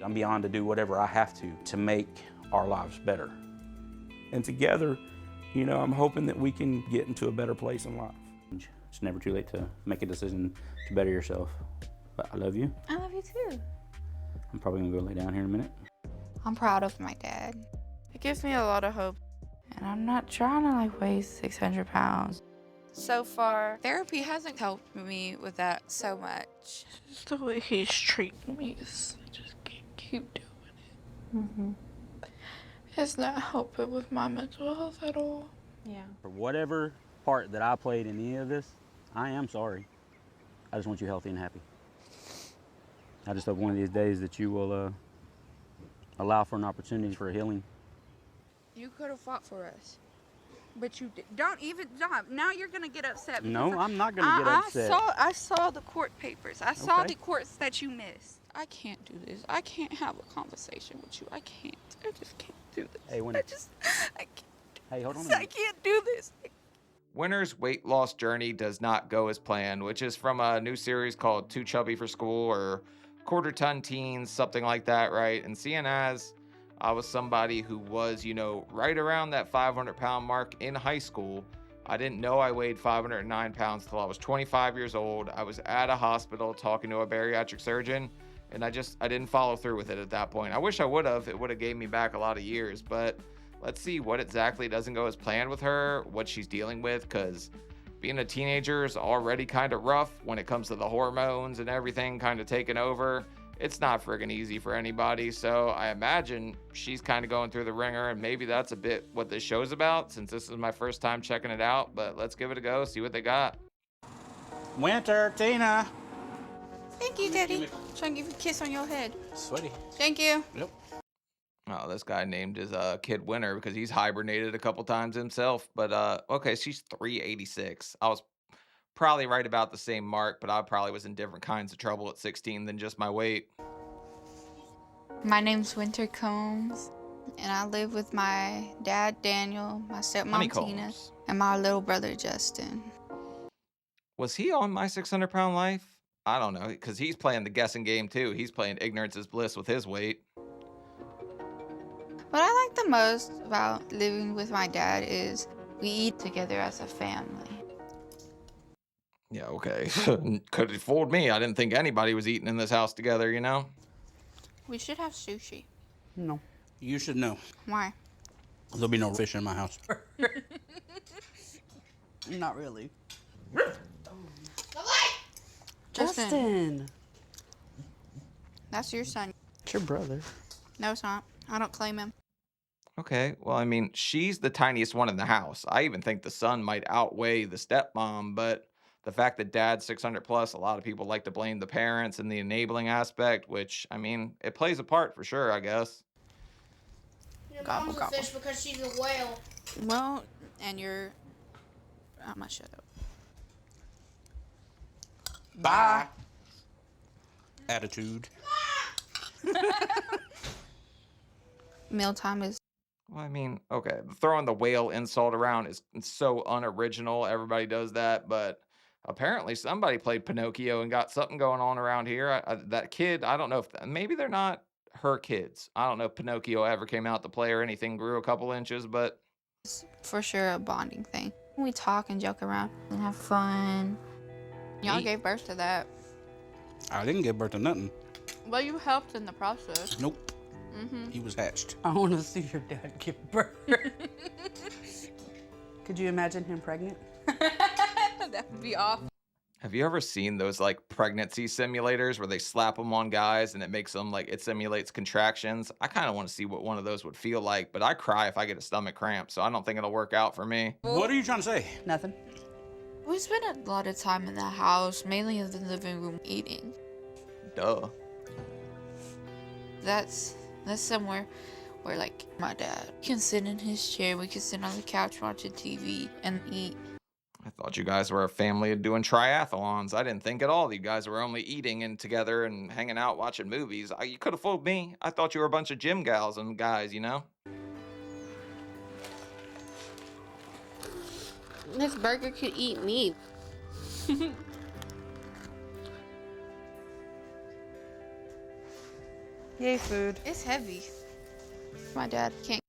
I'm beyond to do whatever I have to make our lives better. And together, you know, I'm hoping that we can get into a better place in life. It's never too late to make a decision to better yourself. But I love you. I love you too. I'm probably gonna go lay down here in a minute. I'm proud of my dad. It gives me a lot of hope. And I'm not trying to like weigh 600 pounds. So far, therapy hasn't helped me with that so much. Just the way he's treating me is, I just can't keep doing it. It's not helping with my mental health at all. Yeah. For whatever part that I played in any of this, I am sorry. I just want you healthy and happy. I just hope one of these days that you will allow for an opportunity for healing. You could have fought for us, but you don't even stop. Now you're gonna get upset. No, I'm not gonna get upset. I saw the court papers. I saw the courts that you missed. I can't do this. I can't have a conversation with you. I can't. I just can't do this. Hey, Winter. I can't. Hey, hold on a I minute. can't do this. Winter's weight loss journey does not go as planned, which is from a new series called Too Chubby for School or Quarter Ton Teens, something like that, right? And seeing as I was somebody who was, you know, right around that 500-pound mark in high school, I didn't know I weighed 509 pounds till I was 25 years old. I was at a hospital talking to a bariatric surgeon, and I didn't follow through with it at that point. I wish I would have. It would have gave me back a lot of years, but let's see what exactly doesn't go as planned with her, what she's dealing with, because being a teenager is already kind of rough when it comes to the hormones and everything kind of taking over. It's not friggin' easy for anybody, so I imagine she's kind of going through the ringer, and maybe that's a bit what this show's about, since this is my first time checking it out, but let's give it a go, see what they got. Winter, Tina. Thank you, Daddy. Trying to give you a kiss on your head. Sweaty. Thank you. Yep. Oh, this guy named his kid Winter because he's hibernated a couple times himself, but okay, she's 386. I was probably right about the same mark, but I probably was in different kinds of trouble at 16 than just my weight. My name's Winter Combs, and I live with my dad, Daniel, my stepmom, Tina, Honeycombs. and my little brother, Justin. Was he on My 600-Pound Life? I don't know, because he's playing the guessing game too. He's playing ignorance is bliss with his weight. What I like the most about living with my dad is we eat together as a family. Yeah, okay. Could have fooled me. I didn't think anybody was eating in this house together, you know? We should have sushi. No. You should know. Why? There'll be no fish in my house. Not really. Justin, that's your son. It's your brother. No, it's not. I don't claim him. Okay, well, I mean, she's the tiniest one in the house. I even think the son might outweigh the stepmom, but the fact that dad's 600 plus, a lot of people like to blame the parents and the enabling aspect, which, I mean, it plays a part for sure, I guess. Your Gobble, mom's a gobble. fish because she's a whale. Well, and you're... I'm gonna shut up. Bye. Attitude. Mealtime is... Well, I mean, okay, throwing the whale insult around is so unoriginal. Everybody does that, but apparently somebody played Pinocchio and got something going on around here. That kid, I don't know if maybe they're not her kids. I don't know if Pinocchio ever came out to play or anything, grew a couple inches, but for sure a bonding thing. We talk and joke around and have fun. Y'all Neat. gave birth to that. I didn't give birth to nothing. Well, you helped in the process. Nope. He was hatched. I want to see your dad give birth. Could you imagine him pregnant? That would be awful. have you ever seen those like pregnancy simulators where they slap them on guys and it makes them like it simulates contractions? I kind of want to see what one of those would feel like, but I cry if I get a stomach cramp, so I don't think it'll work out for me. What are you trying to say? Nothing. We spent a lot of time in the house, mainly in the living room, eating. Duh. That's somewhere where, like, my dad can sit in his chair, we can sit on the couch watching TV and eat. I thought you guys were a family of doing triathlons. I didn't think at all that you guys were only eating and together and hanging out watching movies. You could have fooled me. I thought you were a bunch of gym gals and guys, you know? This burger could eat me. Yay, food. It's heavy. My dad can't.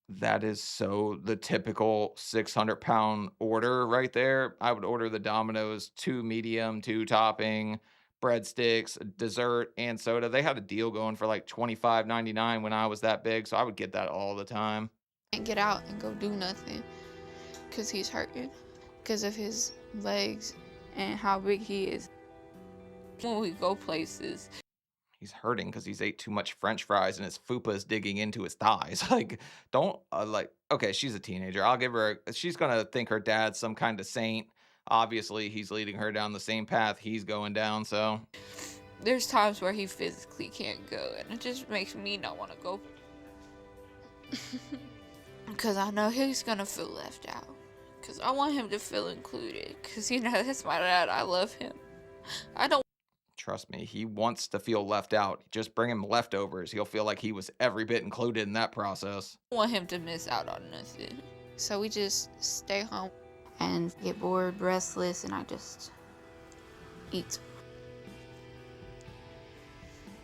That is so the typical 600-pound order right there. I would order the Domino's 2 medium, 2 topping, breadsticks, dessert, and soda. They had a deal going for like 25.99 when I was that big, so I would get that all the time. Can't get out and go do nothing because he's hurting because of his legs and how big he is. When we go places, He's hurting because he's ate too much French fries and his fupa is digging into his thighs. Like, don't okay, she's a teenager. I'll give her. She's gonna think her dad's some kind of saint. Obviously, he's leading her down the same path he's going down. So there's times where he physically can't go, and it just makes me not want to go because I know he's gonna feel left out. Because I want him to feel included. Because that's my dad. I love him. I don't. trust me, he wants to feel left out. Just bring him leftovers. He'll feel like he was every bit included in that process. Want him to miss out on nothing. So we just stay home and get bored, restless, and I just eat.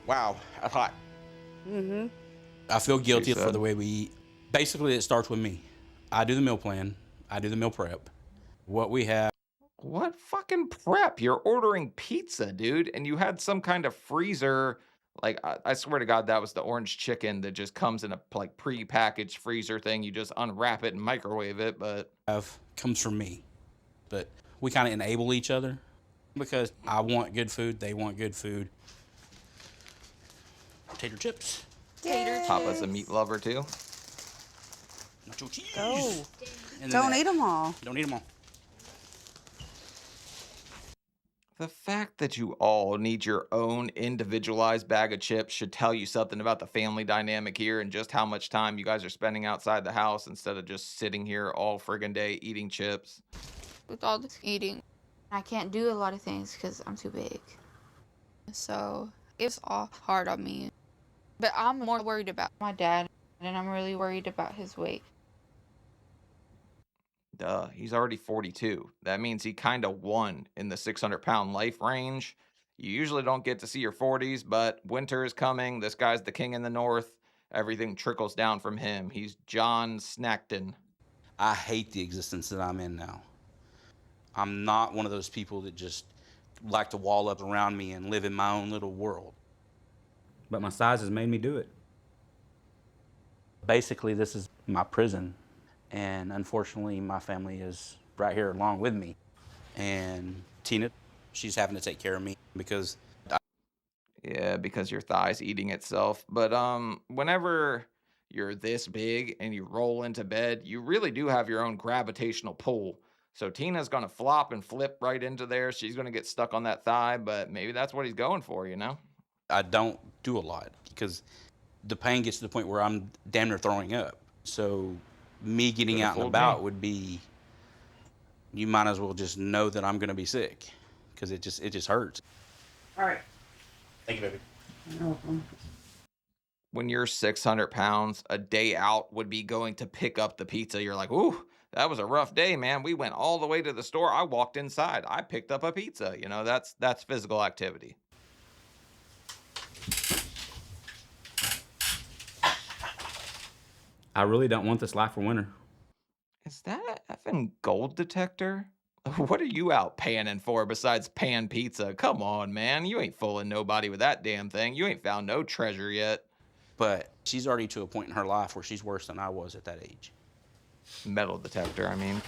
Wow, that's hot. Mm-hmm. I feel guilty She for said. the way we eat. Basically, it starts with me. I do the meal plan. I do the meal prep. What we have. What fucking prep? You're ordering pizza, dude, and you had some kind of freezer. Like, I swear to God, that was the orange chicken that just comes in a like pre-packaged freezer thing. You just unwrap it and microwave it, but Comes from me. But we kind of enable each other because I want good food. They want good food. Tater chips. Papa's a meat lover too. Nacho cheese. Oh, And then don't that. eat them all. Don't eat them all. The fact that you all need your own individualized bag of chips should tell you something about the family dynamic here and just how much time you guys are spending outside the house instead of just sitting here all friggin' day eating chips. With all this eating, I can't do a lot of things because I'm too big. So it's all hard on me. But I'm more worried about my dad, and I'm really worried about his weight. Duh, he's already 42. That means he kind of won in the 600-pound life range. You usually don't get to see your 40s, but winter is coming. This guy's the king in the north. Everything trickles down from him. He's John Snackton. I hate the existence that I'm in now. I'm not one of those people that just like to wall up around me and live in my own little world. But my size has made me do it. Basically, this is my prison. And unfortunately, my family is right here along with me. And Tina, she's having to take care of me because Yeah, because your thigh's eating itself. But whenever you're this big and you roll into bed, you really do have your own gravitational pull. So Tina's gonna flop and flip right into there. She's gonna get stuck on that thigh, but maybe that's what he's going for, you know? I don't do a lot because the pain gets to the point where I'm damn near throwing up. So me getting Coulda out and fooled about me. would be, you might as well just know that I'm going to be sick because it just hurts. All right. Thank you, baby. You're welcome. When you're 600 pounds, a day out would be going to pick up the pizza. You're like, ooh, that was a rough day, man. We went all the way to the store. I walked inside. I picked up a pizza. You know, that's physical activity. I really don't want this life for winter. Is that a effing gold detector? What are you out panning for besides pan pizza? Come on, man. You ain't fooling nobody with that damn thing. You ain't found no treasure yet. But she's already to a point in her life where she's worse than I was at that age. Metal detector, I mean.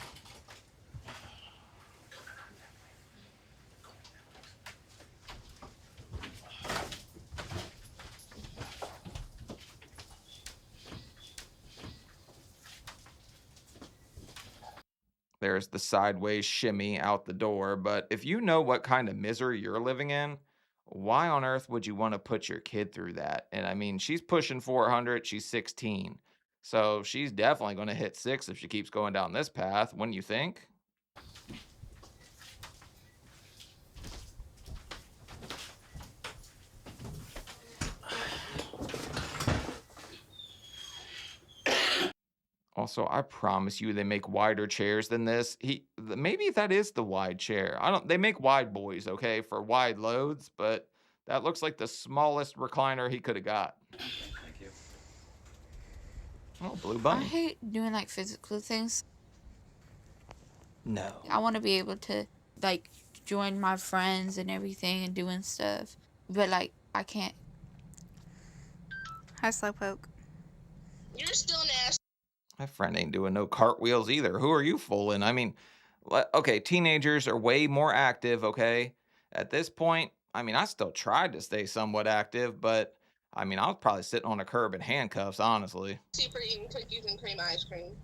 There's the sideways shimmy out the door, but if you know what kind of misery you're living in, why on earth would you want to put your kid through that? And I mean, she's pushing 400, she's 16. So she's definitely going to hit 6 if she keeps going down this path, wouldn't you think? Also, I promise you they make wider chairs than this. Maybe that is the wide chair. I don't They make wide boys, okay, for wide loads, but That looks like the smallest recliner he could have got. Thank you. Oh, Blue I Bunny. hate doing like physical things. No. I want to be able to like join my friends and everything and doing stuff, but like I can't. Hi, Slowpoke. You're still nasty. My friend ain't doing no cartwheels either. Who are you fooling? I mean, okay, teenagers are way more active, okay? At this point, I mean, I still tried to stay somewhat active, but I mean, I was probably sitting on a curb in handcuffs, honestly. Super eating cookies and cream ice cream.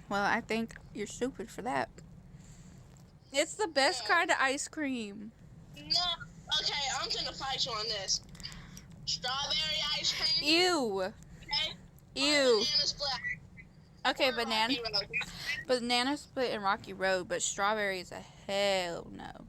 Well, I think you're stupid for that. It's the best kind of ice cream. No. Okay, I'm gonna fight you on this. Strawberry ice cream. Ew. Okay. Ew. Banana split. Okay, Or banana Rocky Road. split and Rocky Road, but strawberry is a hell no.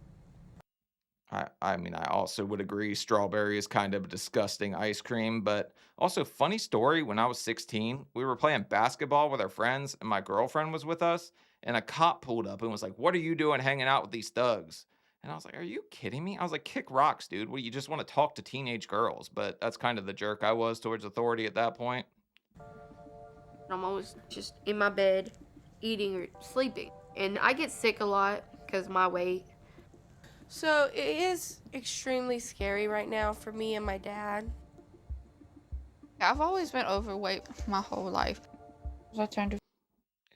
I mean, I also would agree strawberry is kind of disgusting ice cream, but also funny story, when I was 16, we were playing basketball with our friends and my girlfriend was with us, and a cop pulled up and was like, "What are you doing hanging out with these thugs?" And I was like, "Are you kidding me?" I was like, "Kick rocks, dude. What, you just want to talk to teenage girls?" But that's kind of the jerk I was towards authority at that point. I'm always just in my bed, eating or sleeping. And I get sick a lot because of my weight. So it is extremely scary right now for me and my dad. I've always been overweight my whole life. I turned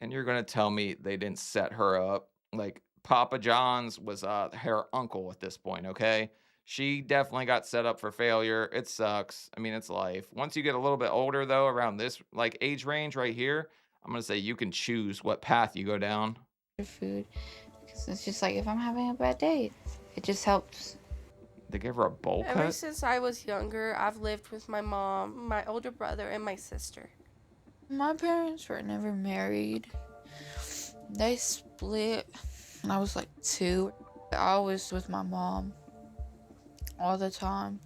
And you're gonna tell me they didn't set her up? Like Papa John's was her uncle at this point, okay? She definitely got set up for failure. It sucks. I mean, it's life. Once you get a little bit older though, around this like age range right here, I'm gonna say you can choose what path you go down. food because it's just like if I'm having a bad day, it just helps. They gave her a bowl Ever cut. since I was younger, I've lived with my mom, my older brother, and my sister. My parents were never married. They split when I was like 2. I was with my mom all the time.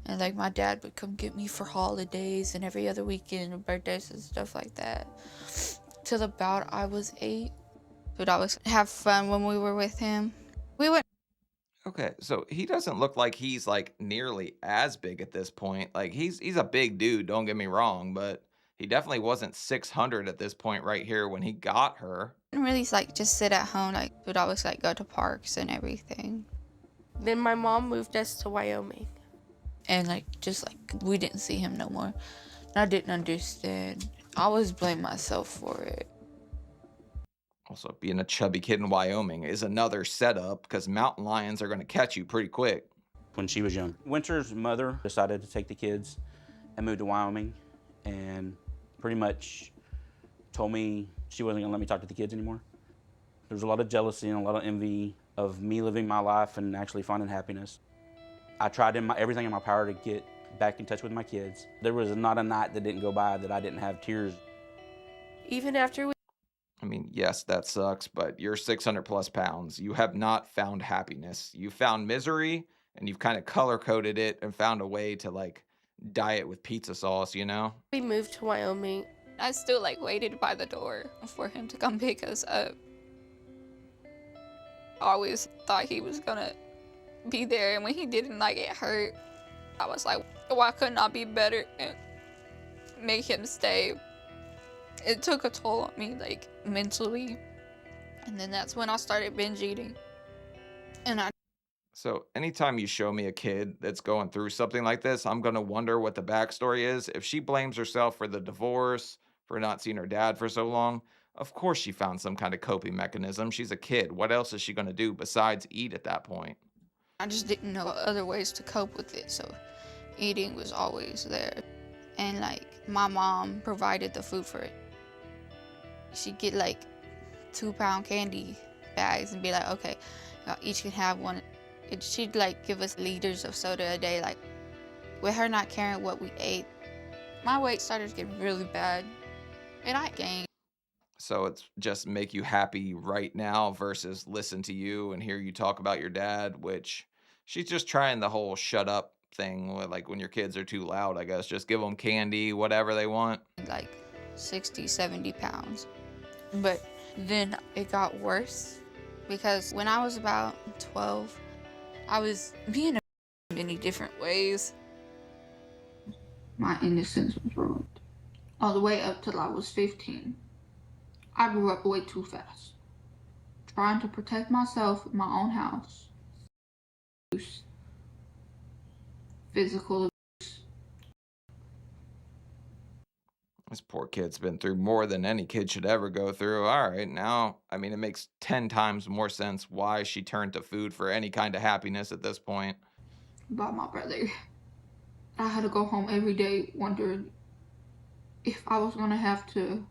And like my dad would come get me for holidays and every other weekend and birthdays and stuff like that. Till about I was 8. Would always have fun when we were with him. We went. Okay, so he doesn't look like he's like nearly as big at this point. Like he's a big dude, don't get me wrong, but he definitely wasn't 600 at this point right here when he got her. Really like just sit at home. Like would always like go to parks and everything. Then my mom moved us to Wyoming. And like just like we didn't see him no more. And I didn't understand. I always blame myself for it. Also, being a chubby kid in Wyoming is another setup because mountain lions are going to catch you pretty quick. When she was young, Winter's mother decided to take the kids and move to Wyoming, and pretty much told me she wasn't gonna let me talk to the kids anymore. There was a lot of jealousy and a lot of envy of me living my life and actually finding happiness. I tried everything in my power to get back in touch with my kids. There was not a night that didn't go by that I didn't have tears. Even after we I mean, yes, that sucks, but you're 600 plus pounds. You have not found happiness. You found misery, and you've kind of color coded it and found a way to like diet with pizza sauce, you know? moved to Wyoming, I still like waited by the door for him to come pick us up. I always thought he was gonna be there, and when he didn't, like it hurt. I was like, why couldn't I be better and make him stay? It took a toll on me, like mentally. And then that's when I started binge eating. And So anytime you show me a kid that's going through something like this, I'm gonna wonder what the backstory is. If she blames herself for the divorce, for not seeing her dad for so long, of course she found some kind of coping mechanism. She's a kid. What else is she gonna do besides eat at that point? I just didn't know other ways to cope with it, so eating was always there. And like my mom provided the food for it. She'd get like 2-pound candy bags and be like, okay, y'all each can have one. She'd like give us liters of soda a day. Like with her not caring what we ate, my weight started to get really bad and I gained. So it's just make you happy right now versus listen to you and hear you talk about your dad, which she's just trying the whole shut up thing, like when your kids are too loud, I guess. Just give them candy, whatever they want. Like 60, 70 pounds. But then it got worse because when I was about 12, I was being a in many different ways. My innocence was ruined. All the way up till I was 15. I grew up way too fast. Trying to protect myself in my own house. Physical abuse. This poor kid's been through more than any kid should ever go through. All right, now, I mean, it makes 10 times more sense why she turned to food for any kind of happiness at this point. By my brother. I had to go home every day wondering if I was gonna have to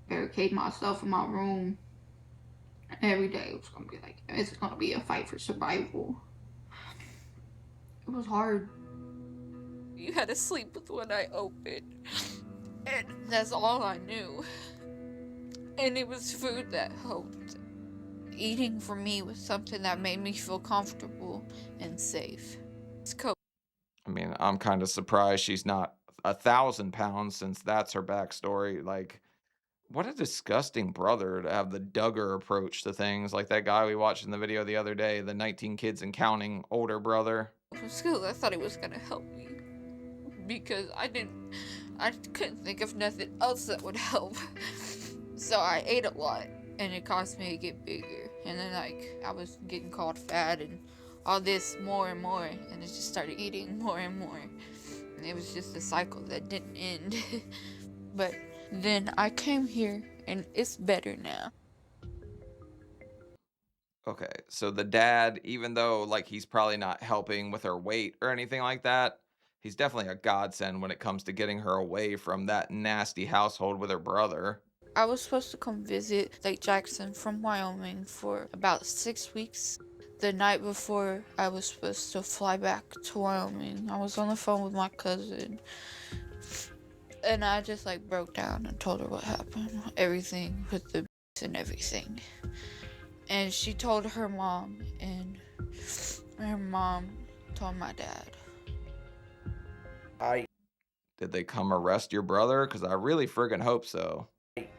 barricade myself in my room. Every day it was gonna be like, it's gonna be a fight for survival. It was hard. You had to sleep with one eye open. And that's all I knew. And it was food that helped. Eating for me was something that made me feel comfortable and safe. It's I mean, I'm kind of surprised she's not 1,000 pounds since that's her backstory. Like, what a disgusting brother to have the Duggar approach to things. Like that guy we watched in the video the other day, the 19 kids and counting older brother. From school, I thought it was gonna help me because I couldn't think of nothing else that would help. So I ate a lot, and it caused me to get bigger. And then I was getting called fat and all this more and more, and it just started eating more and more. And it was just a cycle that didn't end. But then I came here, and it's better now. Okay, so the dad, even though like he's probably not helping with her weight or anything like that, he's definitely a godsend when it comes to getting her away from that nasty household with her brother. I was supposed to come visit Lake Jackson from Wyoming for about 6 weeks. The night before I was supposed to fly back to Wyoming, I was on the phone with my cousin. And I just broke down and told her what happened. Everything with the and everything. And she told her mom, and her mom told my dad. Did they come arrest your brother? Because I really friggin' hope so.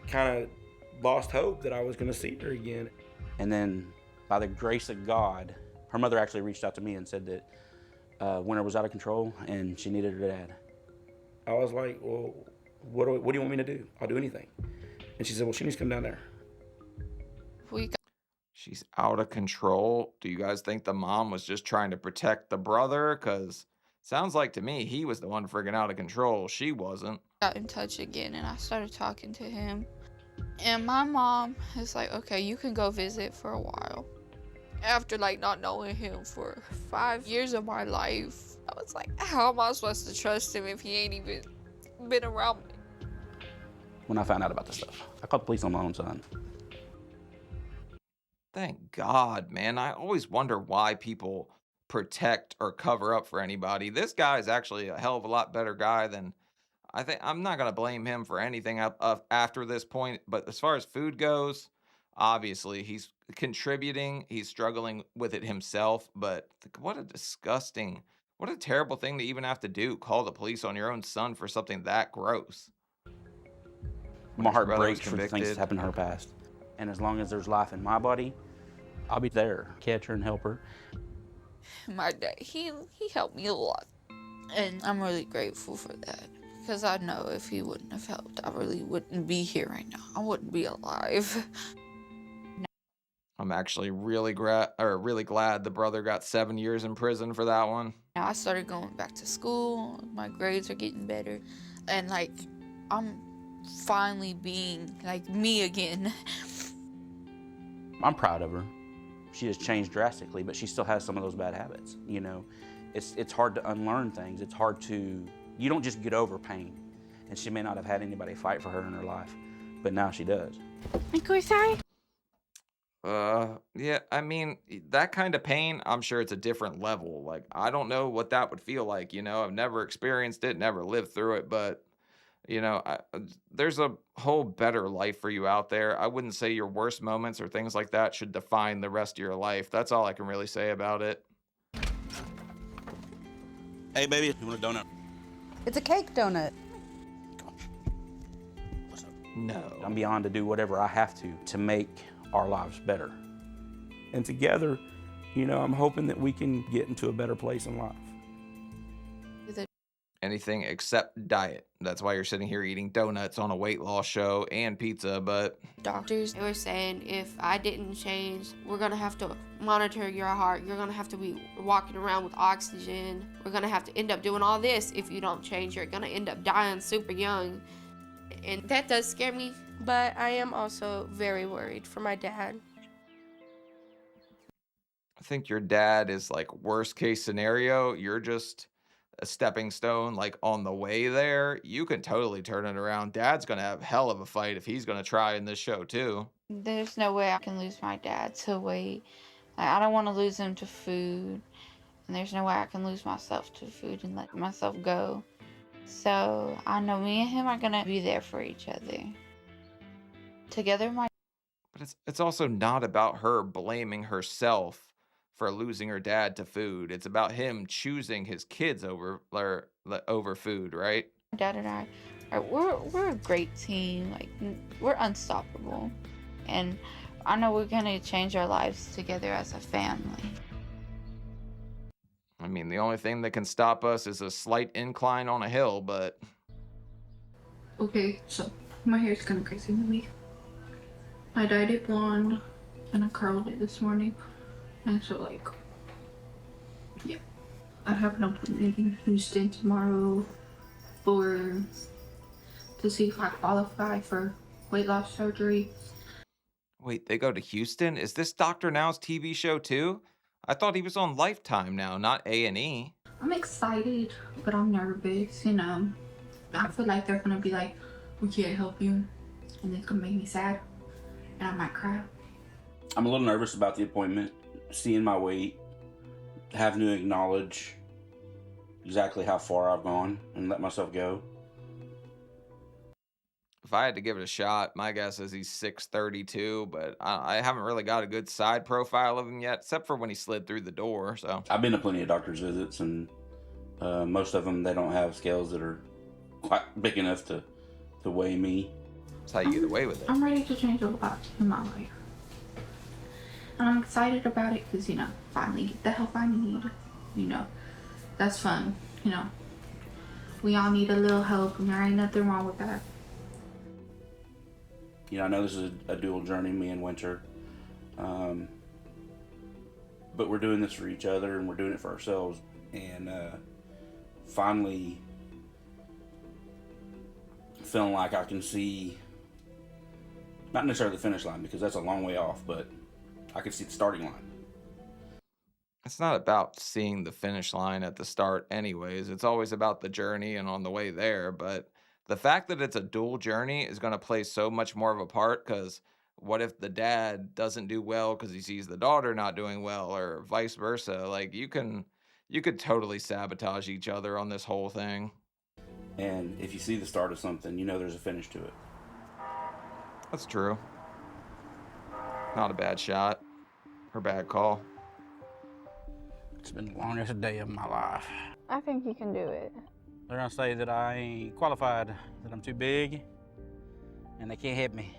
Kind of lost hope that I was going to see her again. And then, by the grace of God, her mother actually reached out to me and said that Winter was out of control and she needed her dad. I was like, well, what do you want me to do? I'll do anything. And she said, well, she needs to come down there. She's out of control. Do you guys think the mom was just trying to protect the brother? Because sounds like to me he was the one friggin' out of control. She wasn't. Got in touch again, and I started talking to him. And my mom is like, okay, you can go visit for a while. After not knowing him for 5 years of my life, I was like, how am I supposed to trust him if he ain't even been around me? When I found out about this stuff, I called the police on my own son. Thank God, man. I always wonder why people protect or cover up for anybody. This guy is actually a hell of a lot better guy than I think. I'm not going to blame him for anything up after this point. But as far as food goes, obviously he's contributing. He's struggling with it himself. But what a terrible thing to even have to do. Call the police on your own son for something that gross. My heart breaks for the things that happened in her past. And as long as there's life in my body, I'll be there, catch her and help her. My dad, he helped me a lot. And I'm really grateful for that. Because I know if he wouldn't have helped, I really wouldn't be here right now. I wouldn't be alive. I'm actually really glad the brother got 7 years in prison for that one. Now I started going back to school. My grades are getting better. And I'm finally being me again. I'm proud of her. She has changed drastically, but she still has some of those bad habits. You know, it's hard to unlearn things. It's hard to, you don't just get over pain. And she may not have had anybody fight for her in her life, but now she does. Yeah, I mean, that kind of pain, I'm sure it's a different level. I don't know what that would feel like, I've never experienced it, never lived through it, but there's a whole better life for you out there. I wouldn't say your worst moments or things like that should define the rest of your life. That's all I can really say about it. Hey, baby, you want a donut? It's a cake donut. What's up? No. I'm beyond to do whatever I have to make our lives better. And together, You know, I'm hoping that we can get into a better place in life. Anything except diet. That's why you're sitting here eating donuts on a weight loss show and pizza, but Doctors were saying if I didn't change, we're gonna have to monitor your heart. You're gonna have to be walking around with oxygen. We're gonna have to end up doing all this if you don't change. You're gonna end up dying super young. And that does scare me. But I am also very worried for my dad. I think your dad is like worst case scenario. You're just a stepping stone, like on the way there. You can totally turn it around. Dad's gonna have hell of a fight if he's gonna try in this show too. There's no way I can lose my dad to weight. Like, I don't want to lose him to food. And there's no way I can lose myself to food and let myself go. So I know me and him are going to be there for each other. Together, But it's also not about her blaming herself for losing her dad to food. It's about him choosing his kids over food, right? my dad and I, we're a great team. Like, we're unstoppable. And I know we're going to change our lives together as a family. I mean, the only thing that can stop us is a slight incline on a hill, but Okay, so my hair's kind of crazy with me. I dyed it blonde and I curled it this morning. And so, like, yeah. I have an appointment in Houston tomorrow to see if I qualify for weight loss surgery. wait, they go to Houston? Is this Dr. Now's TV show too? I thought he was on Lifetime now, not A&E. I'm excited, but I'm nervous, you know. I feel like they're gonna be like, we can't help you. And it's gonna make me sad. And I might cry. I'm a little nervous about the appointment, seeing my weight, having to acknowledge exactly how far I've gone and let myself go. If I had to give it a shot, my guess is he's 6'32", but I haven't really got a good side profile of him yet, except for when he slid through the door, so. I've been to plenty of doctor's visits, and most of them, they don't have scales that are quite big enough to weigh me. That's how you get away with it. I'm ready to change a lot in my life. And I'm excited about it because, you know, finally get the help I need. You know, that's fun. You know, we all need a little help and there ain't nothing wrong with that. You know, I know this is a dual journey, me and Winter. But we're doing this for each other and we're doing it for ourselves. And finally feeling like I can see, not necessarily the finish line because that's a long way off, but I can see the starting line. It's not about seeing the finish line at the start anyways. It's always about the journey and on the way there. But the fact that it's a dual journey is going to play so much more of a part, because what if the dad doesn't do well because he sees the daughter not doing well, or vice versa? Like, you could totally sabotage each other on this whole thing. And if you see the start of something, you know there's a finish to it. That's true. Not a bad shot or bad call. It's been the longest day of my life. I think you can do it. They're gonna say that I ain't qualified, that I'm too big, and they can't hit me.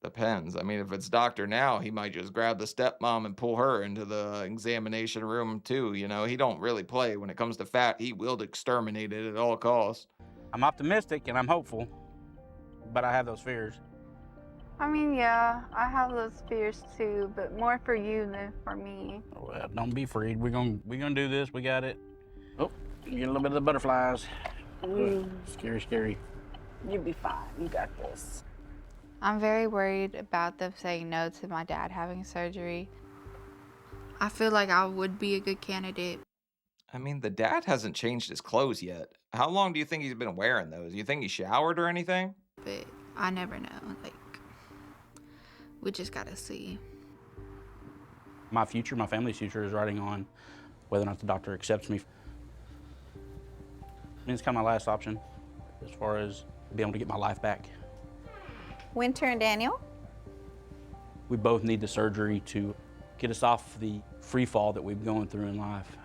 Depends. I mean, if it's Dr. Now, he might just grab the stepmom and pull her into the examination room too. You know, he don't really play when it comes to fat. He will exterminate it at all costs. I'm optimistic and I'm hopeful, but I have those fears. I mean, yeah, I have those fears too, but more for you than for me. Well, don't be afraid. We're gonna do this. We got it. Oh, you get a little bit of the butterflies. Scary, scary. You'll be fine. You got this. I'm very worried about them saying no to my dad having surgery. I feel like I would be a good candidate. I mean, the dad hasn't changed his clothes yet. How long do you think he's been wearing those? You think he showered or anything? But I never know. Like, we just gotta see. My future, my family's future is riding on whether or not the doctor accepts me. I mean, it's kind of my last option as far as being able to get my life back. Winter and Daniel? We both need the surgery to get us off the free fall that we've been going through in life.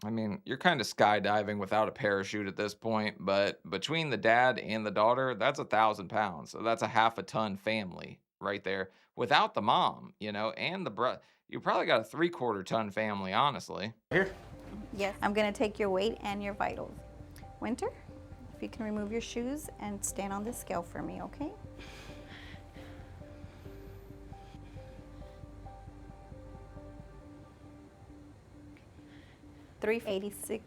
I mean, you're kind of skydiving without a parachute at this point, but between the dad and the daughter, that's 1,000 pounds. So that's a half a ton family. right there without the mom, you know, and the brother. You probably got a 3/4 ton family, honestly. Here. Yes, I'm gonna take your weight and your vitals. Winter, if you can remove your shoes and stand on the scale for me, okay? $386.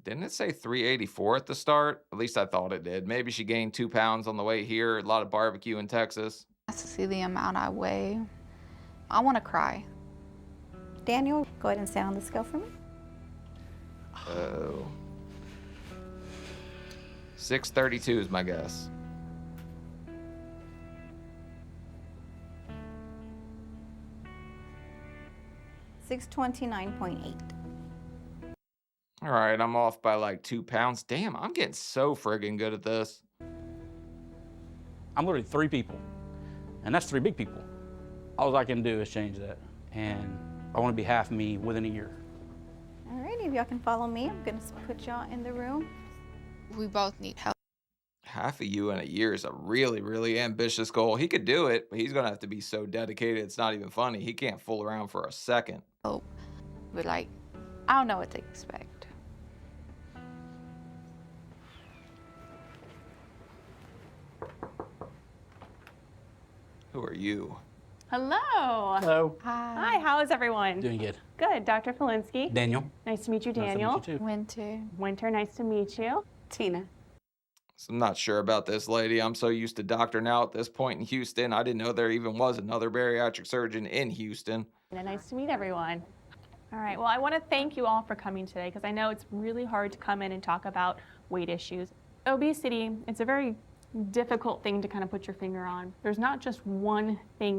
Didn't it say 384 at the start? At least I thought it did. Maybe she gained 2 pounds on the way here. A lot of barbecue in Texas. To see the amount I weigh, I want to cry. Daniel, go ahead and stand on the scale for me. Oh. 632 is my guess. $629.8. All right, I'm off by like 2 pounds. Damn, I'm getting so friggin' good at this. I'm literally 3 people, and that's 3 big people. All I can do is change that, and I want to be half me within a year. All right, if y'all can follow me, I'm gonna put y'all in the room. We both need help. Half of you in a year is a really, really ambitious goal. He could do it, but he's gonna have to be so dedicated, it's not even funny. He can't fool around for a second. But like, I don't know what to expect. Who are you? Hello. Hello. Hi, how is everyone? Doing good. Good. Dr. Felinsky. Daniel. Nice to meet you, Nice to meet Daniel. you too. Winter. Winter, nice to meet you. Tina. So I'm not sure about this lady. I'm so used to Dr. Now at this point in Houston. I didn't know there even was another bariatric surgeon in Houston. Nice to meet everyone. All right, well, I want to thank you all for coming today because I know it's really hard to come in and talk about weight issues. Obesity, it's a very difficult thing to kind of put your finger on. There's not just one thing.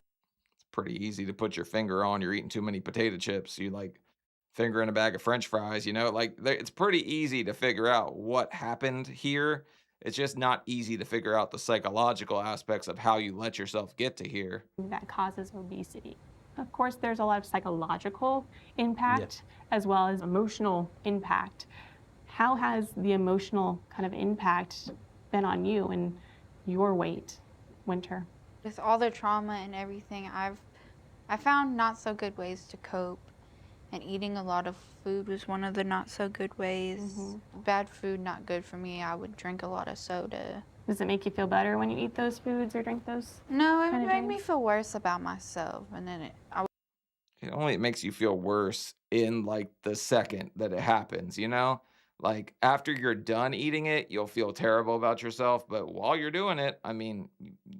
It's pretty easy to put your finger on. You're eating too many potato chips. You like finger in a bag of French fries, you know, like it's pretty easy to figure out what happened here. It's just not easy to figure out the psychological aspects of how you let yourself get to here. That causes obesity. Of course, there's a lot of psychological impact as well as emotional impact. How has the emotional kind of impact been on you and your weight, Winter? With all the trauma and everything, I found not so good ways to cope. And eating a lot of food was one of the not so good ways. Bad food, not good for me. I would drink a lot of soda. Does it make you feel better when you eat those foods or drink those? No, it kind of made me drinks? feel worse about myself. And then It only makes you feel worse in like the second that it happens, you know? Like after you're done eating it, you'll feel terrible about yourself. But while you're doing it, I mean,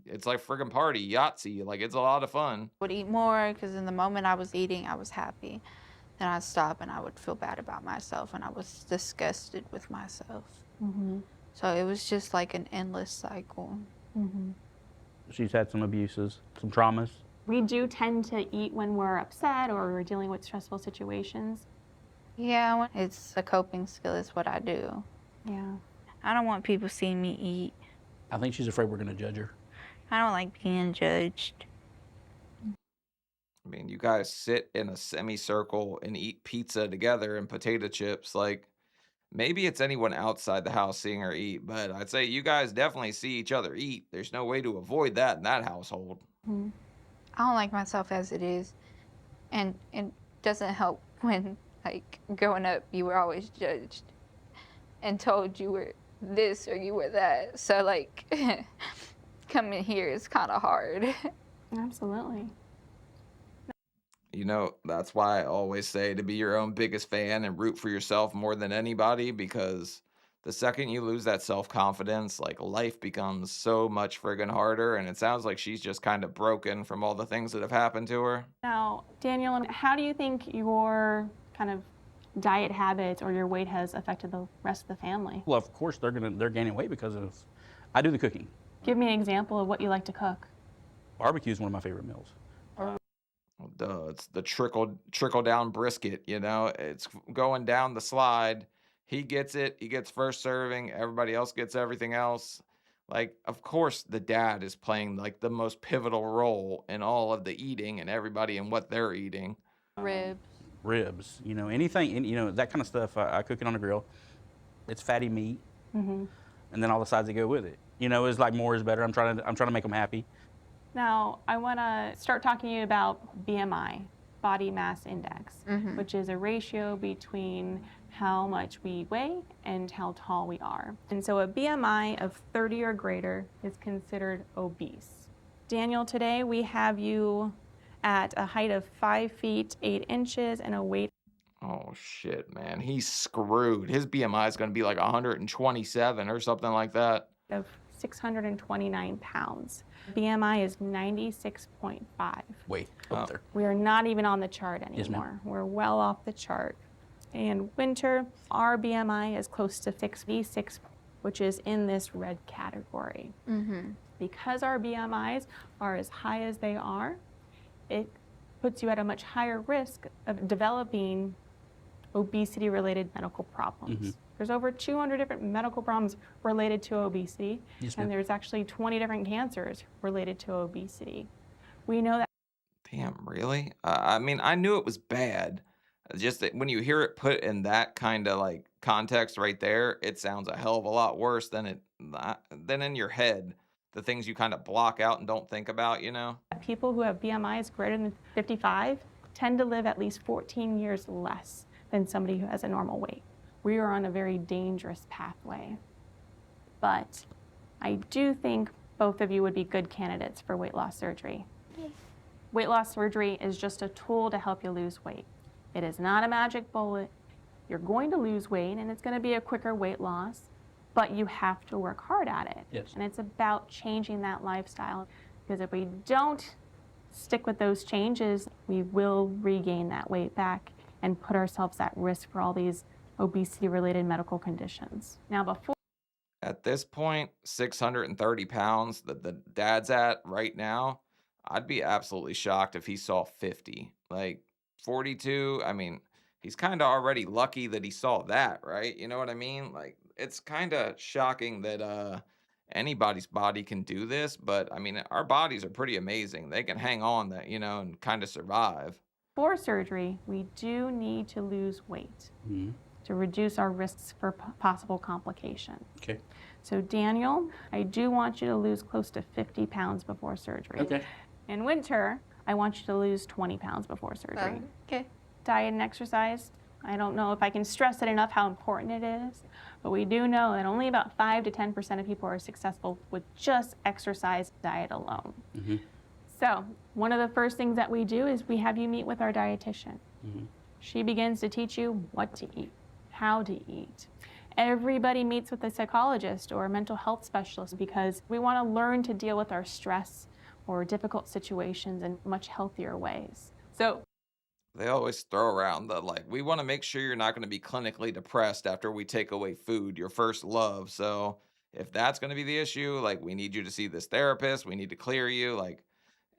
it's like friggin' party, Yahtzee. Like it's a lot of fun. would eat more because in the moment I was eating, I was happy. Then I'd stop and I would feel bad about myself and I was disgusted with myself. So it was just like an endless cycle. She's had some abuses, some traumas. We do tend to eat when we're upset or we're dealing with stressful situations. Yeah, it's a coping skill. It's what I do. Yeah. I don't want people seeing me eat. I think she's afraid we're going to judge her. I don't like being judged. I mean, you guys sit in a semicircle and eat pizza together and potato chips. Like, maybe it's anyone outside the house seeing her eat, but I'd say you guys definitely see each other eat. There's no way to avoid that in that household. I don't like myself as it is. And it doesn't help when, like, growing up, you were always judged and told you were this or you were that. So, like, coming here is kind of hard. Absolutely. You know, that's why I always say to be your own biggest fan and root for yourself more than anybody, because the second you lose that self-confidence, like life becomes so much friggin' harder. And it sounds like she's just kind of broken from all the things that have happened to her. Now, Daniel, how do you think your kind of diet habits or your weight has affected the rest of the family? Well, of course they're gaining weight because of I do the cooking. Give me an example of what you like to cook. Barbecue is one of my favorite meals. Well, duh, it's the trickle down brisket, you know, it's going down the slide. He gets it, he gets first serving, everybody else gets everything else. Like, of course, the dad is playing like the most pivotal role in all of the eating and everybody and what they're eating. Ribs, you know, anything, you know, that kind of stuff. I cook it on the grill. It's fatty meat, and then all the sides that go with it. You know, it's like more is better. I'm trying to make them happy. Now, I want to start talking to you about BMI, body mass index, which is a ratio between how much we weigh and how tall we are. And so a BMI of 30 or greater is considered obese. Daniel, today we have you at a height of 5 feet 8 inches and a weight. Oh shit, man. He's screwed. His BMI is going to be like 127 or something like that. Of 629 pounds. BMI is 96.5. Wait, up there. We are not even on the chart anymore. Yes, ma'am. We're well off the chart. In winter, our BMI is close to 66, which is in this red category. Because our BMIs are as high as they are, it puts you at a much higher risk of developing obesity-related medical problems. There's over 200 different medical problems related to obesity, and there's actually 20 different cancers related to obesity. We know that. Damn, really? I mean, I knew it was bad. Just that when you hear it put in that kind of like context right there, it sounds a hell of a lot worse than in your head. The things you kind of block out and don't think about, you know? People who have BMIs greater than 55 tend to live at least 14 years less than somebody who has a normal weight. We are on a very dangerous pathway. But I do think both of you would be good candidates for weight loss surgery. Weight loss surgery is just a tool to help you lose weight. It is not a magic bullet. You're going to lose weight and it's going to be a quicker weight loss, but you have to work hard at it. Yes. And it's about changing that lifestyle, because if we don't stick with those changes, we will regain that weight back and put ourselves at risk for all these obesity-related medical conditions. Now, before At this point, 630 pounds that the dad's at right now, I'd be absolutely shocked if he saw 50. Like 42, I mean, he's kind of already lucky that he saw that, right? You know what I mean? Like, it's kind of shocking that anybody's body can do this, but I mean, our bodies are pretty amazing. They can hang on that, you know, and kind of survive. surgery, we do need to lose weight to reduce our risks for possible complications. Okay. So Daniel, I do want you to lose close to 50 pounds before surgery. Okay. In winter, I want you to lose 20 pounds before surgery. Okay. Diet and exercise, I don't know if I can stress it enough how important it is, but we do know that only about 5 to 10% of people are successful with just exercise diet alone. So one of the first things that we do is we have you meet with our dietitian. She begins to teach you what to eat, how to eat. Everybody meets with a psychologist or a mental health specialist because we want to learn to deal with our stress or difficult situations in much healthier ways. So They always throw around the like, we want to make sure you're not going to be clinically depressed after we take away food, your first love. So if that's going to be the issue, like we need you to see this therapist, we need to clear you. Like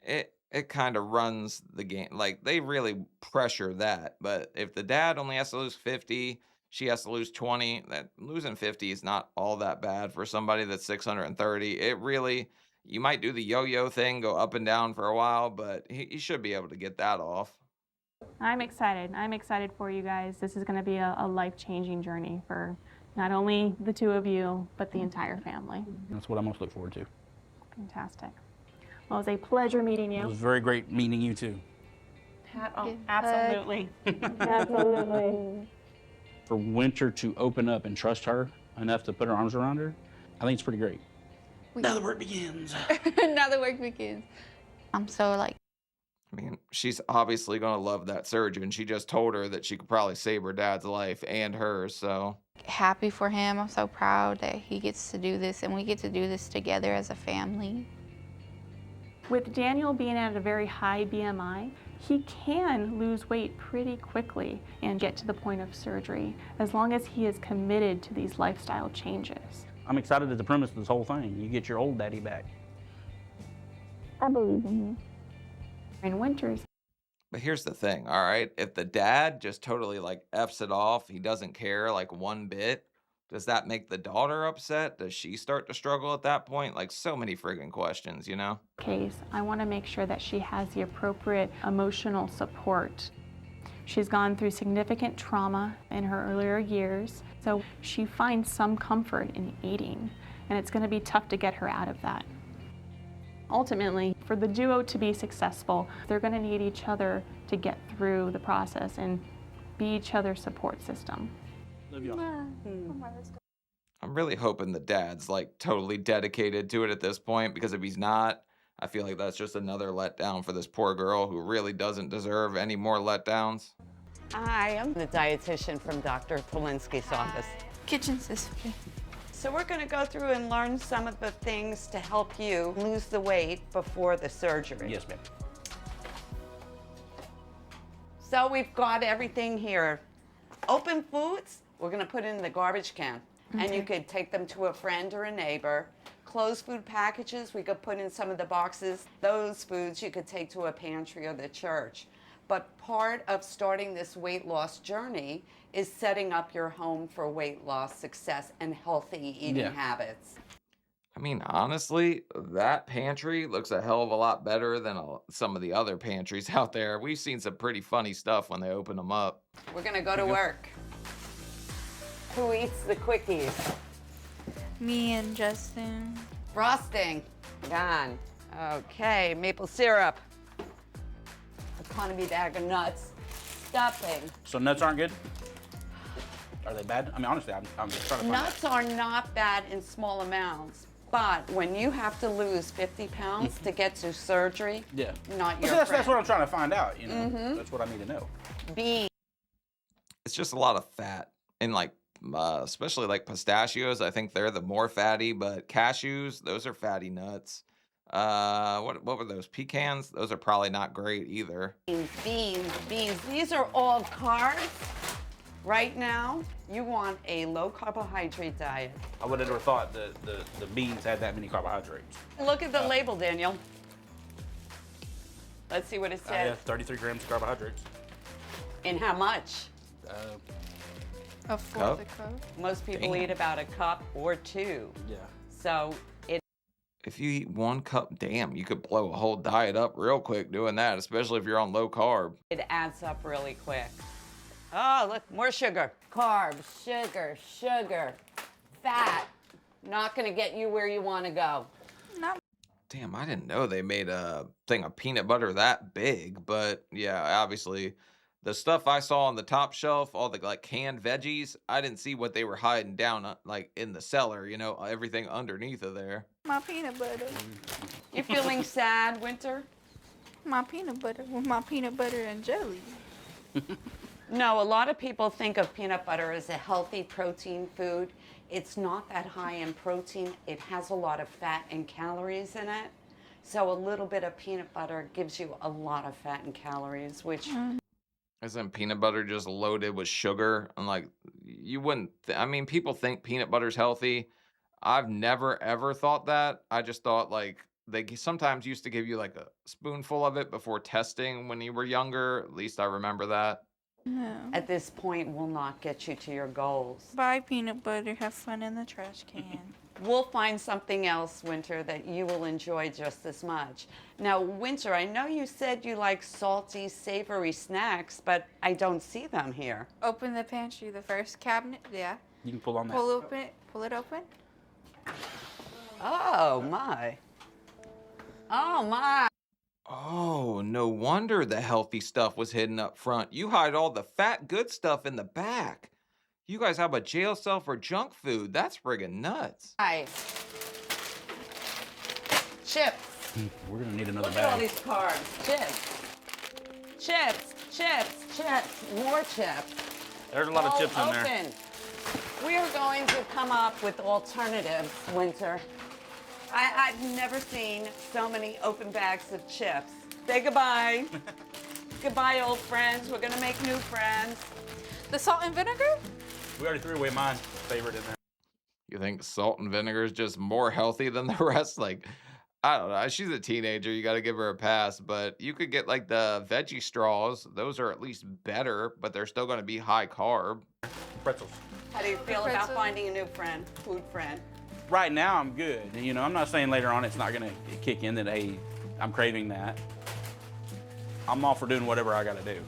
it kind of runs the game. Like they really pressure that. But if the dad only has to lose 50, she has to lose 20, that losing 50 is not all that bad for somebody that's 630. It really, you might do the yo-yo thing, go up and down for a while, but he should be able to get that off. I'm excited. I'm excited for you guys. This is going to be a life-changing journey for not only the two of you, but the entire family. That's what I most look forward to. Fantastic. Well, it was a pleasure meeting you. It was very great meeting you too. Absolutely. Absolutely. For Winter to open up and trust her enough to put her arms around her, I think it's pretty great. Now the work begins. Now the work begins. I'm so like, I mean, she's obviously going to love that surgeon. She just told her that she could probably save her dad's life and hers, so. happy for him. I'm so proud that he gets to do this and we get to do this together as a family. With Daniel being at a very high BMI, he can lose weight pretty quickly and get to the point of surgery as long as he is committed to these lifestyle changes. I'm excited at the premise of this whole thing. You get your old daddy back. I believe in you. In winters. But here's the thing, all right? If the dad just totally like F's it off, he doesn't care like one bit, does that make the daughter upset? Does she start to struggle at that point? Like so many friggin' questions, you know? Case, I want to make sure that she has the appropriate emotional support. She's gone through significant trauma in her earlier years, so she finds some comfort in eating. and it's going to be tough to get her out of that. Ultimately, for the duo to be successful, they're going to need each other to get through the process and be each other's support system. I'm really hoping the dad's like totally dedicated to it at this point, because if he's not, I feel like that's just another letdown for this poor girl who really doesn't deserve any more letdowns. Hi, I'm the dietitian from Dr. Polinsky's office. Kitchen sister. So we're going to go through and learn some of the things to help you lose the weight before the surgery. Yes, ma'am. So we've got everything here. Open foods, we're going to put in the garbage can. And you could take them to a friend or a neighbor. Closed food packages, we could put in some of the boxes. Those foods you could take to a pantry or the church. But part of starting this weight loss journey is setting up your home for weight loss success and healthy eating habits. I mean, honestly, that pantry looks a hell of a lot better than some of the other pantries out there. We've seen some pretty funny stuff when they open them up. We're gonna go to work. Who eats the quickies? Me and Justin. Frosting. Gone. Okay, maple syrup. Economy bag of nuts. Stuffing. So nuts aren't good? Are they bad? I mean, honestly, I'm just trying to find Nuts are not bad in small amounts, but when you have to lose 50 pounds to get to surgery, not your that's friend. what I'm trying to find out, you know? That's what I need to know. Beans. It's just a lot of fat, and like, especially like pistachios, I think they're the more fatty, but cashews, those are fatty nuts. What were those, pecans? Those are probably not great either. Beans. These are all carbs. Right now, you want a low carbohydrate diet. I would have never thought the beans had that many carbohydrates. Look at the label, Daniel. Let's see what it says. Yeah, 33 grams of carbohydrates. And how much? A fourth a cup. Most people Damn. eat about a cup or two. Yeah. So If you eat 1 cup, damn, you could blow a whole diet up real quick doing that, especially if you're on low carb. it adds up really quick. Oh, look, more sugar. Carbs, sugar, fat. Not gonna get you where you wanna go. Damn, I didn't know they made a thing of peanut butter that big, but yeah, obviously the stuff I saw on the top shelf, all the like canned veggies, I didn't see what they were hiding down like in the cellar, you know, everything underneath of there. My peanut butter. You feeling sad, Winter? My peanut butter with my peanut butter and jelly. No, a lot of people think of peanut butter as a healthy protein food. It's not that high in protein. It has a lot of fat and calories in it. So a little bit of peanut butter gives you a lot of fat and calories, which... Isn't peanut butter just loaded with sugar? And like, you wouldn't, I mean, people think peanut butter's healthy. I've never ever thought that. I just thought like, they sometimes used to give you like a spoonful of it before testing when you were younger. At least I remember that. No. At this point will not get you to your goals. Buy peanut butter, have fun in the trash can. We'll find something else, Winter, that you will enjoy just as much. Now, Winter, I know you said you like salty, savory snacks, but I don't see them here. Open the pantry, the first cabinet, yeah. You can pull on that. Pull it open. Oh, my. Oh, my. Oh, no wonder the healthy stuff was hidden up front. You hide all the fat, good stuff in the back. You guys have a jail cell for junk food. That's friggin' nuts. Hi. Chips. We're gonna need another Look at all bag. these carbs. Chips. More chips. There's a lot of chips in there. Open. We are going to come up with alternatives, Winter. I've never seen so many open bags of chips. Say goodbye. Goodbye, old friends. We're gonna make new friends. The salt and vinegar? We already threw away my favorite in there. You think salt and vinegar is just more healthy than the rest? Like, I don't know. She's a teenager. You got to give her a pass. But you could get like the veggie straws. Those are at least better, but they're still going to be high carb. Pretzels. How do you feel about finding a new friend, food friend? Right now, I'm good. You know, I'm not saying later on it's not gonna kick in that, hey, I'm craving that. I'm all for doing whatever I gotta do.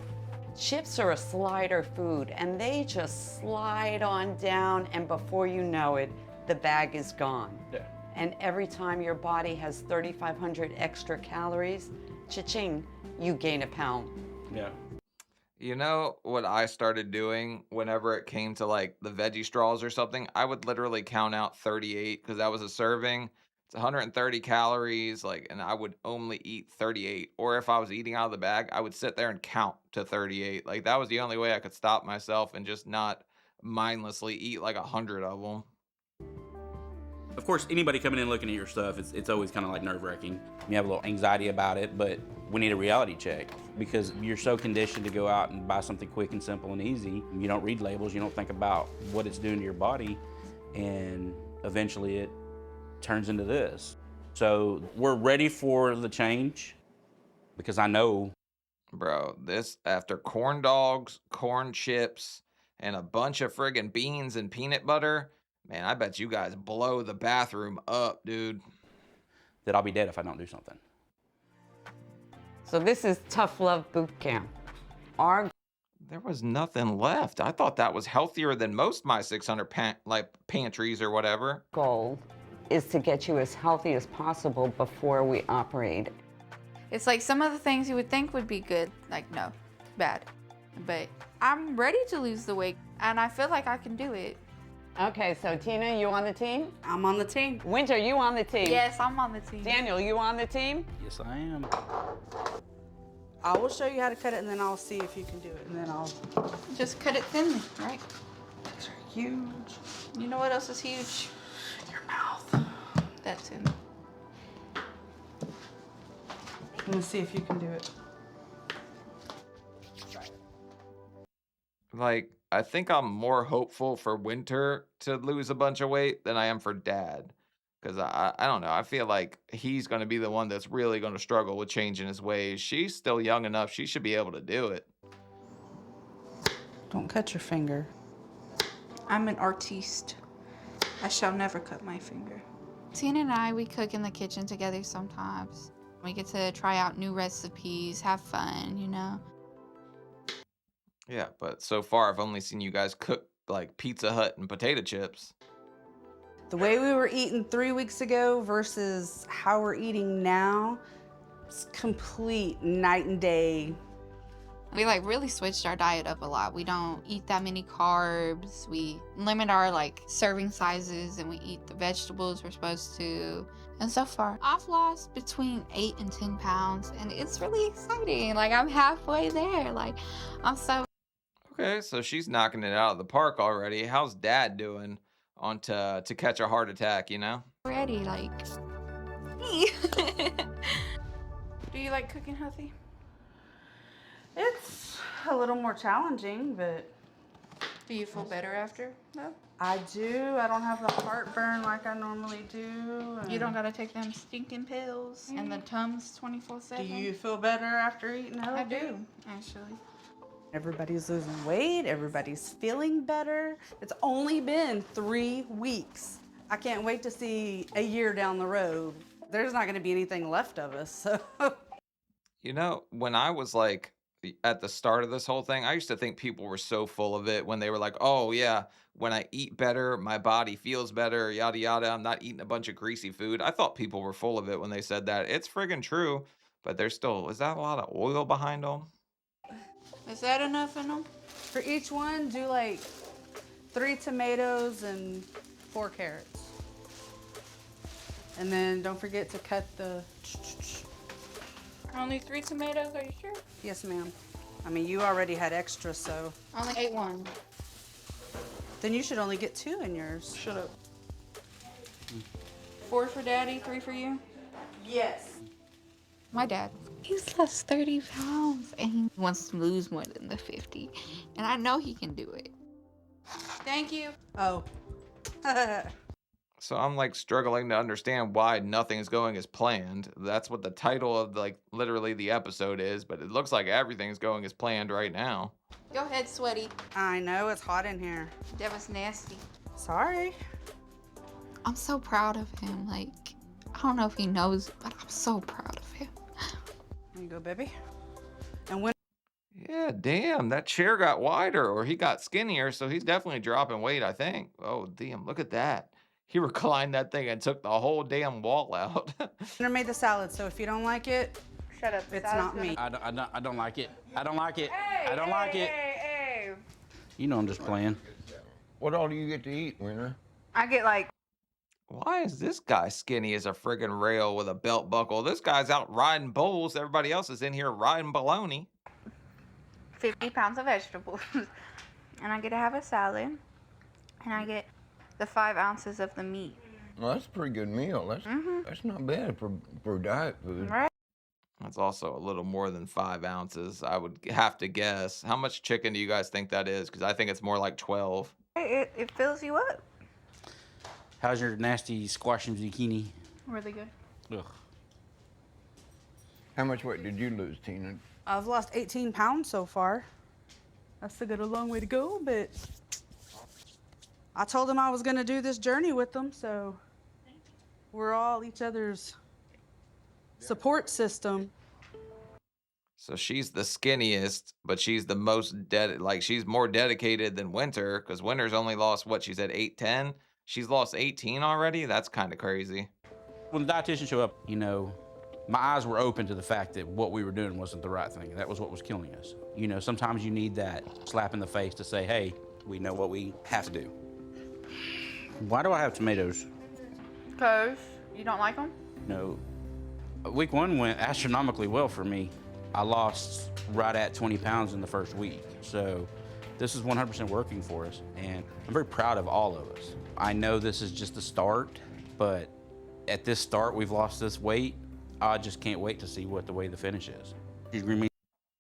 Chips are a slider food, and they just slide on down, and before you know it, the bag is gone. Yeah. And every time your body has 3,500 extra calories, cha-ching, you gain a pound. Yeah. You know what I started doing whenever it came to like the veggie straws or something? I would literally count out 38 because that was a serving. It's 130 calories, like, and I would only eat 38. Or if I was eating out of the bag, I would sit there and count to 38. Like that was the only way I could stop myself and just not mindlessly eat like 100 of them. Of course, anybody coming in looking at your stuff, it's always kind of like nerve-wracking. You have a little anxiety about it, but we need a reality check because you're so conditioned to go out and buy something quick and simple and easy. You don't read labels, you don't think about what it's doing to your body, and eventually it turns into this. So we're ready for the change because I know. Bro, this after corn dogs, corn chips, and a bunch of friggin' beans and peanut butter, man, I bet you guys blow the bathroom up, dude. That I'll be dead if I don't do something. So this is Tough Love Boot Camp. There was nothing left. I thought that was healthier than most my 600 pantries or whatever. Goal is to get you as healthy as possible before we operate. It's like some of the things you would think would be good, like no, bad. But I'm ready to lose the weight and I feel like I can do it. Okay, so Tina, you on the team? I'm on the team. Winter, you on the team? Yes, I'm on the team. Daniel, you on the team? Yes, I am. I will show you how to cut it and then I'll see if you can do it and then I'll... Just cut it thinly, right? These are huge. You know what else is huge? Your mouth. That's it. I'm gonna see if you can do it. Like, I think I'm more hopeful for Winter to lose a bunch of weight than I am for Dad. Because I don't know. I feel like he's going to be the one that's really going to struggle with changing his ways. She's still young enough. She should be able to do it. Don't cut your finger. I'm an artiste. I shall never cut my finger. Tina and I, we cook in the kitchen together sometimes. We get to try out new recipes, have fun, you know? Yeah, but so far I've only seen you guys cook like Pizza Hut and potato chips. The way we were eating 3 weeks ago versus how we're eating now, it's complete night and day. We like really switched our diet up a lot. We don't eat that many carbs. We limit our like serving sizes and we eat the vegetables we're supposed to. And so far, I've lost between 8 and 10 pounds and it's really exciting. Like I'm halfway there. Like I'm so... Okay, so she's knocking it out of the park already. How's Dad doing on to catch a heart attack, you know? ready, like... Do you like cooking healthy? It's a little more challenging, but... Do you feel better after, though? I do. I don't have the heartburn like I normally do. You don't gotta take them stinking pills and the Tums 24/7. Do you feel better after eating healthy? I do, actually. Everybody's losing weight. Everybody's feeling better. It's only been 3 weeks. I can't wait to see a year down the road. There's not going to be anything left of us. So. You know, when I was like at the start of this whole thing, I used to think people were so full of it when they were like, oh yeah, when I eat better, my body feels better, yada yada. I'm not eating a bunch of greasy food. I thought people were full of it when they said that. It's friggin' true, but there's still, is that a lot of oil behind them? Is that enough in them? For each one, do like 3 tomatoes and 4 carrots. And then don't forget to cut the... Only 3 tomatoes, are you sure? Yes, ma'am. I mean, you already had extra, so... I only ate 1. Then you should only get 2 in yours. Shut up. 4 for Daddy, 3 for you? Yes. My dad, he's lost 30 pounds and he wants to lose more than the 50. And I know he can do it. Thank you. Oh. So I'm like struggling to understand why nothing's going as planned. That's what the title of like literally the episode is, but it looks like everything's going as planned right now. Go ahead, Sweaty. I know, it's hot in here. That was nasty. Sorry. I'm so proud of him. Like, I don't know if he knows, but I'm so proud of him. There you go, baby. And when... Yeah, damn, that chair got wider or he got skinnier, so he's definitely dropping weight, I think. Oh, damn, look at that. He reclined that thing and took the whole damn wall out. I made the salad, so if you don't like it, Shut up. it's not me. I don't like it. I don't like it. I don't like it. Hey. You know I'm just playing. What all do you get to eat, Winter? I get like Why is this guy skinny as a friggin' rail with a belt buckle? This guy's out riding bulls. Everybody else is in here riding baloney. 50 pounds of vegetables. And I get to have a salad. And I get the 5 ounces of the meat. Well, that's a pretty good meal. That's not bad for diet food. Right? That's also a little more than 5 ounces, I would have to guess. How much chicken do you guys think that is? Because I think it's more like 12. It fills you up. How's your nasty squash and zucchini? Really good. Ugh. How much weight did you lose, Tina? I've lost 18 pounds so far. That's still got a long way to go, but I told them I was gonna do this journey with them, so we're all each other's support system. So she's the skinniest, but she's the most she's more dedicated than Winter, because Winter's only lost, what, she said 8-10? She's lost 18 already? That's kind of crazy. When the dietitian showed up, you know, my eyes were open to the fact that what we were doing wasn't the right thing. That was what was killing us. You know, sometimes you need that slap in the face to say, hey, we know what we have to do. Why do I have tomatoes? Because you don't like them? No. Week 1 went astronomically well for me. I lost right at 20 pounds in the first week. So this is 100% working for us. And I'm very proud of all of us. I know this is just the start, but at this start, we've lost this weight. I just can't wait to see what the way the finish is. You agree with me?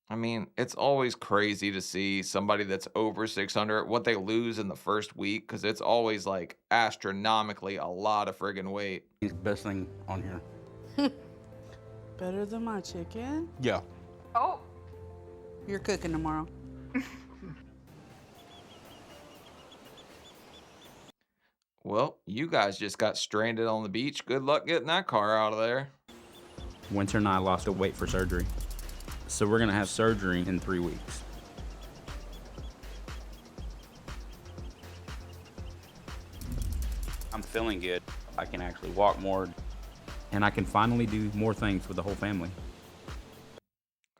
I mean, it's always crazy to see somebody that's over 600, what they lose in the first week, because it's always like astronomically a lot of friggin' weight. Best thing on here. Better than my chicken? Yeah. Oh. You're cooking tomorrow. Well, you guys just got stranded on the beach. Good luck getting that car out of there. Winter and I lost a weight for surgery. So we're gonna have surgery in 3 weeks. I'm feeling good. I can actually walk more, and I can finally do more things with the whole family.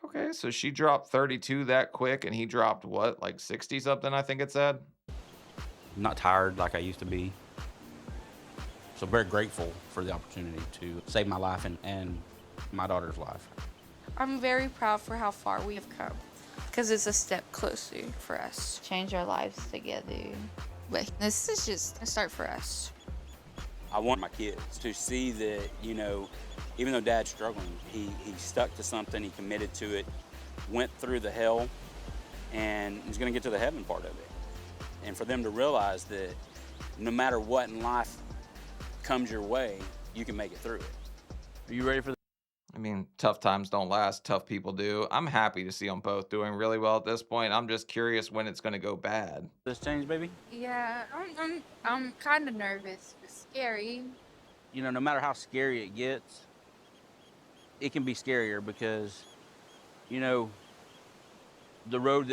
Okay, so she dropped 32 that quick, and he dropped what, like 60 something, I think it said? I'm not tired like I used to be. So very grateful for the opportunity to save my life and my daughter's life. I'm very proud for how far we have come because it's a step closer for us. Change our lives together. But this is just a start for us. I want my kids to see that, you know, even though Dad's struggling, he stuck to something, he committed to it, went through the hell, and he's gonna get to the heaven part of it. And for them to realize that no matter what in life comes your way, you can make it through it. Are you ready for I mean, tough times don't last, tough people do. I'm happy to see them both doing really well at this point. I'm just curious when it's going to go bad. This change, baby? Yeah, I'm kind of nervous. It's scary. You know, no matter how scary it gets, it can be scarier because, you know, the road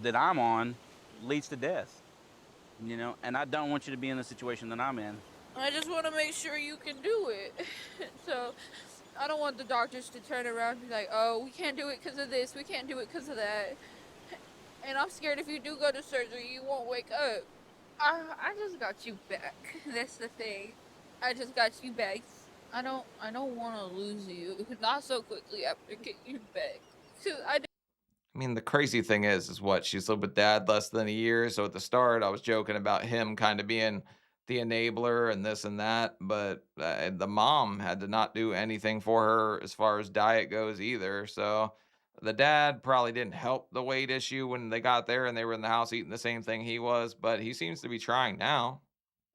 that I'm on leads to death. You know, and I don't want you to be in the situation that I'm in. I just want to make sure you can do it. So I don't want the doctors to turn around and be like, oh, we can't do it because of this, we can't do it because of that. And I'm scared if you do go to surgery, you won't wake up. I just got you back. That's the thing. I just got you back. I don't want to lose you. Not so quickly after getting you back. I mean, the crazy thing is what? She's lived with Dad less than a year. So at the start, I was joking about him kind of being the enabler and this and that. But the mom had to not do anything for her as far as diet goes either. So the dad probably didn't help the weight issue when they got there and they were in the house eating the same thing he was. But he seems to be trying now.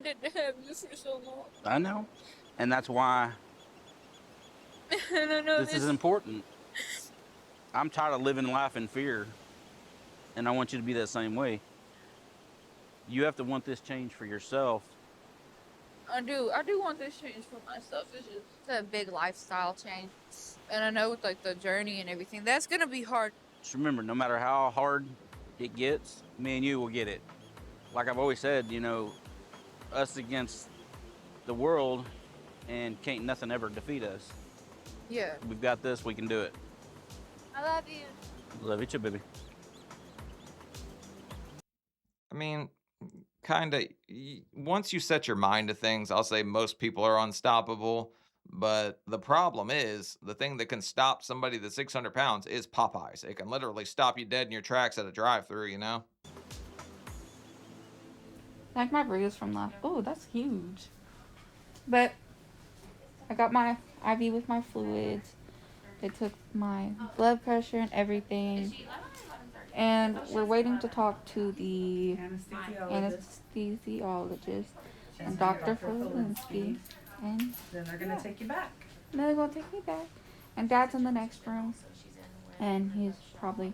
didn't have you for so long. I know. And that's why this is important. I'm tired of living life in fear, and I want you to be that same way. You have to want this change for yourself. I do want this change for myself. It's just a big lifestyle change. And I know with like the journey and everything, that's gonna be hard. Just remember, no matter how hard it gets, me and you will get it. Like I've always said, you know, us against the world, and can't nothing ever defeat us. Yeah. We've got this, we can do it. I love you. Love you too, baby. I mean, kind of, once you set your mind to things, I'll say most people are unstoppable. But the problem is, the thing that can stop somebody that's 600 pounds is Popeyes. It can literally stop you dead in your tracks at a drive-through, you know? Like my bruise from last. Oh, that's huge. But I got my IV with my fluids. They took my blood pressure and everything. And we're waiting to talk to the anesthesiologist and Dr. Furlinsky. And then they're gonna take you back. And then they're gonna take me back. And Dad's in the next room. And he's probably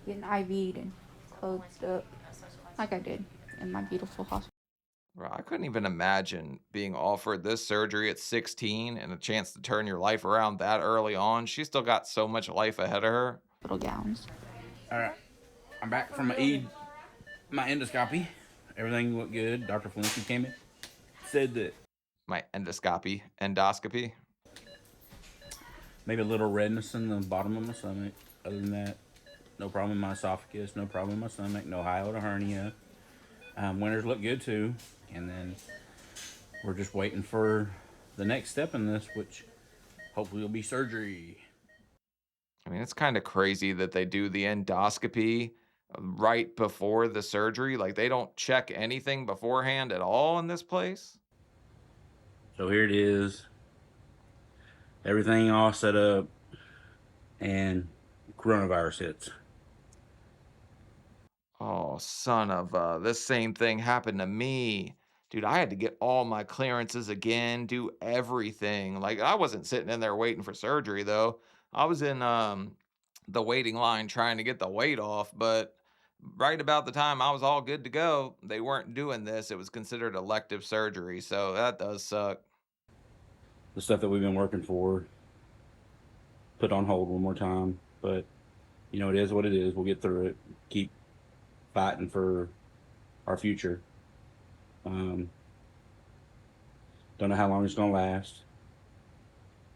getting IV'd and closed up like I did in my beautiful hospital. Bro, I couldn't even imagine being offered this surgery at 16 and a chance to turn your life around that early on. She still got so much life ahead of her. Little gowns. All right, I'm back from my endoscopy. Everything looked good. Dr. Felinsky came in, said that my endoscopy, maybe a little redness in the bottom of my stomach. Other than that, no problem in my esophagus, no problem in my stomach, no hiatal hernia. Winters look good too. And then we're just waiting for the next step in this, which hopefully will be surgery. I mean, it's kind of crazy that they do the endoscopy right before the surgery. Like, they don't check anything beforehand at all in this place. So here it is. Everything all set up, and coronavirus hits. Oh, son of this same thing happened to me. Dude, I had to get all my clearances again, do everything. Like, I wasn't sitting in there waiting for surgery, though. I was in the waiting line trying to get the weight off, but right about the time I was all good to go, they weren't doing this. It was considered elective surgery, so that does suck. The stuff that we've been working for, put on hold one more time, but you know, it is what it is. We'll get through it. Keep fighting for our future. Don't know how long it's gonna last.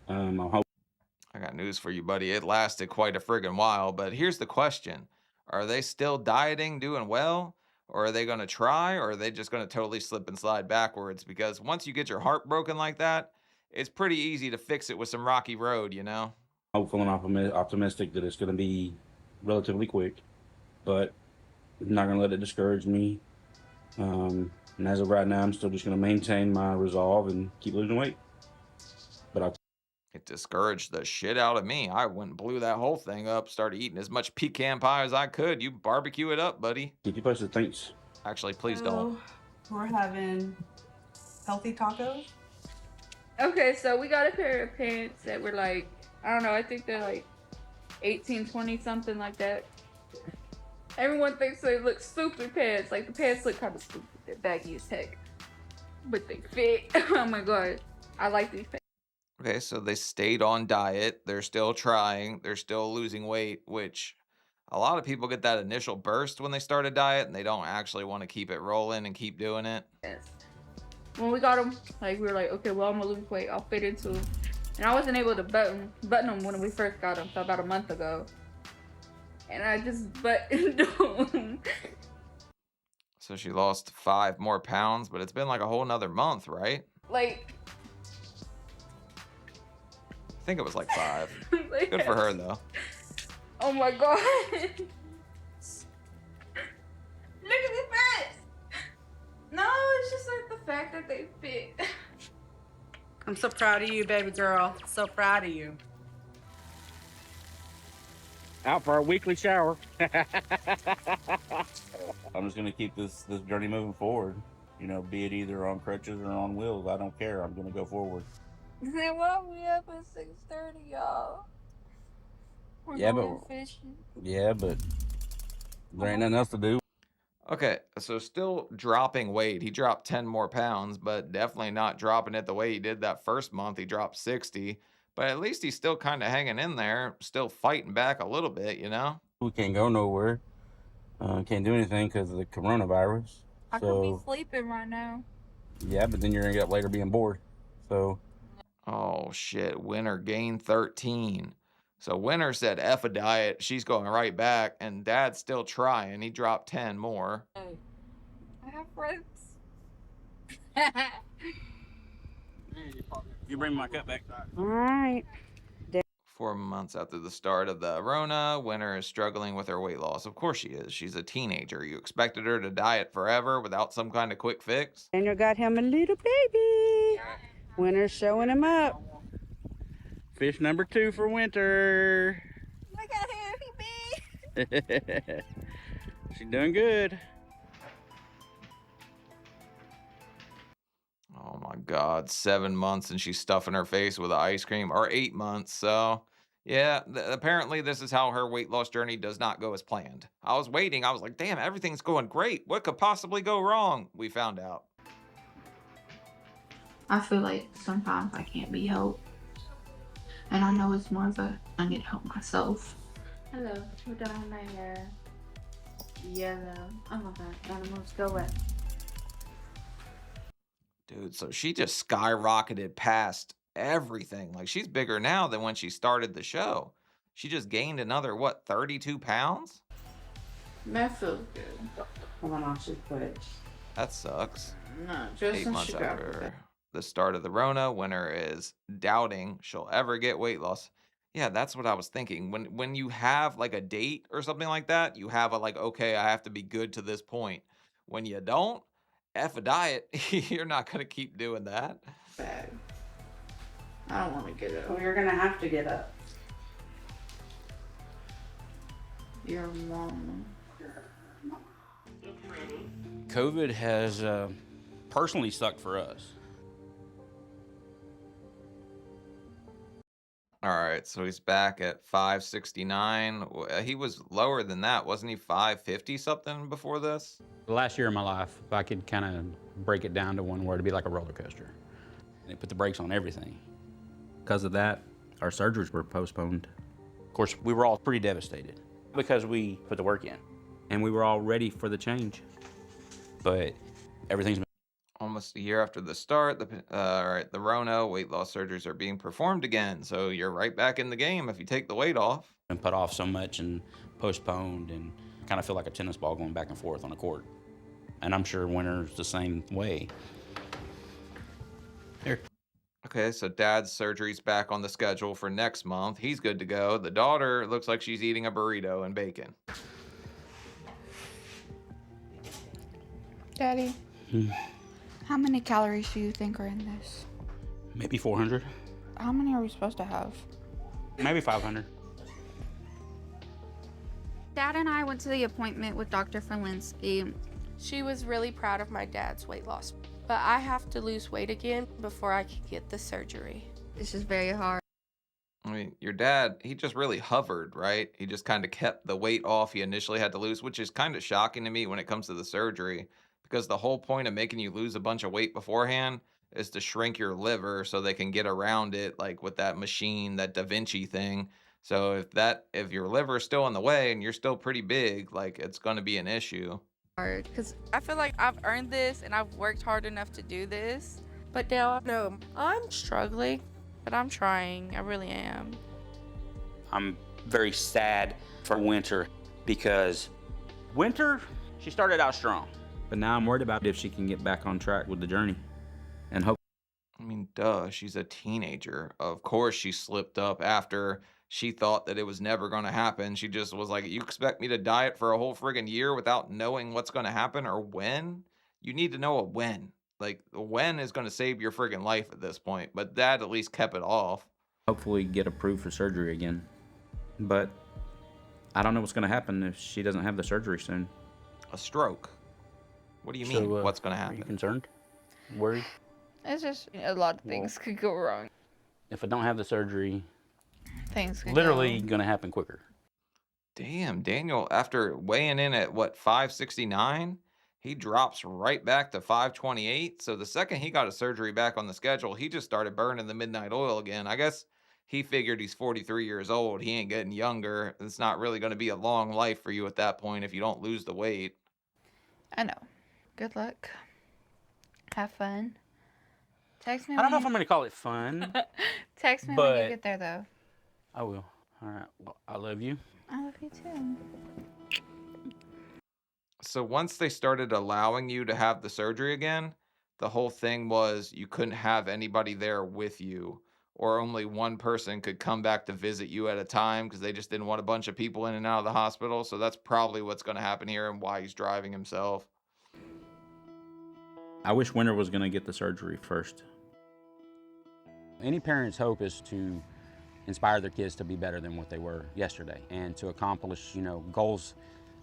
I got news for you, buddy. It lasted quite a friggin' while, but here's the question. Are they still dieting, doing well? Or are they going to try? Or are they just going to totally slip and slide backwards? Because once you get your heart broken like that, it's pretty easy to fix it with some rocky road, you know? Hopeful and optimistic that it's going to be relatively quick, but I'm not going to let it discourage me. And as of right now, I'm still just going to maintain my resolve and keep losing weight. But it discouraged the shit out of me. I went and blew that whole thing up, started eating as much pecan pie as I could. You barbecue it up, buddy. Keep you posted. Thanks. Actually, please don't. We're having healthy tacos. Okay, so we got a pair of pants that were like, I don't know, I think they're like 18, 20, something like that. Everyone thinks they look stupid pants. Like, the pants look kind of stupid. They're baggy as heck. But they fit. Oh my god. I like these pants. Okay, so they stayed on diet. They're still trying. They're still losing weight, which a lot of people get that initial burst when they start a diet and they don't actually want to keep it rolling and keep doing it. Yes. When we got them, like, we were like, okay, well, I'm gonna lose weight. I'll fit into them. And I wasn't able to button them when we first got them, so about a month ago. And I just buttoned them. So she lost 5 more pounds, but it's been like a whole nother month, right? Like, I think it was like 5. Good for her, though. Oh my god. Look at this pants. No, it's just like the fact that they fit. I'm so proud of you, baby girl. So proud of you. Out for our weekly shower. I'm just gonna keep this journey moving forward. You know, be it either on crutches or on wheels. I don't care. I'm gonna go forward. They woke me up at 6:30, y'all. We're going fishing. Yeah, but there ain't nothing else to do. Okay, so still dropping weight. He dropped 10 more pounds, but definitely not dropping it the way he did that first month. He dropped 60, but at least he's still kind of hanging in there, still fighting back a little bit, you know? We can't go nowhere. Can't do anything because of the coronavirus. I could be sleeping right now. Yeah, but then you're gonna get up later being bored. So. Oh shit, Winter gained 13. So Winter said F a diet. She's going right back, and Dad's still trying. He dropped 10 more. Hey, I have friends. You bring my cup back. All right. 4 months after the start of the Rona, Winter is struggling with her weight loss. Of course she is. She's a teenager. You expected her to diet forever without some kind of quick fix? Daniel got him a little baby. Winter's showing him up. Fish number 2 for Winter. Look at him, he big. She's doing good. Oh my God, 7 months and she's stuffing her face with ice cream, or 8 months. So yeah, apparently this is how her weight loss journey does not go as planned. I was waiting. I was like, damn, everything's going great. What could possibly go wrong? We found out. I feel like sometimes I can't be helped. And I know it's more of I need to help myself. Hello, we're done my hair. Yellow. Oh my God, animals go away. Dude, so she just skyrocketed past everything. Like, she's bigger now than when she started the show. She just gained another, what, 32 pounds? That feels good. Hold on, I'll just quit. That sucks. No, just 8 since months she got after the start of the Rona, Winter is doubting she'll ever get weight loss. Yeah, that's what I was thinking. When you have like a date or something like that, you have a like, okay, I have to be good to this point. When you don't, F a diet, you're not gonna keep doing that. bad. I don't want to get up. Well, you're gonna have to get up. Your mom. COVID has personally sucked for us. All right, so he's back at 569. He was lower than that, wasn't he? 550 something before this? The last year of my life, if I could kind of break it down to one word, it'd be like a roller coaster. And it put the brakes on everything. Because of that, our surgeries were postponed. Of course, we were all pretty devastated because we put the work in. And we were all ready for the change. But everything's been Almost a year after the start, all right, the Rona weight loss surgeries are being performed again. So you're right back in the game if you take the weight off. been put off so much and postponed, and kind of feel like a tennis ball going back and forth on a court. And I'm sure Winter's the same way. Here. Okay, so Dad's surgery's back on the schedule for next month. He's good to go. The daughter looks like she's eating a burrito and bacon. Daddy, how many calories do you think are in this? Maybe 400. How many are we supposed to have? Maybe 500. Dad and I went to the appointment with Dr. Felinsky. She was really proud of my dad's weight loss, but I have to lose weight again before I can get the surgery. This is very hard. I mean, your dad, he just really hovered, right? He just kind of kept the weight off he initially had to lose, which is kind of shocking to me when it comes to the surgery, because the whole point of making you lose a bunch of weight beforehand is to shrink your liver so they can get around it, like with that machine, that Da Vinci thing. So if your liver's still in the way and you're still pretty big, like it's going to be an issue. Hard, because I feel like I've earned this and I've worked hard enough to do this. But now I know I'm struggling. But I'm trying. I really am. I'm very sad for Winter because Winter, she started out strong. But now I'm worried about if she can get back on track with the journey and hope. I mean, duh, she's a teenager. Of course she slipped up after she thought that it was never going to happen. She just was like, you expect me to diet for a whole friggin' year without knowing what's going to happen or when? You need to know a when. Like, when is going to save your friggin' life at this point. But Dad at least kept it off. Hopefully get approved for surgery again. But I don't know what's going to happen if she doesn't have the surgery soon. A stroke? What do you mean, what's going to happen? Are you concerned? Worried? It's just a lot of things could go wrong. If I don't have the surgery, Things could literally go. going to happen quicker. Damn, Daniel, after weighing in at, what, 569? He drops right back to 528. So the second he got a surgery back on the schedule, he just started burning the midnight oil again. I guess he figured he's 43 years old. He ain't getting younger. It's not really going to be a long life for you at that point if you don't lose the weight. I know. Good luck. Have fun. Text me. I don't know if I'm going to call it fun. Text me when but you get there, though. I will. All right. Well, I love you. I love you too. So once they started allowing you to have the surgery again, the whole thing was you couldn't have anybody there with you, or only one person could come back to visit you at a time because they just didn't want a bunch of people in and out of the hospital. So that's probably what's going to happen here and why he's driving himself. I wish Winter was going to get the surgery first. Any parent's hope is to inspire their kids to be better than what they were yesterday and to accomplish, goals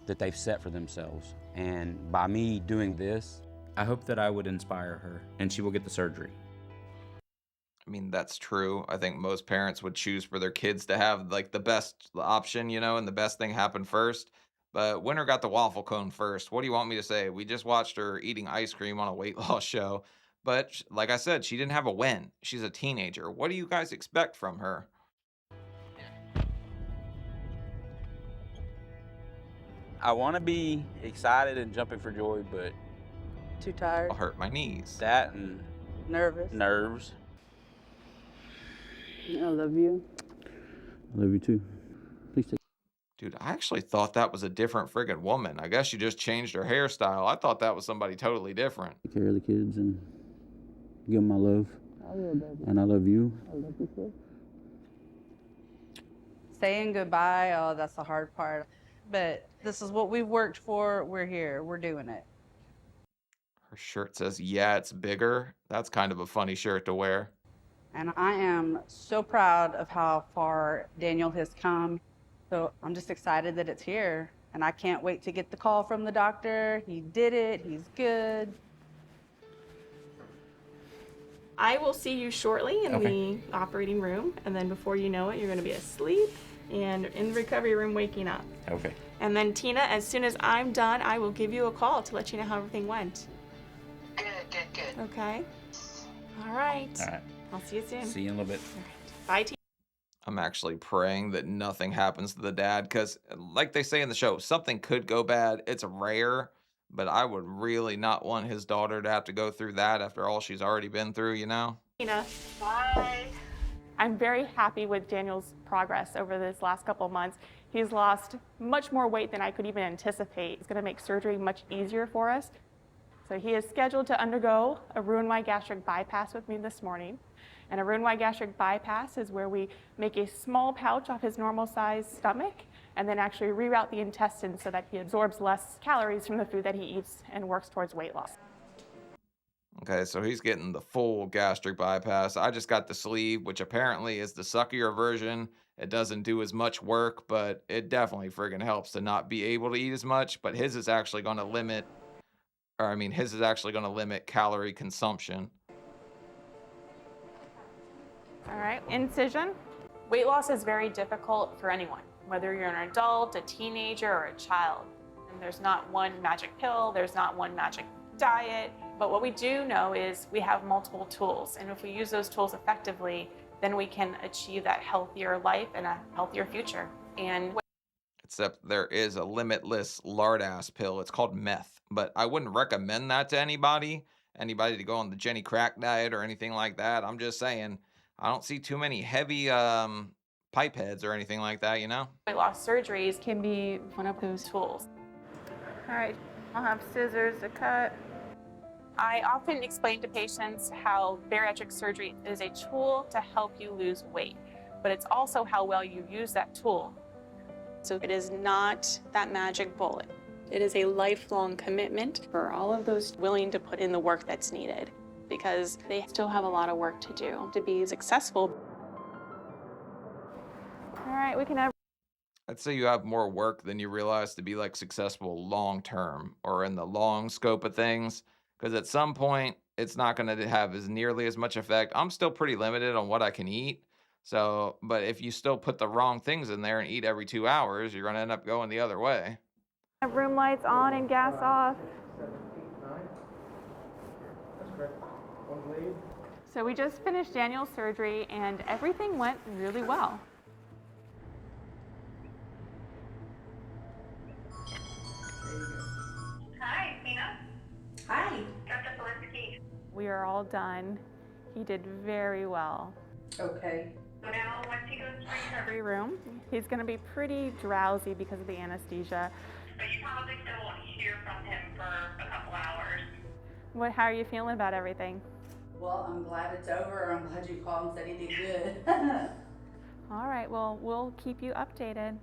that they've set for themselves. And by me doing this, I hope that I would inspire her and she will get the surgery. I mean, that's true. I think most parents would choose for their kids to have like the best option, and the best thing happen first. But Winter got the waffle cone first. What do you want me to say? We just watched her eating ice cream on a weight loss show. But like I said, she didn't have a win. She's a teenager. What do you guys expect from her? I want to be excited and jumping for joy, but Too tired. I'll hurt my knees. that and Nervous. nerves. I love you. I love you too. Please take Dude, I actually thought that was a different friggin' woman. I guess she just changed her hairstyle. I thought that was somebody totally different. care of the kids and give them my love. I will, baby. And I love you. I love you too. Saying goodbye, oh, that's the hard part. But this is what we've worked for. We're here. We're doing it. Her shirt says, "Yeah, it's bigger." That's kind of a funny shirt to wear. And I am so proud of how far Daniel has come. So I'm just excited that it's here. And I can't wait to get the call from the doctor. He did it. He's good. I will see you shortly in Okay. the operating room, and then before you know it, you're going to be asleep and in the recovery room waking up. Okay. And then Tina, as soon as I'm done, I will give you a call to let you know how everything went. Good. Okay? All right. All right. I'll see you soon. See you in a little bit. Bye, Tina. I'm actually praying that nothing happens to the dad because, like they say in the show, something could go bad. It's rare, but I would really not want his daughter to have to go through that after all she's already been through, Tina. Bye. I'm very happy with Daniel's progress over this last couple of months. He's lost much more weight than I could even anticipate. It's going to make surgery much easier for us. So he is scheduled to undergo a Roux-en-Y gastric bypass with me this morning. And a Roux-en-Y gastric bypass is where we make a small pouch off his normal size stomach and then actually reroute the intestines so that he absorbs less calories from the food that he eats and works towards weight loss. Okay, so he's getting the full gastric bypass. I just got the sleeve, which apparently is the suckier version. It doesn't do as much work, but it definitely friggin' helps to not be able to eat as much. But his is actually going to limit, calorie consumption. All right, incision. Weight loss is very difficult for anyone, whether you're an adult, a teenager, or a child. And there's not one magic pill, there's not one magic diet. But what we do know is we have multiple tools. And if we use those tools effectively, then we can achieve that healthier life and a healthier future. And Except there is a limitless lard ass pill. It's called meth. But I wouldn't recommend that to anybody to go on the Jenny Crack diet or anything like that. I'm just saying, I don't see too many heavy pipe heads or anything like that, weight loss surgeries can be one of those tools. All right, I'll have scissors to cut. I often explain to patients how bariatric surgery is a tool to help you lose weight, but it's also how well you use that tool. So it is not that magic bullet. It is a lifelong commitment for all of those willing to put in the work that's needed, because they still have a lot of work to do to be successful. All right, we can have. I'd say you have more work than you realize to be like successful long term or in the long scope of things. Because at some point, it's not going to have as nearly as much effect. I'm still pretty limited on what I can eat. So, but if you still put the wrong things in there and eat every 2 hours, you're going to end up going the other way. Room lights on and gas off. So we just finished Daniel's surgery and everything went really well. Hi, Tina. Hi. Dr. Felicity. We are all done. He did very well. Okay. So now, once he goes to recovery room, he's going to be pretty drowsy because of the anesthesia. But you probably still won't hear from him for a couple hours. How are you feeling about everything? Well, I'm glad it's over. I'm glad you called and said he did good. All right, well, we'll keep you updated.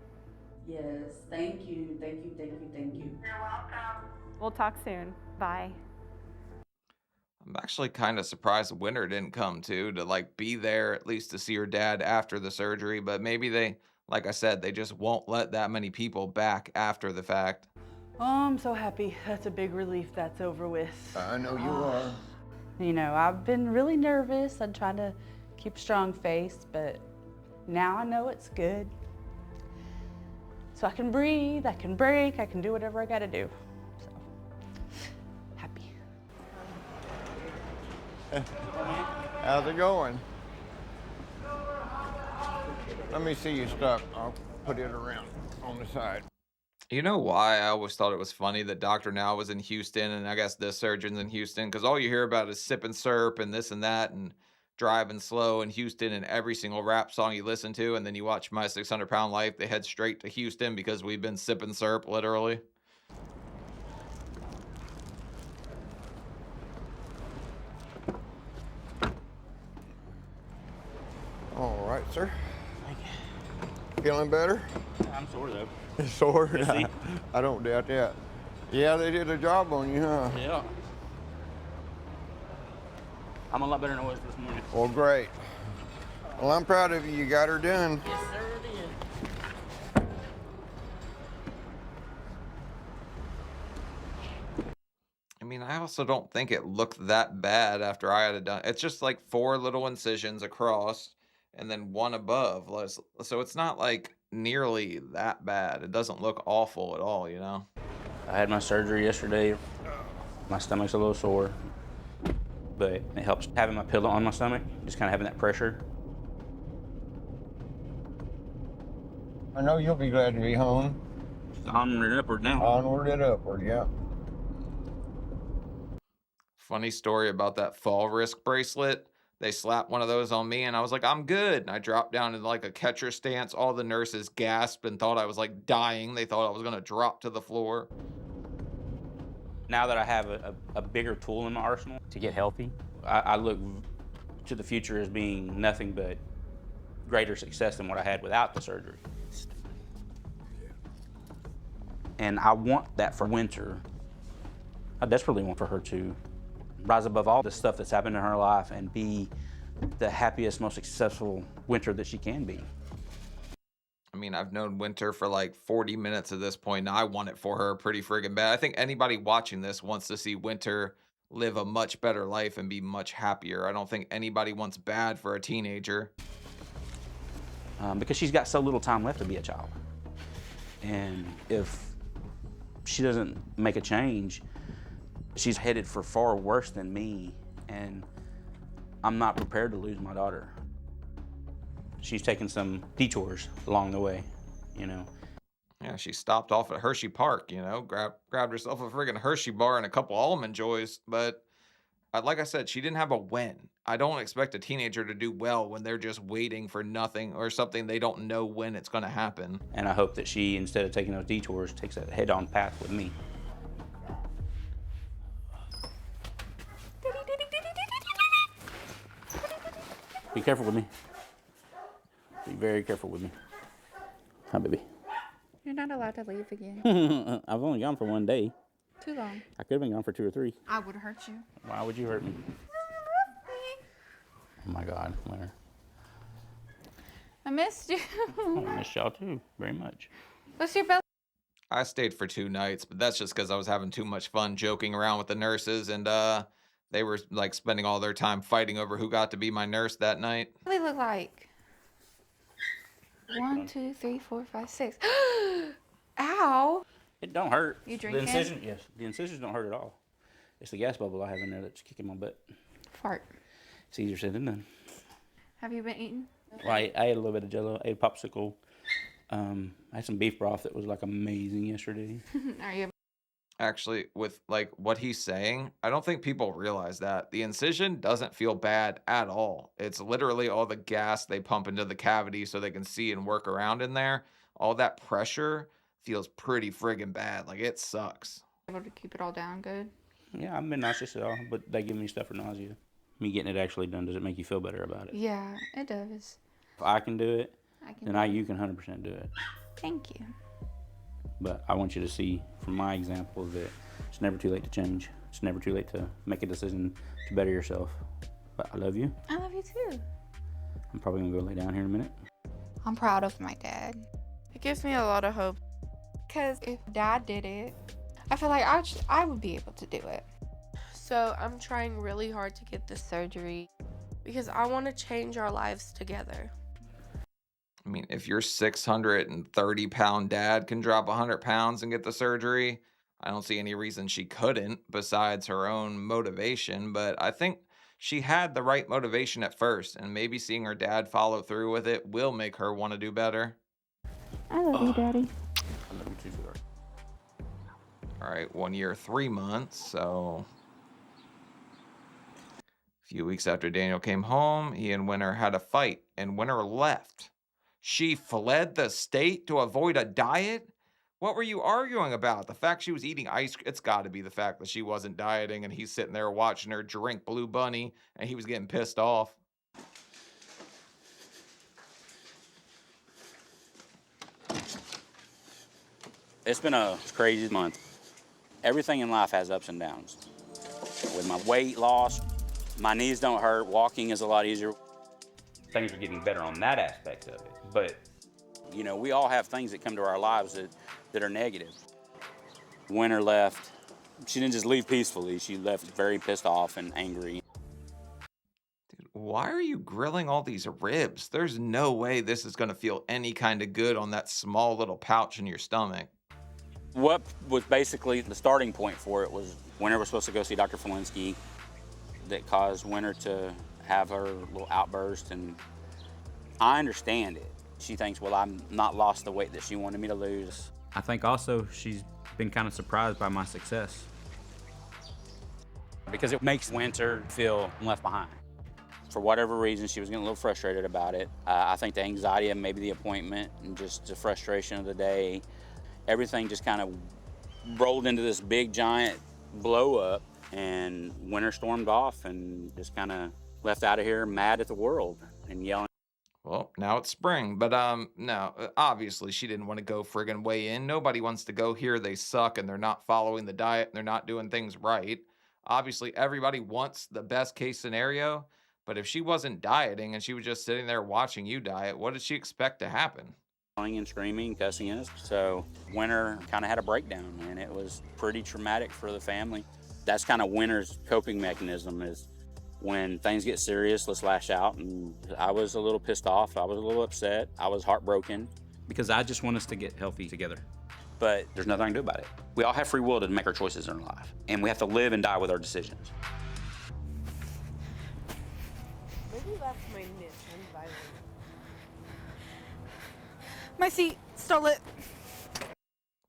Yes, thank you, thank you, thank you, thank you. You're welcome. We'll talk soon. Bye. I'm actually kind of surprised Winter didn't come too, to like be there at least to see her dad after the surgery, but maybe they, like I said, they just won't let that many people back after the fact. Oh, I'm so happy. That's a big relief that's over with. I know you are. You know, I've been really nervous. I'm trying to keep a strong face, but now I know it's good. So I can breathe, I can break, I can do whatever I gotta do. So, happy. How's it going? Let me see your stuff. I'll put it around on the side. You know why I always thought it was funny that Dr. Now was in Houston and I guess this surgeon's in Houston? Because all you hear about is sipping syrup and this and that and driving slow in Houston in every single rap song you listen to. And then you watch My 600-Pound Life, they head straight to Houston because we've been sipping syrup, literally. All right, sir. Feeling better? I'm sore though. Sore? We'll see. I don't doubt that. Yeah, they did a job on you, huh? Yeah. I'm a lot better than I was this morning. Well, great. Well, I'm proud of you. You got her done. Yes, sir, it did. I mean, I also don't think it looked that bad after I had it done. It's just like 4 little incisions across and then 1 above. So it's not like nearly that bad. It doesn't look awful at all, you know? I had my surgery yesterday. My stomach's a little sore, but it helps having my pillow on my stomach, just kind of having that pressure. I know you'll be glad to be home. Onward and upward now. Onward and upward, yeah. Funny story about that fall risk bracelet. They slapped one of those on me and I was like, I'm good. And I dropped down in like a catcher stance. All the nurses gasped and thought I was like dying. They thought I was going to drop to the floor. Now that I have a bigger tool in my arsenal to get healthy, I look to the future as being nothing but greater success than what I had without the surgery. And I want that for Winter. I desperately want for her to rise above all the stuff that's happened in her life and be the happiest, most successful Winter that she can be. I mean, I've known Winter for like 40 minutes at this point. Now I want it for her pretty friggin' bad. I think anybody watching this wants to see Winter live a much better life and be much happier. I don't think anybody wants bad for a teenager. Because she's got so little time left to be a child. And if she doesn't make a change, she's headed for far worse than me, and I'm not prepared to lose my daughter. She's taken some detours along the way, you know. Yeah, she stopped off at Hershey Park, you know, grabbed herself a friggin' Hershey bar and a couple Almond Joys, but like I said, she didn't have a win. I don't expect a teenager to do well when they're just waiting for nothing or something they don't know when it's going to happen. And I hope that she, instead of taking those detours, takes that head-on path with me. Be careful with me. Be very careful with me. Hi, baby. You're not allowed to leave again. I've only gone for 1 day. Too long. I could have been gone for 2 or 3. I would hurt you. Why would you hurt me? Oh my God, Winter. I missed you. I missed y'all too, very much. What's your belly? I stayed for 2 nights, but that's just because I was having too much fun joking around with the nurses, and they were like spending all their time fighting over who got to be my nurse that night. What do they look like? 1, 2, 3, 4, 5, 6. Ow! It don't hurt. You drinking? The incision, yes. The incisions don't hurt at all. It's the gas bubble I have in there that's kicking my butt. Fart. It's easier said than done. Have you been eating? Well, I ate a little bit of Jello, ate a popsicle. I had some beef broth that was like amazing yesterday. Are you? actually, with like what he's saying, I don't think people realize that the incision doesn't feel bad at all. It's literally all the gas they pump into the cavity so they can see and work around in there. All that pressure feels pretty friggin' bad. Like it sucks. Able to keep it all down good. Yeah, I've been nauseous at all, but they give me stuff for nausea. Me getting it actually done, does it make you feel better about it? Yeah, it does. If I can do it, do then you can 100% do it. Thank you. But I want you to see from my example that it's never too late to change. It's never too late to make a decision to better yourself. But I love you. I love you too. I'm probably gonna go lay down here in a minute. I'm proud of my dad. It gives me a lot of hope. Because if dad did it, I feel like I would be able to do it. So I'm trying really hard to get this surgery because I want to change our lives together. I mean, if your 630-pound dad can drop 100 pounds and get the surgery, I don't see any reason she couldn't besides her own motivation. But I think she had the right motivation at first, and maybe seeing her dad follow through with it will make her want to do better. I love you, Daddy. I love you too, sweetheart. All right, 1 year, 3 months. So a few weeks after Daniel came home, he and Winter had a fight, and Winter left. She fled the state to avoid a diet? What were you arguing about? The fact she was eating ice cream? It's got to be the fact that she wasn't dieting and he's sitting there watching her drink Blue Bunny and he was getting pissed off. It's been a crazy month. Everything in life has ups and downs. With my weight loss, my knees don't hurt, walking is a lot easier. Things are getting better on that aspect of it. But, you know, we all have things that come to our lives that are negative. Winter left. She didn't just leave peacefully. She left very pissed off and angry. Dude, why are you grilling all these ribs? There's no way this is going to feel any kind of good on that small little pouch in your stomach. What was basically the starting point for it was Winter was supposed to go see Dr. Felinsky. That caused Winter to have her little outburst, and I understand it. She thinks, well, I'm not lost the weight that she wanted me to lose. I think also she's been kind of surprised by my success. Because it makes Winter feel left behind. For whatever reason, she was getting a little frustrated about it. I think the anxiety of maybe the appointment and just the frustration of the day, everything just kind of rolled into this big giant blow up, and Winter stormed off and just kind of left out of here mad at the world and yelling. Well, now it's spring, but no, obviously she didn't want to go friggin' weigh in. Nobody wants to go here. They suck and they're not following the diet and they're not doing things right. Obviously, everybody wants the best case scenario, but if she wasn't dieting and she was just sitting there watching you diet, what did she expect to happen? And screaming, cussing us. So Winter kind of had a breakdown, and it was pretty traumatic for the family. That's kind of Winter's coping mechanism is when things get serious, let's lash out. And I was a little pissed off. I was a little upset. I was heartbroken. Because I just want us to get healthy together. But there's nothing I can do about it. We all have free will to make our choices in our life, and we have to live and die with our decisions. Maybe that's my niche. I'm violent. My seat, stole it.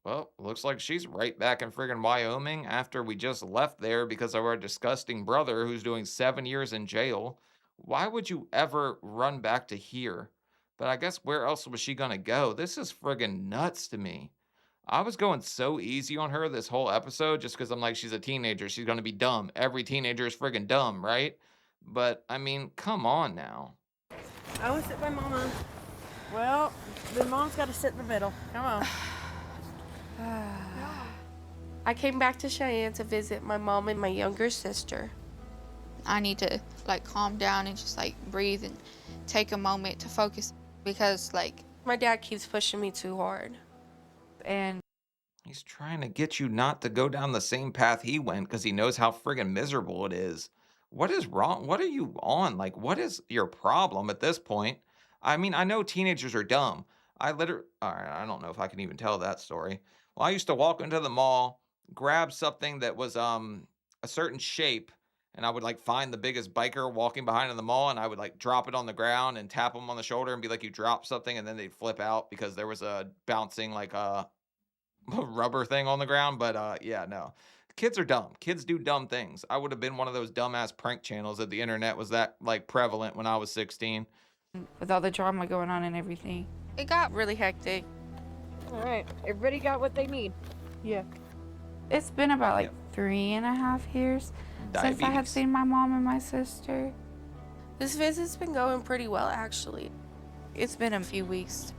Well, looks like she's right back in friggin' Wyoming after we just left there because of our disgusting brother who's doing 7 years in jail. Why would you ever run back to here? But I guess where else was she gonna go? This is friggin' nuts to me. I was going so easy on her this whole episode just because I'm like, she's a teenager. She's gonna be dumb. Every teenager is friggin' dumb, right? But, I mean, come on now. I want to sit by Mama. Well, then Mom's got to sit in the middle. Come on. I came back to Cheyenne to visit my mom and my younger sister. I need to like calm down and just like breathe and take a moment to focus because like my dad keeps pushing me too hard. And he's trying to get you not to go down the same path he went because he knows how friggin' miserable it is. What is wrong? What are you on? Like, what is your problem at this point? I mean, I know teenagers are dumb. All right, I don't know if I can even tell that story. Well, I used to walk into the mall, grab something that was a certain shape, and I would like find the biggest biker walking behind in the mall, and I would like drop it on the ground and tap them on the shoulder and be like, "You dropped something," and then they'd flip out because there was a bouncing like rubber thing on the ground. But yeah, no. Kids are dumb. Kids do dumb things. I would have been one of those dumbass prank channels if the internet was that like prevalent when I was 16. With all the drama going on and everything, it got really hectic. All right, everybody got what they need. Yeah. It's been about like 3.5 years since I have seen my mom and my sister. This visit's been going pretty well, actually. It's been a few weeks,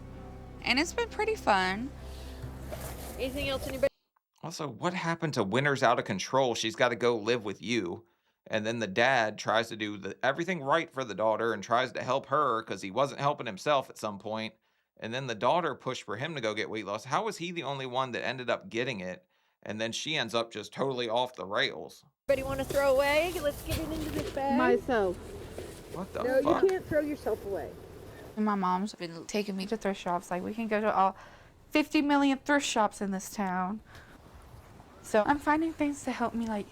and it's been pretty fun. Anything else anybody? Also, what happened to Winter's out of control? She's got to go live with you. And then the dad tries to do everything right for the daughter and tries to help her because he wasn't helping himself at some point. And then the daughter pushed for him to go get weight loss. How was he the only one that ended up getting it? And then she ends up just totally off the rails. Anybody want to throw away? Let's get it into this bag. Myself. What the No, fuck? you can't throw yourself away. And my mom's been taking me to thrift shops. Like, we can go to all 50 million thrift shops in this town. So I'm finding things to help me, like,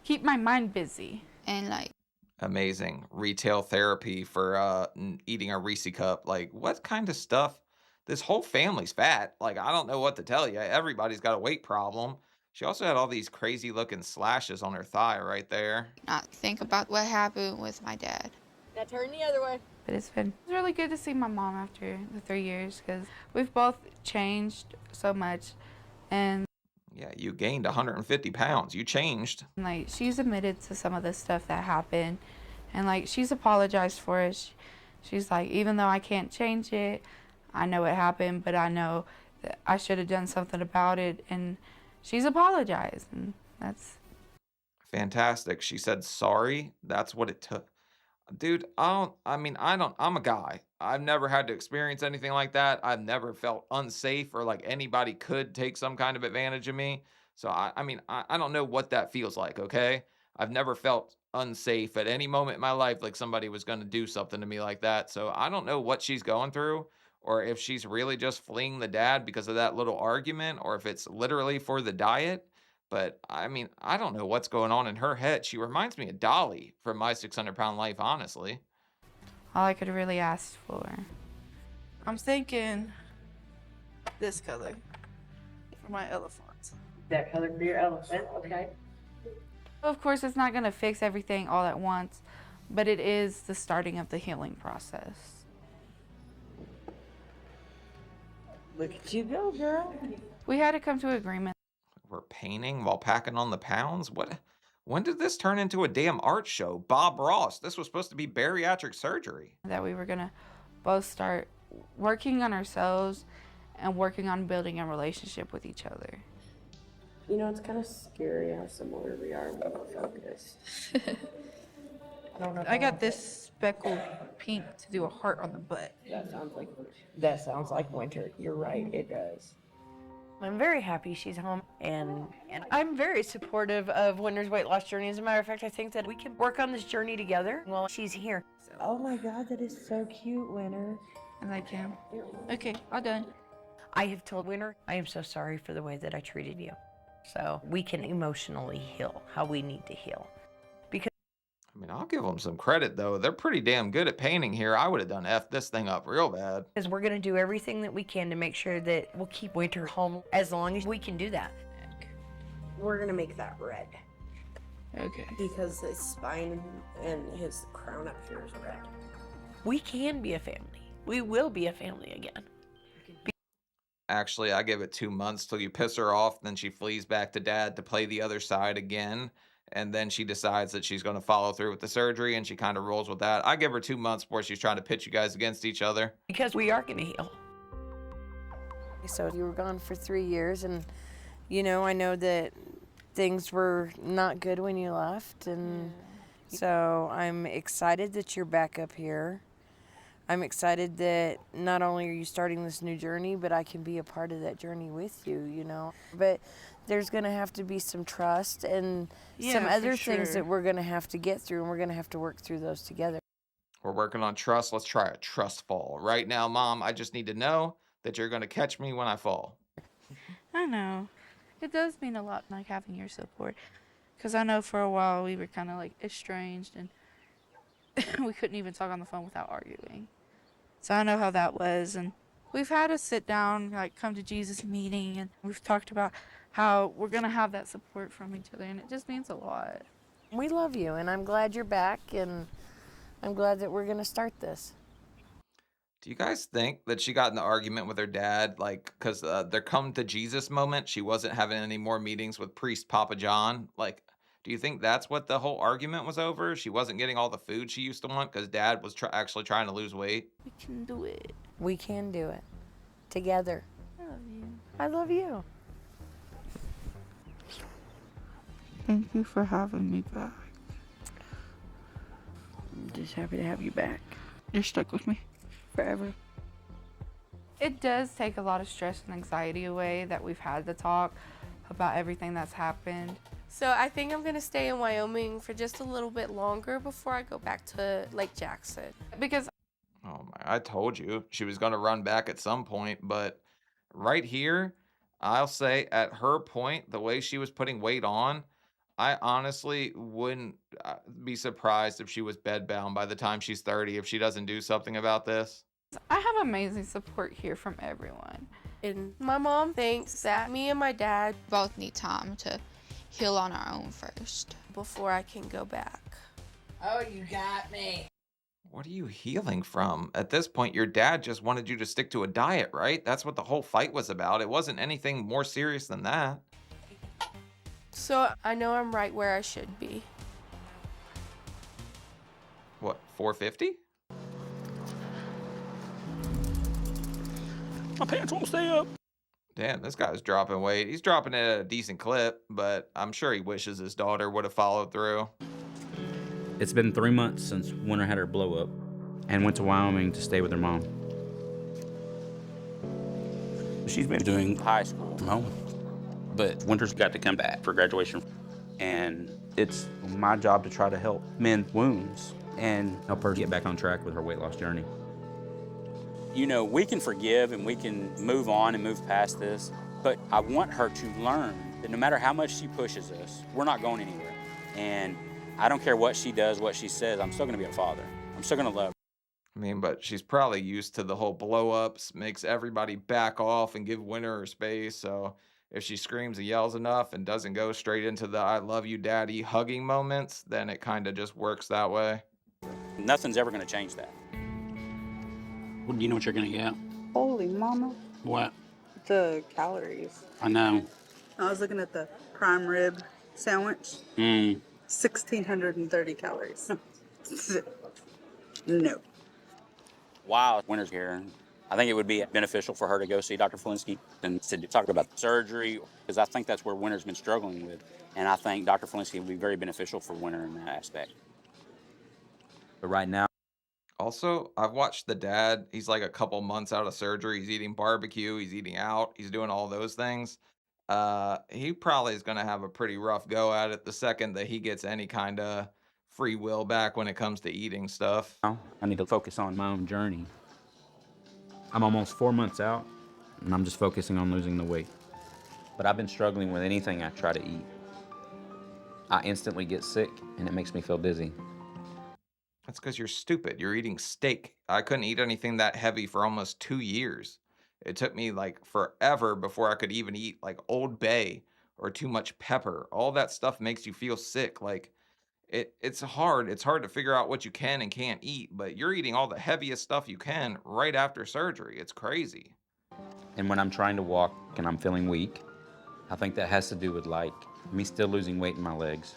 keep my mind busy. And, like, Amazing. Retail therapy for eating a Reese cup. Like, what kind of stuff? This whole family's fat. Like, I don't know what to tell you. Everybody's got a weight problem. She also had all these crazy looking slashes on her thigh right there. not think about what happened with my dad. Now turn the other way. But it's really good to see my mom after the 3 years, because we've both changed so much. And Yeah, you gained 150 pounds. You changed. like, she's admitted to some of the stuff that happened, and like, she's apologized for it. She's like, even though I can't change it, I know it happened, but I know that I should have done something about it, and she's apologized, and that's Fantastic. She said sorry. That's what it took. Dude, I'm a guy. I've never had to experience anything like that. I've never felt unsafe or like anybody could take some kind of advantage of me. So I don't know what that feels like, okay? I've never felt unsafe at any moment in my life like somebody was going to do something to me like that. So I don't know what she's going through or if she's really just fleeing the dad because of that little argument or if it's literally for the diet. But I don't know what's going on in her head. She reminds me of Dolly from My 600-Pound Life, honestly. all I could really ask for. I'm thinking this color for my elephant. That color for your elephant, okay. Of course, it's not going to fix everything all at once, but it is the starting of the healing process. Look at you go, girl. We had to come to an agreement. We're painting while packing on the pounds? When did this turn into a damn art show? Bob Ross. This was supposed to be bariatric surgery. That we were going to both start working on ourselves and working on building a relationship with each other. You know, it's kind of scary how similar we are when we're focused. I don't know. I got this speckled pink to do a heart on the butt. That sounds like winter. You're right, it does. I'm very happy she's home, and I'm very supportive of Winter's weight loss journey. As a matter of fact, I think that we can work on this journey together while she's here. Oh my God, that is so cute, Winter. And I can. Okay, all done. I have told Winter, I am so sorry for the way that I treated you. So we can emotionally heal how we need to heal. I'll give them some credit, though. They're pretty damn good at painting here. I would have done F this thing up real bad. Because we're going to do everything that we can to make sure that we'll keep Winter home as long as we can do that. We're going to make that red. Okay. Because his spine and his crown up here is red. We can be a family. We will be a family again. Actually, I give it 2 months till you piss her off. Then she flees back to dad to play the other side again. And then she decides that she's going to follow through with the surgery, and she kind of rolls with that. I give her 2 months before she's trying to pitch you guys against each other. Because we are going to heal. So you were gone for 3 years, and, you know, I know that things were not good when you left, and so I'm excited that you're back up here. I'm excited that not only are you starting this new journey, but I can be a part of that journey with you, you know. But there's going to have to be some trust and some other things that we're going to have to get through, and we're going to have to work through those together. We're working on trust. Let's try a trust fall. Right now, Mom, I just need to know that you're going to catch me when I fall. I know. It does mean a lot, like, having your support. Because I know for a while we were kind of, like, estranged, and we couldn't even talk on the phone without arguing. So I know how that was, and We've had a sit down, like come to Jesus meeting, and we've talked about how we're gonna have that support from each other, and it just means a lot. We love you, and I'm glad you're back, and I'm glad that we're gonna start this. Do you guys think that she got in the argument with her dad, like, because their come to Jesus moment, she wasn't having any more meetings with priest Papa John? Like, do you think that's what the whole argument was over? She wasn't getting all the food she used to want because dad was actually trying to lose weight? We can do it. We can do it. Together. I love you. I love you. Thank you for having me back. I'm just happy to have you back. You're stuck with me forever. It does take a lot of stress and anxiety away that we've had to talk about everything that's happened. So I think I'm gonna stay in Wyoming for just a little bit longer before I go back to Lake Jackson. Because Oh my, I told you she was going to run back at some point, but right here, I'll say at her point, the way she was putting weight on, I honestly wouldn't be surprised if she was bedbound by the time she's 30 if she doesn't do something about this. I have amazing support here from everyone. And my mom thinks that me and my dad both need time to heal on our own first before I can go back. Oh, you got me. What are you healing from? At this point, your dad just wanted you to stick to a diet, right? That's what the whole fight was about. It wasn't anything more serious than that. So I know I'm right where I should be. What, 450? My pants won't stay up. Damn, this guy's dropping weight. He's dropping it at a decent clip, but I'm sure he wishes his daughter would have followed through. It's been 3 months since Winter had her blow up and went to Wyoming to stay with her mom. She's been doing high school from home, but Winter's got to come back for graduation. And It's my job to try to help mend wounds and help her get back on track with her weight loss journey. you know, we can forgive and we can move on and move past this, but I want her to learn that no matter how much she pushes us, we're not going anywhere. And I don't care what she does, what she says, I'm still gonna be a father. I'm still gonna love her. I mean, but she's probably used to the whole blow-ups, makes everybody back off and give Winter her space, so if she screams and yells enough and doesn't go straight into the I love you, daddy hugging moments, then it kind of just works that way. Nothing's ever gonna change that. Well, do you know what you're gonna get? Holy mama. What? The calories. I know. I was looking at the prime rib sandwich. 1,630 calories. No. While Winter's here, I think it would be beneficial for her to go see Dr. Flinsky and to talk about surgery, because I think that's where Winter's been struggling with. And I think Dr. Flinsky would be very beneficial for Winter in that aspect. But right now, Also, I've watched the dad. He's like a couple months out of surgery. He's eating barbecue. He's eating out. He's doing all those things. He probably is going to have a pretty rough go at it the second that he gets any kind of free will back when it comes to eating stuff. I need to focus on my own journey. I'm almost 4 months out, and I'm just focusing on losing the weight. But I've been struggling with anything I try to eat. I instantly get sick, and it makes me feel dizzy. That's because you're stupid. You're eating steak. I couldn't eat anything that heavy for almost 2 years. It took me like forever before I could even eat like Old Bay or too much pepper. All that stuff makes you feel sick. Like it's hard. It's hard to figure out what you can and can't eat, but you're eating all the heaviest stuff you can right after surgery. It's crazy. And when I'm trying to walk and I'm feeling weak, I think that has to do with like me still losing weight in my legs.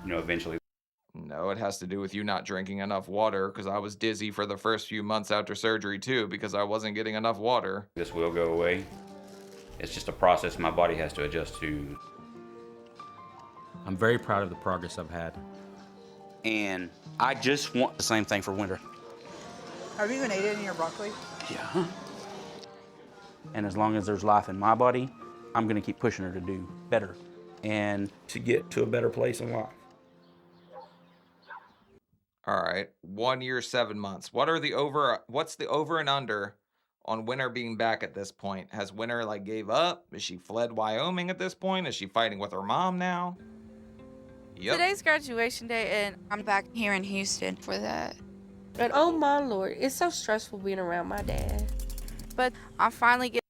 You know, eventually. No, it has to do with you not drinking enough water, because I was dizzy for the first few months after surgery too because I wasn't getting enough water. This will go away. It's just a process my body has to adjust to. I'm very proud of the progress I've had. And I just want the same thing for Winter. Have you even ate any of your broccoli? Yeah. And as long as there's life in my body, I'm gonna keep pushing her to do better and to get to a better place in life. All right, 1 year, 7 months. What's the over and under on Winter being back at this point? Has Winter like gave up? Is she fled Wyoming at this point? Is she fighting with her mom now? Yep. Today's graduation day, and I'm back here in Houston for that. And oh my lord, it's so stressful being around my dad. But I finally get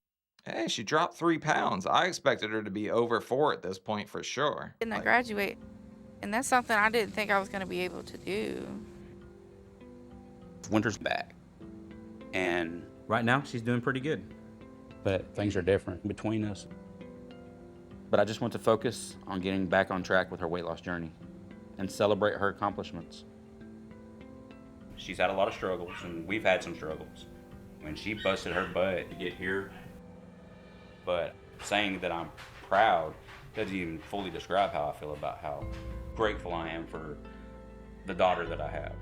Hey, she dropped 3 pounds. I expected her to be over 4 at this point for sure. to graduate. And that's something I didn't think I was going to be able to do. Winter's back. And right now, she's doing pretty good. But things are different between us. But I just want to focus on getting back on track with her weight loss journey and celebrate her accomplishments. She's had a lot of struggles, and we've had some struggles. When she busted her butt to get here, but saying that I'm proud doesn't even fully describe how I feel about how grateful I am for the daughter that I have.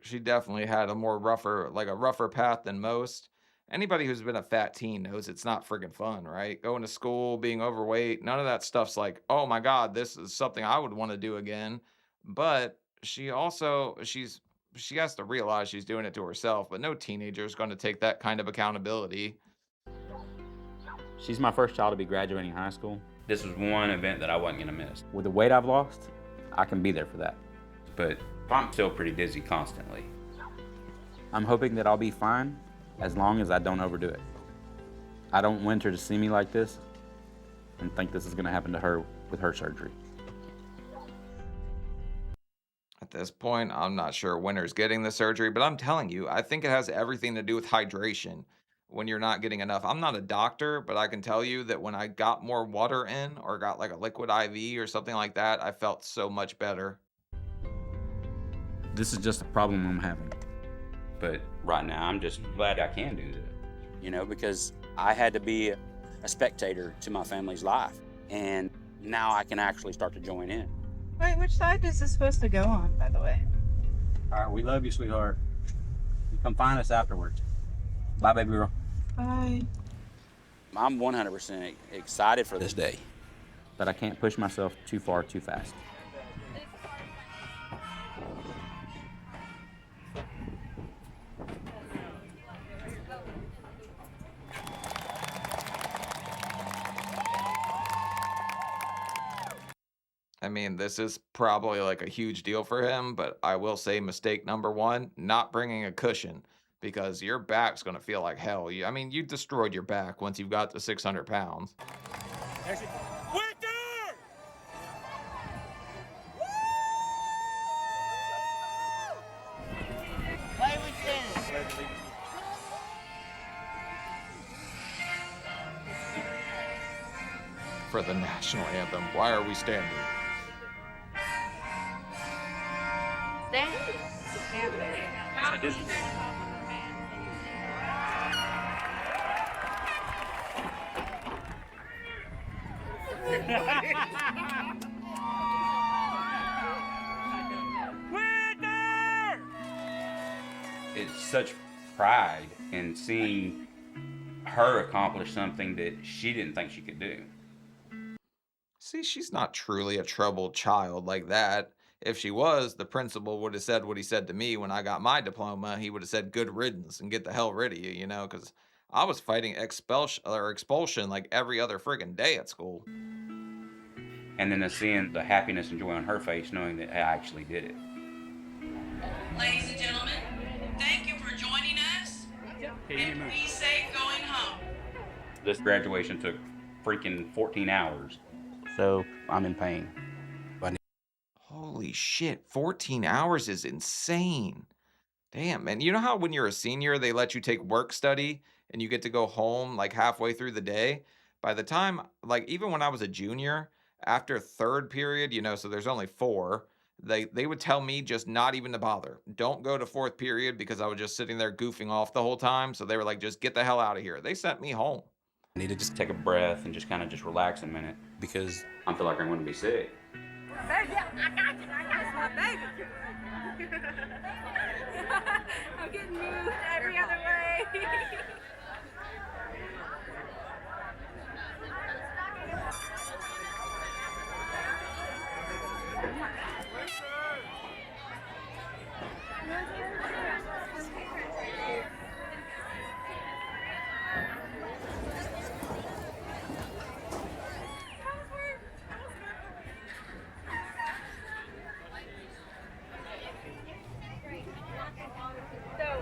She definitely had a rougher path than most. Anybody who's been a fat teen knows it's not friggin' fun, right? Going to school, being overweight, none of that stuff's like, oh my God, this is something I would want to do again. But she has to realize she's doing it to herself, but no teenager is going to take that kind of accountability. She's my first child to be graduating high school. This was one event that I wasn't gonna miss. With the weight I've lost, I can be there for that. But I'm still pretty dizzy constantly. I'm hoping that I'll be fine as long as I don't overdo it. I don't want her to see me like this and think this is gonna happen to her with her surgery. At this point, I'm not sure Winter's getting the surgery, but I'm telling you, I think it has everything to do with hydration when you're not getting enough. I'm not a doctor, but I can tell you that when I got more water in or got like a liquid IV or something like that, I felt so much better. This is just a problem I'm having. But right now, I'm just glad I can do this. Because I had to be a spectator to my family's life. And now I can actually start to join in. Wait, which side is this supposed to go on, by the way? All right, we love you, sweetheart. You come find us afterwards. Bye, baby girl. Bye. I'm 100% excited for this day, but I can't push myself too far too fast. I mean, this is probably like a huge deal for him, but I will say mistake number 1, not bringing a cushion, because your back's going to feel like hell. You destroyed your back once you've got to 600 pounds. Why are we standing? For the national anthem, why are we standing? It's such pride in seeing her accomplish something that she didn't think she could do. See, she's not truly a troubled child like that. If she was, the principal would have said what he said to me when I got my diploma. He would have said, good riddance and get the hell rid of you, because I was fighting expulsion like every other friggin' day at school. And then seeing the happiness and joy on her face, knowing that I actually did it. Ladies and gentlemen, thank you for joining us. And be safe going home. This graduation took freaking 14 hours, so I'm in pain. Holy shit, 14 hours is insane. Damn, man. You know how when you're a senior, they let you take work study and you get to go home like halfway through the day? By the time, even when I was a junior, after third period, so there's only 4, they would tell me just not even to bother. Don't go to fourth period because I was just sitting there goofing off the whole time. So they were like, just get the hell out of here. They sent me home. I need to just take a breath and just kind of just relax a minute because I feel like I'm going to be sick. Baby, I got you. My baby. I'm getting moved every other way.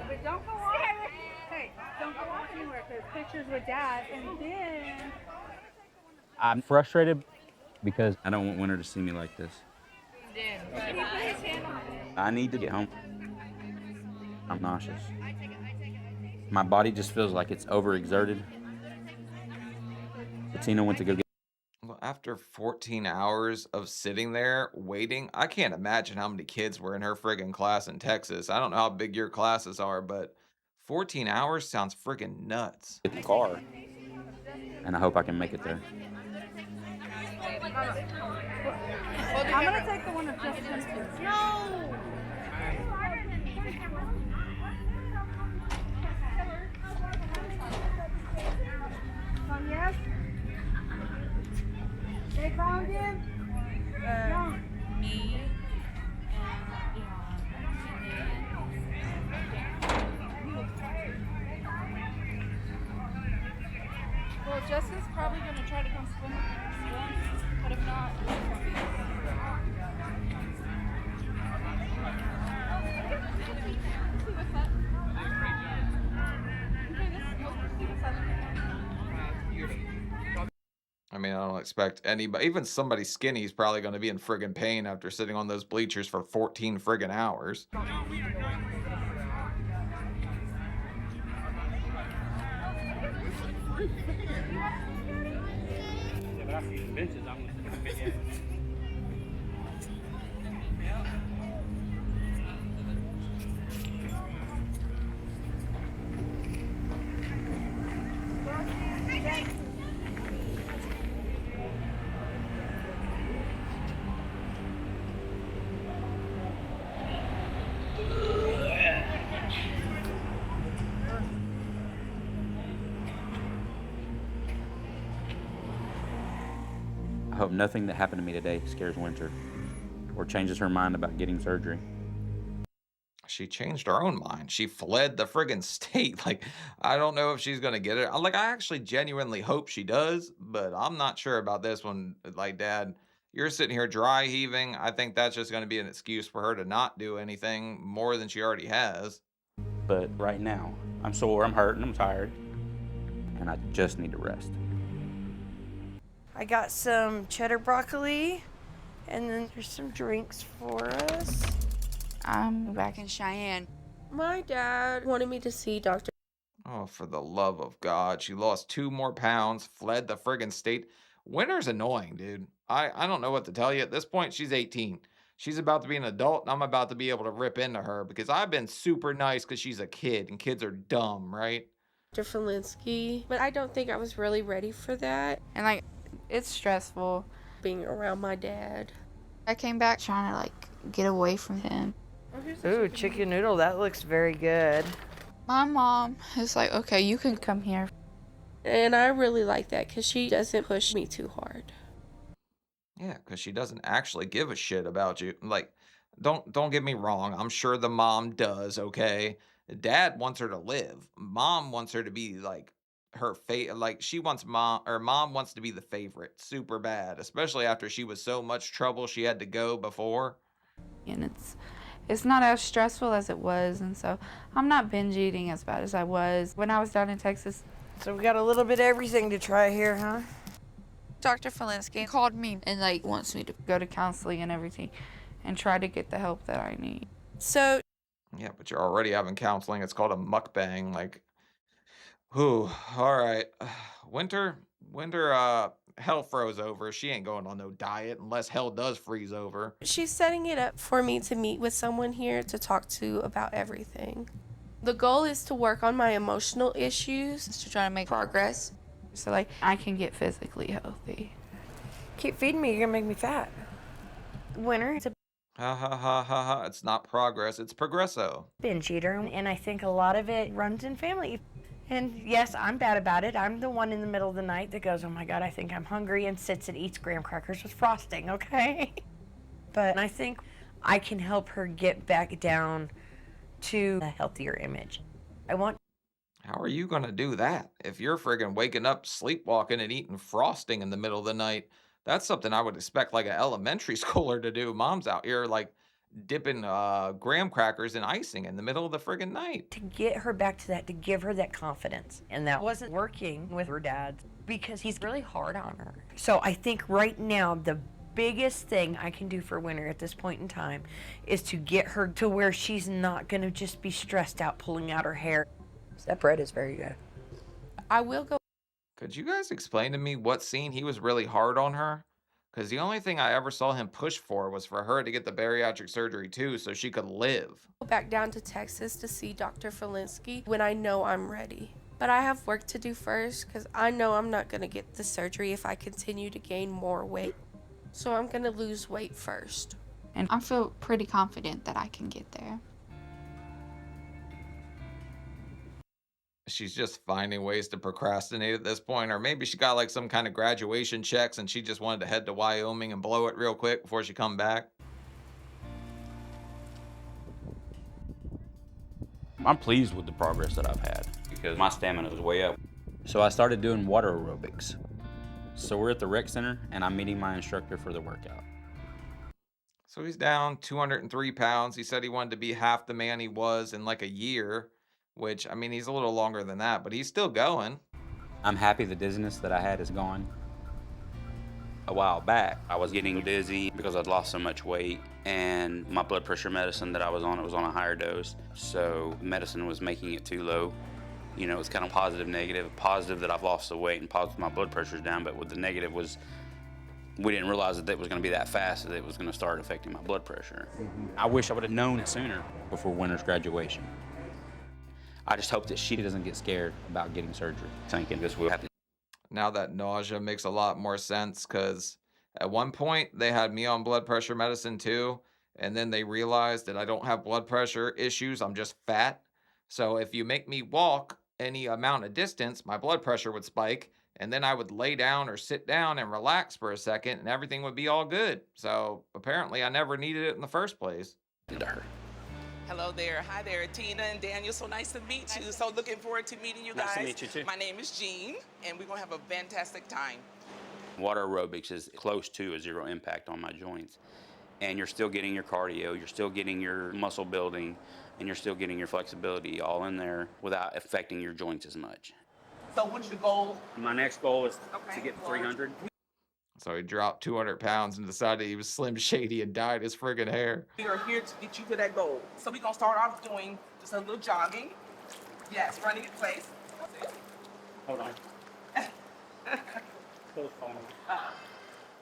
But don't go off. Hey, don't go pictures with Dad, and then I'm frustrated because I don't want Winter to see me like this. he put his hand on it. I need to get home. I'm nauseous. My body just feels like it's overexerted. Tina went to go get. Well, after 14 hours of sitting there waiting, I can't imagine how many kids were in her friggin' class in Texas. I don't know how big your classes are, but 14 hours sounds friggin' nuts. Get the car, and I hope I can make it there. I'm gonna take the one of Justin's. No. Yes. They found him. Me Well, Justin's probably gonna try to come swim, but if not, I mean, I don't expect anybody, even somebody skinny is probably going to be in friggin' pain after sitting on those bleachers for 14 friggin' hours. I hope nothing that happened to me today scares Winter or changes her mind about getting surgery. She changed her own mind. She fled the friggin' state. Like, I don't know if she's gonna get it. Like, I actually genuinely hope she does, but I'm not sure about this one. Like, Dad, you're sitting here dry heaving. I think that's just gonna be an excuse for her to not do anything more than she already has. But right now, I'm sore, I'm hurt, and I'm tired, and I just need to rest. I got some cheddar broccoli, and then there's some drinks for us. I'm back in Cheyenne. My dad wanted me to see Dr. Oh, for the love of God. She lost 2 more pounds, fled the friggin' state. Winter's annoying, dude. I don't know what to tell you. At this point, she's 18. She's about to be an adult, and I'm about to be able to rip into her because I've been super nice because she's a kid, and kids are dumb, right? Dr. Felinsky, but I don't think I was really ready for that. And like, it's stressful being around my dad. I came back trying to like get away from him. Ooh, chicken noodle, that looks very good. My mom is like, okay, you can come here. And I really like that because she doesn't push me too hard. Yeah, because she doesn't actually give a shit about you. Like, don't get me wrong. I'm sure the mom does, okay? Dad wants her to live. Mom wants her to be like her like she wants mom wants to be the favorite super bad, especially after she was so much trouble she had to go before. And it's not as stressful as it was, and so I'm not binge eating as bad as I was when I was down in Texas. So we got a little bit of everything to try here, huh? Dr. Felinsky called me and like wants me to go to counseling and everything and try to get the help that I need. So yeah, but you're already having counseling. It's called a mukbang. Like, whew, all right. Winter, hell froze over. She ain't going on no diet unless hell does freeze over. she's setting it up for me to meet with someone here to talk to about everything. The goal is to work on my emotional issues, to try to make progress so like I can get physically healthy. Keep feeding me, you're gonna make me fat. Winter, it's a Ha ha ha ha ha. It's not progress, it's progresso. binge eater, and I think a lot of it runs in family. And yes, I'm bad about it. I'm the one in the middle of the night that goes, oh my God, I think I'm hungry, and sits and eats graham crackers with frosting, okay? But I think I can help her get back down to a healthier image. How are you gonna do that? If you're friggin' waking up, sleepwalking, and eating frosting in the middle of the night, that's something I would expect like an elementary schooler to do. Mom's out here like dipping graham crackers in icing in the middle of the friggin' night. To get her back to that, to give her that confidence. And that wasn't working with her dad because he's really hard on her. So I think right now the biggest thing I can do for Winter at this point in time is to get her to where she's not going to just be stressed out pulling out her hair. That bread is very good. I will go. Could you guys explain to me what scene he was really hard on her? Because the only thing I ever saw him push for was for her to get the bariatric surgery too so she could live. Back down to Texas to see Dr. Felinsky when I know I'm ready. But I have work to do first because I know I'm not going to get the surgery if I continue to gain more weight. So I'm going to lose weight first. And I feel pretty confident that I can get there. She's just finding ways to procrastinate at this point, or maybe she got like some kind of graduation checks and she just wanted to head to Wyoming and blow it real quick before she come back. I'm pleased with the progress that I've had because my stamina is way up. So I started doing water aerobics. So we're at the rec center and I'm meeting my instructor for the workout. So he's down 203 pounds. He said he wanted to be half the man he was in like a year, which, I mean, he's a little longer than that, but he's still going. I'm happy the dizziness that I had is gone. A while back, I was getting dizzy because I'd lost so much weight, and my blood pressure medicine that I was on, it was on a higher dose, so medicine was making it too low. You know, it's kind of positive, negative. Positive that I've lost the weight, and positive my blood pressure's down, but with the negative was we didn't realize that it was going to be that fast, that it was going to start affecting my blood pressure. I wish I would have known it sooner before Winter's graduation. I just hope that she doesn't get scared about getting surgery, thinking this will happen. Now that nausea makes a lot more sense, because at one point they had me on blood pressure medicine too, and then they realized that I don't have blood pressure issues, I'm just fat. So if you make me walk any amount of distance, my blood pressure would spike, and then I would lay down or sit down and relax for a second and everything would be all good. So apparently I never needed it in the first place. Hello there. Hi there, Tina and Daniel. So nice to meet you. So looking forward to meeting you guys. Nice to meet you too. My name is Jean, and we're going to have a fantastic time. Water aerobics is close to a zero impact on my joints. And you're still getting your cardio, you're still getting your muscle building, and you're still getting your flexibility all in there without affecting your joints as much. So what's your goal? My next goal is to get 300. So he dropped 200 pounds and decided he was Slim Shady and dyed his friggin' hair. We are here to get you to that goal. So we're going to start off doing just a little jogging. Yes, running in place. Hold on.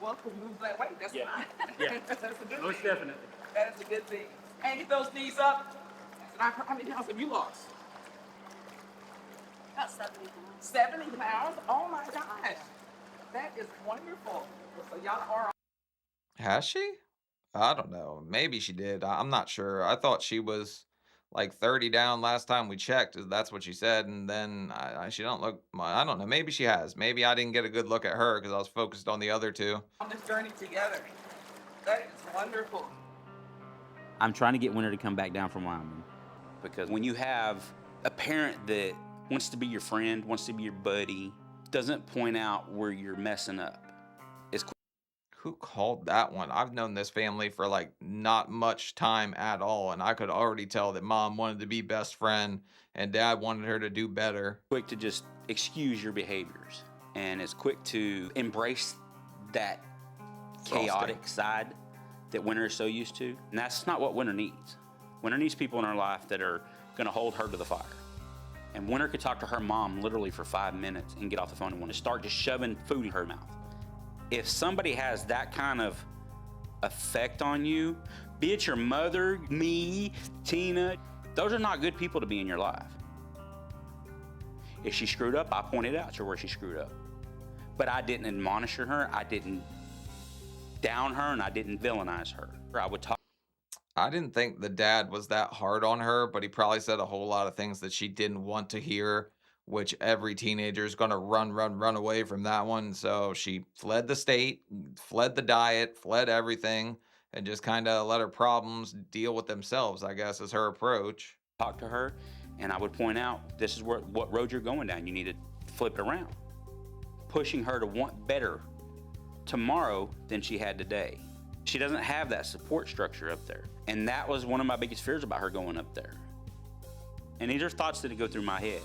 Well, if you lose that weight, that's fine. Yeah. That's a good thing. Most definitely. That is a good thing. And get those knees up. How many pounds have you lost? About 70 pounds. 70 pounds? Oh my gosh. That is wonderful. So y'all are. Has she? I don't know. Maybe she did. I'm not sure. I thought she was like 30 down last time we checked. That's what she said. And then she don't look, I don't know. Maybe she has. Maybe I didn't get a good look at her because I was focused on the other two. On this journey together. That is wonderful. I'm trying to get Winter to come back down from Wyoming because when you have a parent that wants to be your friend, wants to be your buddy, doesn't point out where you're messing up. It's Who called that one? I've known this family for like not much time at all, and I could already tell that mom wanted to be best friend and dad wanted her to do better. quick to just excuse your behaviors, and it's quick to embrace that chaotic side that Winter is so used to. And that's not what Winter needs. Winter needs people in her life that are going to hold her to the fire. And Winter could talk to her mom literally for 5 minutes and get off the phone and want to start just shoving food in her mouth. If somebody has that kind of effect on you, be it your mother, me, Tina, those are not good people to be in your life. If she screwed up, I pointed out to her where she screwed up. But I didn't admonish her, I didn't down her, and I didn't villainize her. I would talk. I didn't think the dad was that hard on her, but he probably said a whole lot of things that she didn't want to hear, which every teenager is going to run away from that one. So she fled the state, fled the diet, fled everything, and just kind of let her problems deal with themselves, I guess, is her approach. Talk to her, and I would point out, this is what road you're going down. You need to flip it around. Pushing her to want better tomorrow than she had today. She doesn't have that support structure up there. And that was one of my biggest fears about her going up there. And these are thoughts that go through my head,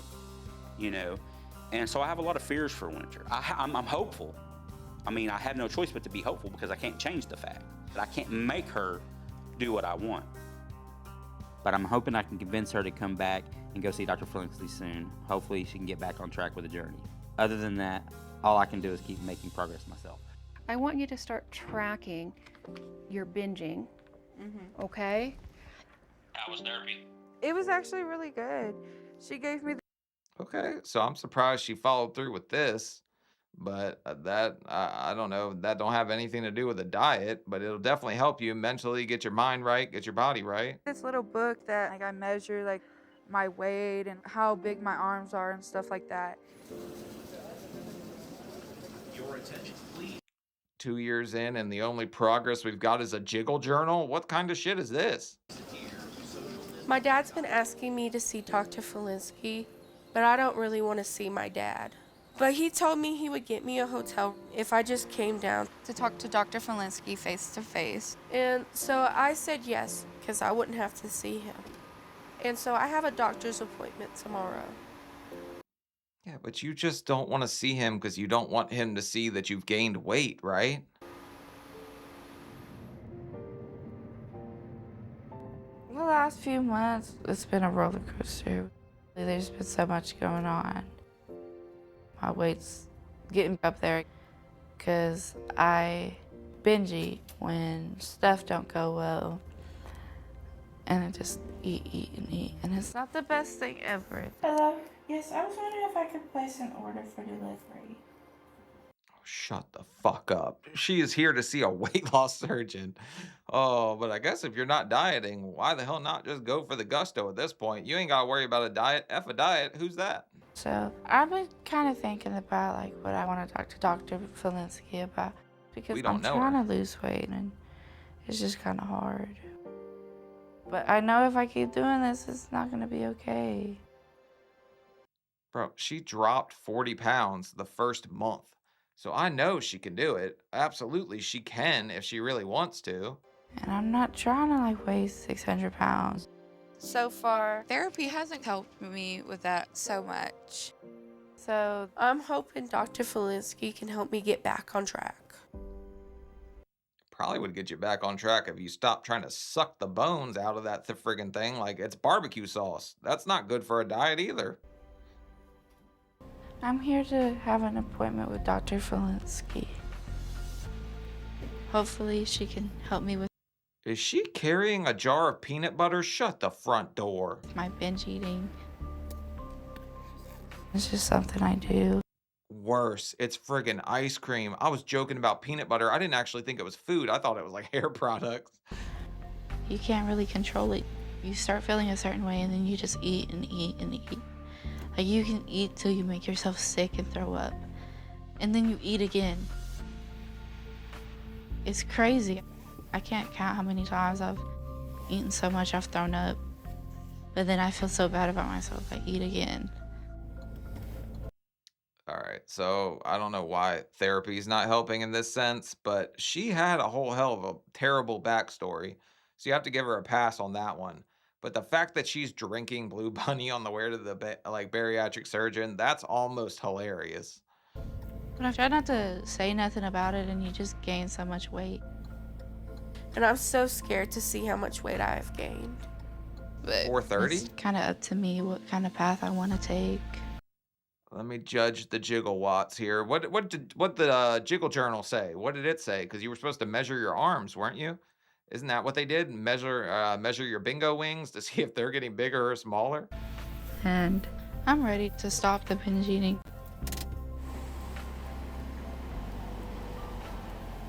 you know? And so I have a lot of fears for Winter. I'm hopeful. I mean, I have no choice but to be hopeful because I can't change the fact that I can't make her do what I want. But I'm hoping I can convince her to come back and go see Dr. Flinkley soon. Hopefully she can get back on track with the journey. Other than that, all I can do is keep making progress myself. I want you to start tracking your binging, okay? How was therapy? It was actually really good. She gave me Okay, so I'm surprised she followed through with this, but I don't know, that don't have anything to do with the diet, but it'll definitely help you mentally, get your mind right, get your body right. this little book that I measure my weight and how big my arms are and stuff like that. Your attention, please. 2 years in, and the only progress we've got is a jiggle journal? What kind of shit is this? My dad's been asking me to see Dr. Felinsky, but I don't really want to see my dad. But he told me he would get me a hotel if I just came down to talk to Dr. Felinsky face to face. And so I said yes, because I wouldn't have to see him. And so I have a doctor's appointment tomorrow. Yeah, but you just don't want to see him because you don't want him to see that you've gained weight, right? The last few months, it's been a roller coaster. There's been so much going on. My weight's getting up there because I binge eat when stuff don't go well. And I just eat and eat. And it's not the best thing ever. Hello? Yes, I was wondering if I could place an order for delivery. Shut the fuck up. She is here to see a weight loss surgeon. Oh, but I guess if you're not dieting, why the hell not just go for the gusto at this point? You ain't got to worry about a diet. F a diet. Who's that? So I've been kind of thinking about what I want to talk to Dr. Felinsky about. Because I'm trying to lose weight and it's just kind of hard. But I know if I keep doing this, it's not going to be okay. Bro, she dropped 40 pounds the first month. So I know she can do it. Absolutely, she can if she really wants to. And I'm not trying to weigh 600 pounds. So far, therapy hasn't helped me with that so much. So I'm hoping Dr. Felinsky can help me get back on track. Probably would get you back on track if you stopped trying to suck the bones out of that friggin' thing like it's barbecue sauce. That's not good for a diet either. I'm here to have an appointment with Dr. Felinsky. Hopefully she can help me with Is she carrying a jar of peanut butter? Shut the front door. my binge eating. It's just something I do. Worse, it's friggin' ice cream. I was joking about peanut butter. I didn't actually think it was food. I thought it was like hair products. You can't really control it. You start feeling a certain way and then you just eat and eat and eat. Like you can eat till you make yourself sick and throw up. And then you eat again. It's crazy. I can't count how many times I've eaten so much I've thrown up. But then I feel so bad about myself, I eat again. All right, so I don't know why therapy's not helping in this sense, but she had a whole hell of a terrible backstory. So you have to give her a pass on that one. But the fact that she's drinking Blue Bunny on the way to the bariatric surgeon, that's almost hilarious. But I try not to say nothing about it and you just gain so much weight. And I'm so scared to see how much weight I have gained. But 430? it's kind of up to me what kind of path I want to take. Let me judge the jiggle watts here. What did the jiggle journal say? What did it say? Because you were supposed to measure your arms, weren't you? Isn't that what they did? Measure your bingo wings to see if they're getting bigger or smaller? And I'm ready to stop the binge eating.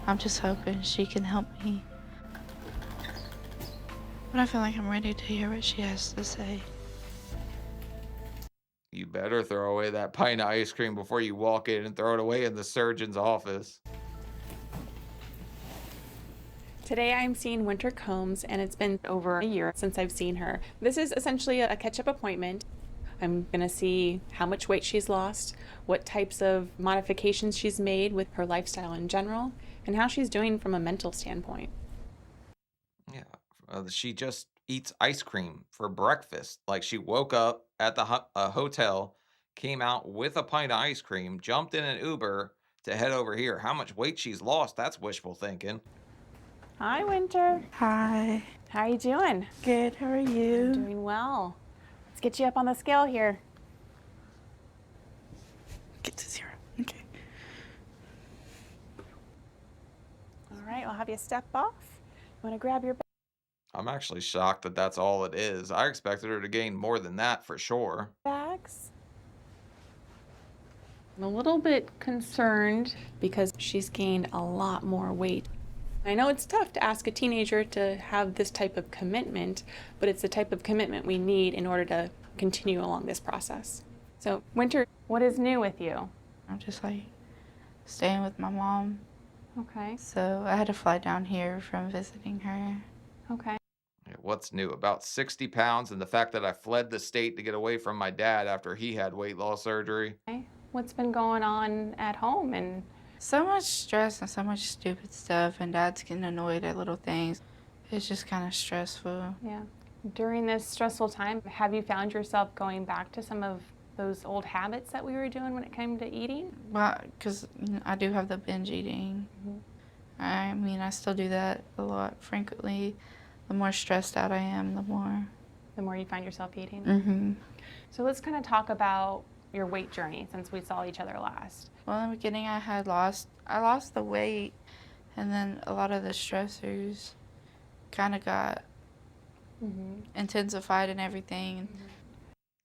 I'm just hoping she can help me. But I feel like I'm ready to hear what she has to say. You better throw away that pint of ice cream before you walk in and throw it away in the surgeon's office. Today I'm seeing Winter Combs, and it's been over a year since I've seen her. This is essentially a catch-up appointment. I'm gonna see how much weight she's lost, what types of modifications she's made with her lifestyle in general, and how she's doing from a mental standpoint. She just eats ice cream for breakfast. Like she woke up at the hotel, came out with a pint of ice cream, jumped in an Uber to head over here. How much weight she's lost, that's wishful thinking. Hi, Winter. Hi. How are you doing? Good. How are you? I'm doing well. Let's get you up on the scale here. Get to 0. Okay. All right, I'll have you step off. You want to grab your I'm actually shocked that that's all it is. I expected her to gain more than that for sure. bags? I'm a little bit concerned because she's gained a lot more weight. I know it's tough to ask a teenager to have this type of commitment, but it's the type of commitment we need in order to continue along this process. So, Winter, what is new with you? I'm just like staying with my mom. Okay. So I had to fly down here from visiting her. Okay. What's new? About 60 pounds and the fact that I fled the state to get away from my dad after he had weight loss surgery. What's been going on at home? And so much stress and so much stupid stuff, and Dad's getting annoyed at little things. It's just kind of stressful. Yeah. During this stressful time, have you found yourself going back to some of those old habits that we were doing when it came to eating? Well, because I do have the binge eating. I mean, I still do that a lot frequently. The more stressed out I am, the more you find yourself eating. Mm-hmm. So let's kind of talk about your weight journey since we saw each other last. Well, in the beginning, I lost the weight, and then a lot of the stressors kind of got intensified and everything.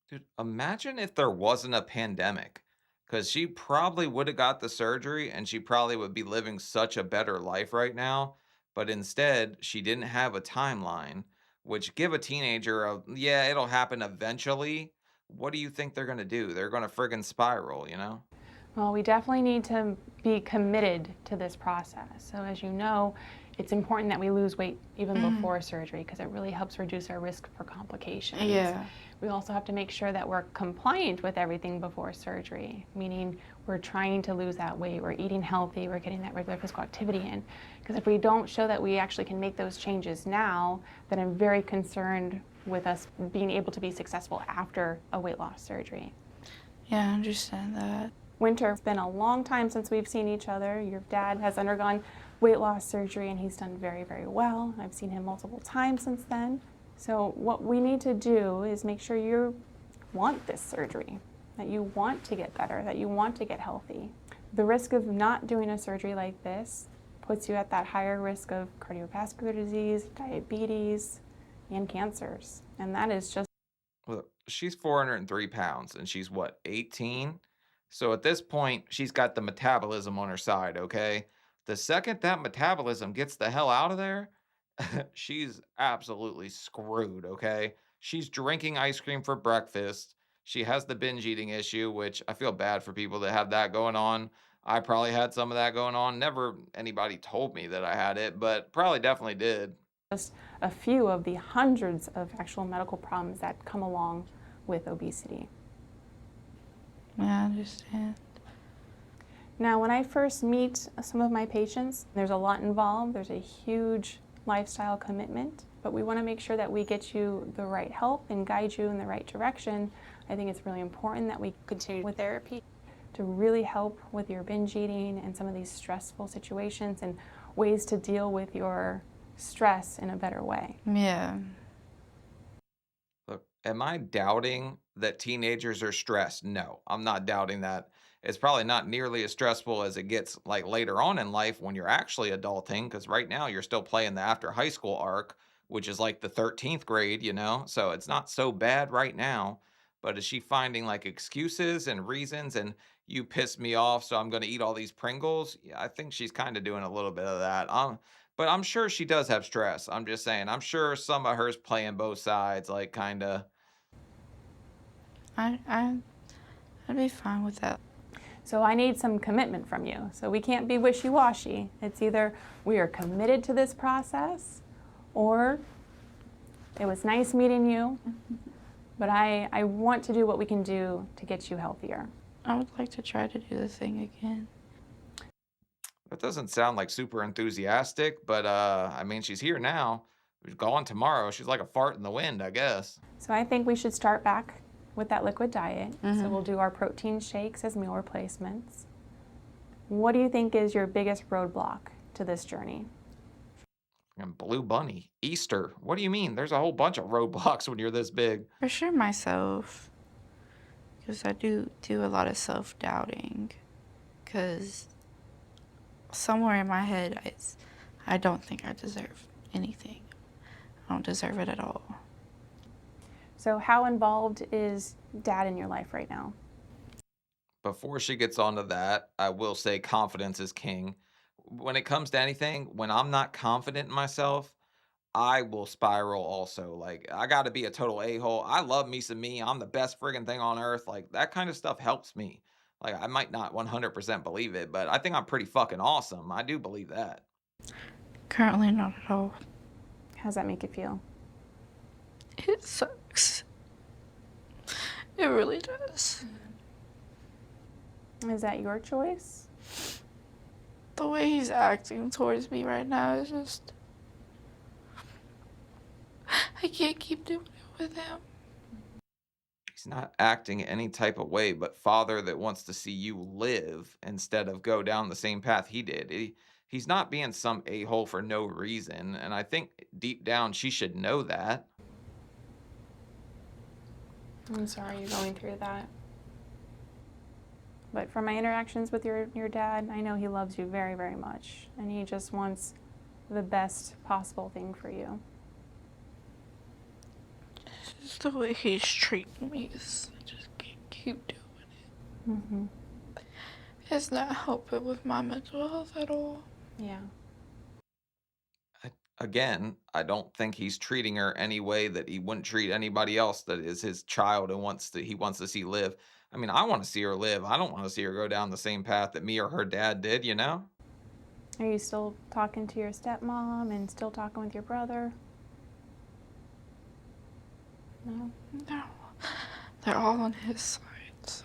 Dude, imagine if there wasn't a pandemic, because she probably would have got the surgery and she probably would be living such a better life right now. But instead, she didn't have a timeline, which give a teenager a, yeah, it'll happen eventually. What do you think they're going to do? They're going to friggin' spiral, you know? Well, we definitely need to be committed to this process. So as you know, it's important that we lose weight even before surgery because it really helps reduce our risk for complications. Yeah. We also have to make sure that we're compliant with everything before surgery, meaning we're trying to lose that weight, we're eating healthy, we're getting that regular physical activity in. Because if we don't show that we actually can make those changes now, then I'm very concerned with us being able to be successful after a weight loss surgery. Yeah, I understand that. Winter, it's been a long time since we've seen each other. Your dad has undergone weight loss surgery and he's done very, very well. I've seen him multiple times since then. So what we need to do is make sure you want this surgery, that you want to get better, that you want to get healthy. The risk of not doing a surgery like this puts you at that higher risk of cardiovascular disease, diabetes, and cancers. And that is just... Look, she's 403 pounds and she's what, 18? So at this point, she's got the metabolism on her side, okay? The second that metabolism gets the hell out of there, she's absolutely screwed, okay? She's drinking ice cream for breakfast. She has the binge eating issue, which I feel bad for people that have that going on. I probably had some of that going on. Never anybody told me that I had it, but probably definitely did. Just a few of the hundreds of actual medical problems that come along with obesity. Yeah, I understand. Now, when I first meet some of my patients, there's a lot involved. There's a huge lifestyle commitment, but we want to make sure that we get you the right help and guide you in the right direction. I think it's really important that we continue with therapy to really help with your binge eating and some of these stressful situations and ways to deal with your stress in a better way. Yeah. Look, am I doubting that teenagers are stressed? No, I'm not doubting that. It's probably not nearly as stressful as it gets like later on in life when you're actually adulting, because right now you're still playing the after high school arc, which is like the 13th grade, you know? So it's not so bad right now. But is she finding like excuses and reasons and you pissed me off, so I'm going to eat all these Pringles? Yeah, I think she's kind of doing a little bit of that. But I'm sure she does have stress. I'm just saying, I'm sure some of hers playing both sides, like kind of. I'd be fine with that. So I need some commitment from you. So we can't be wishy-washy. It's either we are committed to this process or it was nice meeting you, but I want to do what we can do to get you healthier. I would like to try to do the thing again. That doesn't sound like super enthusiastic, but I mean, she's here now. She's gone tomorrow. She's like a fart in the wind, I guess. So I think we should start back with that liquid diet. So we'll do our protein shakes as meal replacements. What do you think is your biggest roadblock to this journey? And Blue Bunny, Easter. What do you mean? There's a whole bunch of roadblocks when you're this big. For sure myself. Because I do a lot of self-doubting. Because somewhere in my head, I don't think I deserve anything. I don't deserve it at all. So how involved is Dad in your life right now? Before she gets onto that, I will say confidence is king. When it comes to anything, when I'm not confident in myself, I will spiral also. Like, I got to be a total a-hole. I love me some me. I'm the best friggin' thing on earth. Like, that kind of stuff helps me. Like, I might not 100% believe it, but I think I'm pretty fucking awesome. I do believe that. Currently not at all. How does that make you feel? It sucks. It really does. Is that your choice? The way he's acting towards me right now is just... I can't keep doing it with him. He's not acting any type of way, but father that wants to see you live instead of go down the same path he did. He's not being some a-hole for no reason, and I think deep down she should know that. I'm sorry you're going through that. But from my interactions with your dad, I know he loves you very, very much. And he just wants the best possible thing for you. Just the way he's treating me, I just can't keep doing it. It's not helping with my mental health at all. Yeah. Again, I don't think he's treating her any way that he wouldn't treat anybody else that is his child and he wants to see live. I mean, I want to see her live. I don't want to see her go down the same path that me or her dad did, you know? Are you still talking to your stepmom and still talking with your brother? No? No. They're all on his side, so.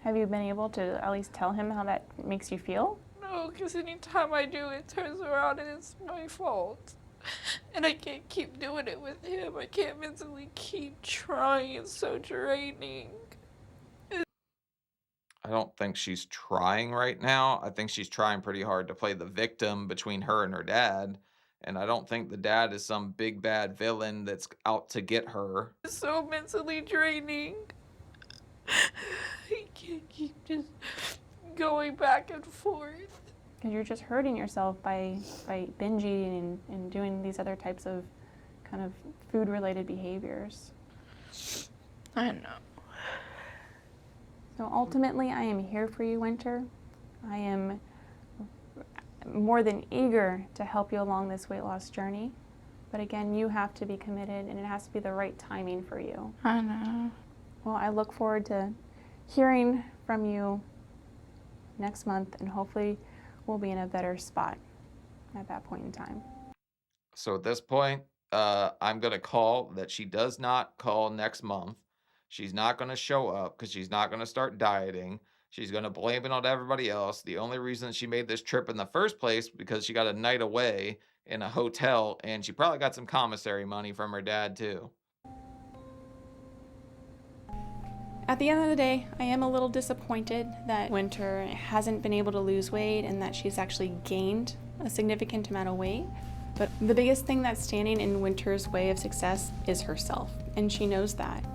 Have you been able to at least tell him how that makes you feel? No, because anytime I do, it turns around and it's my fault. And I can't keep doing it with him. I can't mentally keep trying. It's so draining. I don't think she's trying right now. I think she's trying pretty hard to play the victim between her and her dad. And I don't think the dad is some big bad villain that's out to get her. It's so mentally draining. I can't keep just going back and forth. Because you're just hurting yourself by binge eating and doing these other types of kind of food-related behaviors. I know. So ultimately, I am here for you, Winter. I am more than eager to help you along this weight loss journey. But again, you have to be committed, and it has to be the right timing for you. I know. Well, I look forward to hearing from you next month, and hopefully we'll be in a better spot at that point in time. So at this point, I'm going to call that she does not call next month. She's not going to show up because she's not going to start dieting. She's going to blame it on everybody else. The only reason she made this trip in the first place because she got a night away in a hotel, and she probably got some commissary money from her dad too. At the end of the day, I am a little disappointed that Winter hasn't been able to lose weight and that she's actually gained a significant amount of weight. But the biggest thing that's standing in Winter's way of success is herself, and she knows that.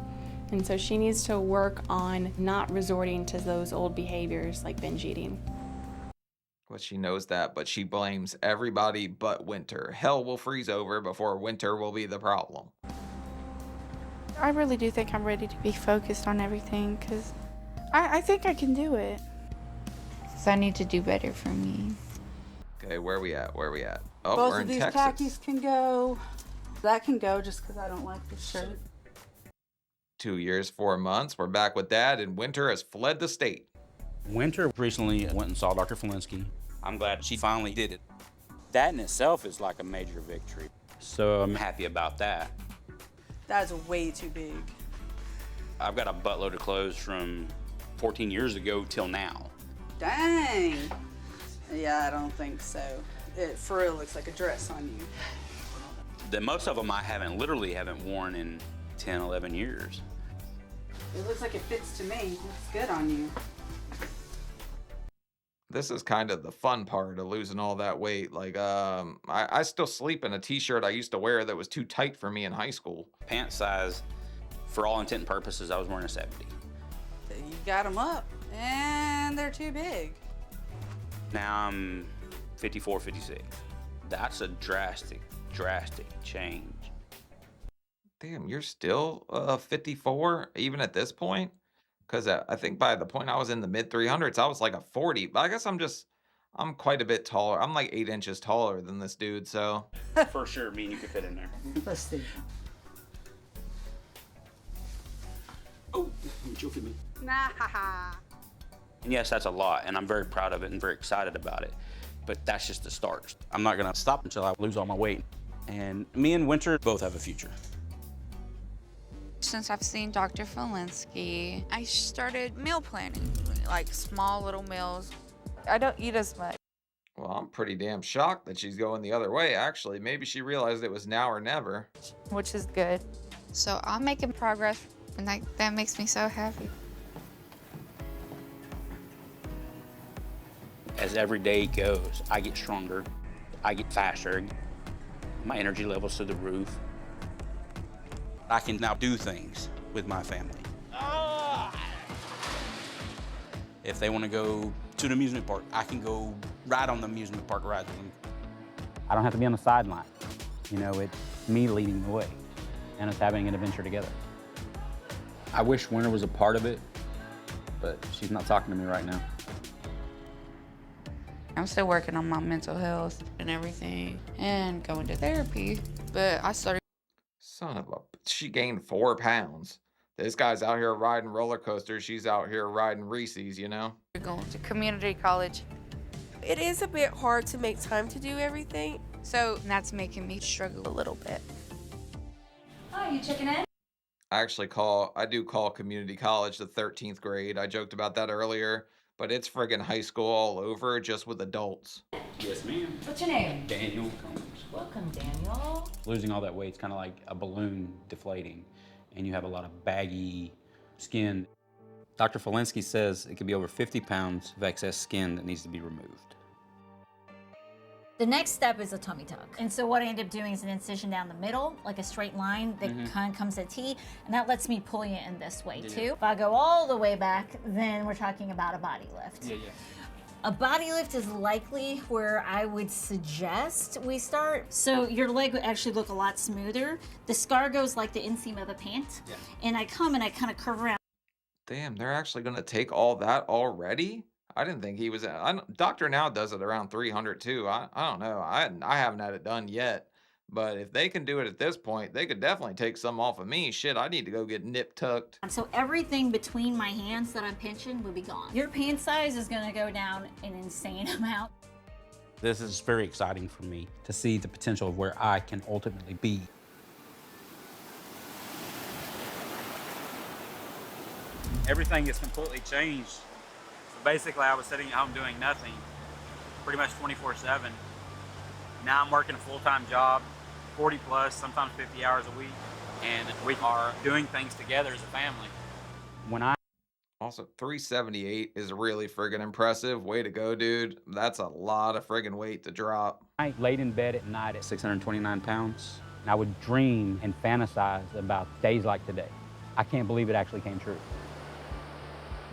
And so she needs to work on not resorting to those old behaviors like binge eating. Well, she knows that, but she blames everybody but Winter. Hell will freeze over before Winter will be the problem. I really do think I'm ready to be focused on everything because I think I can do it. Because I need to do better for me. Okay, where we at? Where we at? Oh, Both we're of in these Texas. khakis can go. That can go just because I don't like this shirt. 2 years, 4 months. We're back with Dad, and Winter has fled the state. Winter recently went and saw Dr. Felinsky. I'm glad she finally did it. That in itself is like a major victory. So I'm happy about that. That's way too big. I've got a buttload of clothes from 14 years ago till now. Dang. Yeah, I don't think so. It for real looks like a dress on you. Most of them I literally haven't worn in 10, 11 years. It looks like it fits to me. It looks good on you. This is kind of the fun part of losing all that weight. Like, I still sleep in a t-shirt I used to wear that was too tight for me in high school. Pant size, for all intent and purposes, I was wearing a 70. You got them up, and they're too big. Now I'm 54, 56. That's a drastic change. Damn, you're still 54 even at this point? Because I think by the point I was in the mid 300s, I was like a 40. But I guess I'm quite a bit taller. I'm like 8 inches taller than this dude, so. For sure, me and you could fit in there. Let's see. Oh, you choking me. Nah, haha. And yes, that's a lot, and I'm very proud of it and very excited about it. But that's just the start. I'm not gonna stop until I lose all my weight. And me and Winter both have a future. Since I've seen Dr. Felinsky, I started meal planning, like small little meals. I don't eat as much. Well, I'm pretty damn shocked that she's going the other way, actually. Maybe she realized it was now or never. Which is good. So I'm making progress, and that makes me so happy. As every day goes, I get stronger, I get faster, my energy level's through the roof. I can now do things with my family. If they want to go to an amusement park, I can go ride on the amusement park rides with them. I don't have to be on the sideline. You know, it's me leading the way, and us having an adventure together. I wish Winter was a part of it, but she's not talking to me right now. I'm still working on my mental health and everything and going to therapy, but I started. Son of a, she gained 4 pounds. This guy's out here riding roller coasters. She's out here riding Reese's, you know? Going to community college. It is a bit hard to make time to do everything. So that's making me struggle a little bit. Oh, you checking in? I do call community college the 13th grade. I joked about that earlier, but it's friggin' high school all over, just with adults. Yes, ma'am. What's your name? Daniel Combs. Welcome, Daniel. Losing all that weight is kind of like a balloon deflating, and you have a lot of baggy skin. Dr. Felinsky says it could be over 50 pounds of excess skin that needs to be removed. The next step is a tummy tuck. And so what I end up doing is an incision down the middle, like a straight line that kind of comes at T, and that lets me pull you in this way too. If I go all the way back, then we're talking about a body lift. Yeah. A body lift is likely where I would suggest we start. So your leg would actually look a lot smoother. The scar goes like the inseam of a pant. Yeah. And I come and I kind of curve around. Damn, they're actually gonna take all that already? I didn't think he was. Doctor Now does it around 300 too. I don't know. I haven't had it done yet. But if they can do it at this point, they could definitely take some off of me. Shit, I need to go get nip tucked. So everything between my hands that I'm pinching would be gone. Your pant size is gonna go down an insane amount. This is very exciting for me to see the potential of where I can ultimately be. Everything is completely changed. So basically, I was sitting at home doing nothing, pretty much 24/7. Now I'm working a full-time job, 40 plus, sometimes 50 hours a week, and we are doing things together as a family. Also, 378 is really friggin' impressive. Way to go, dude. That's a lot of friggin' weight to drop. I laid in bed at night at 629 pounds, and I would dream and fantasize about days like today. I can't believe it actually came true.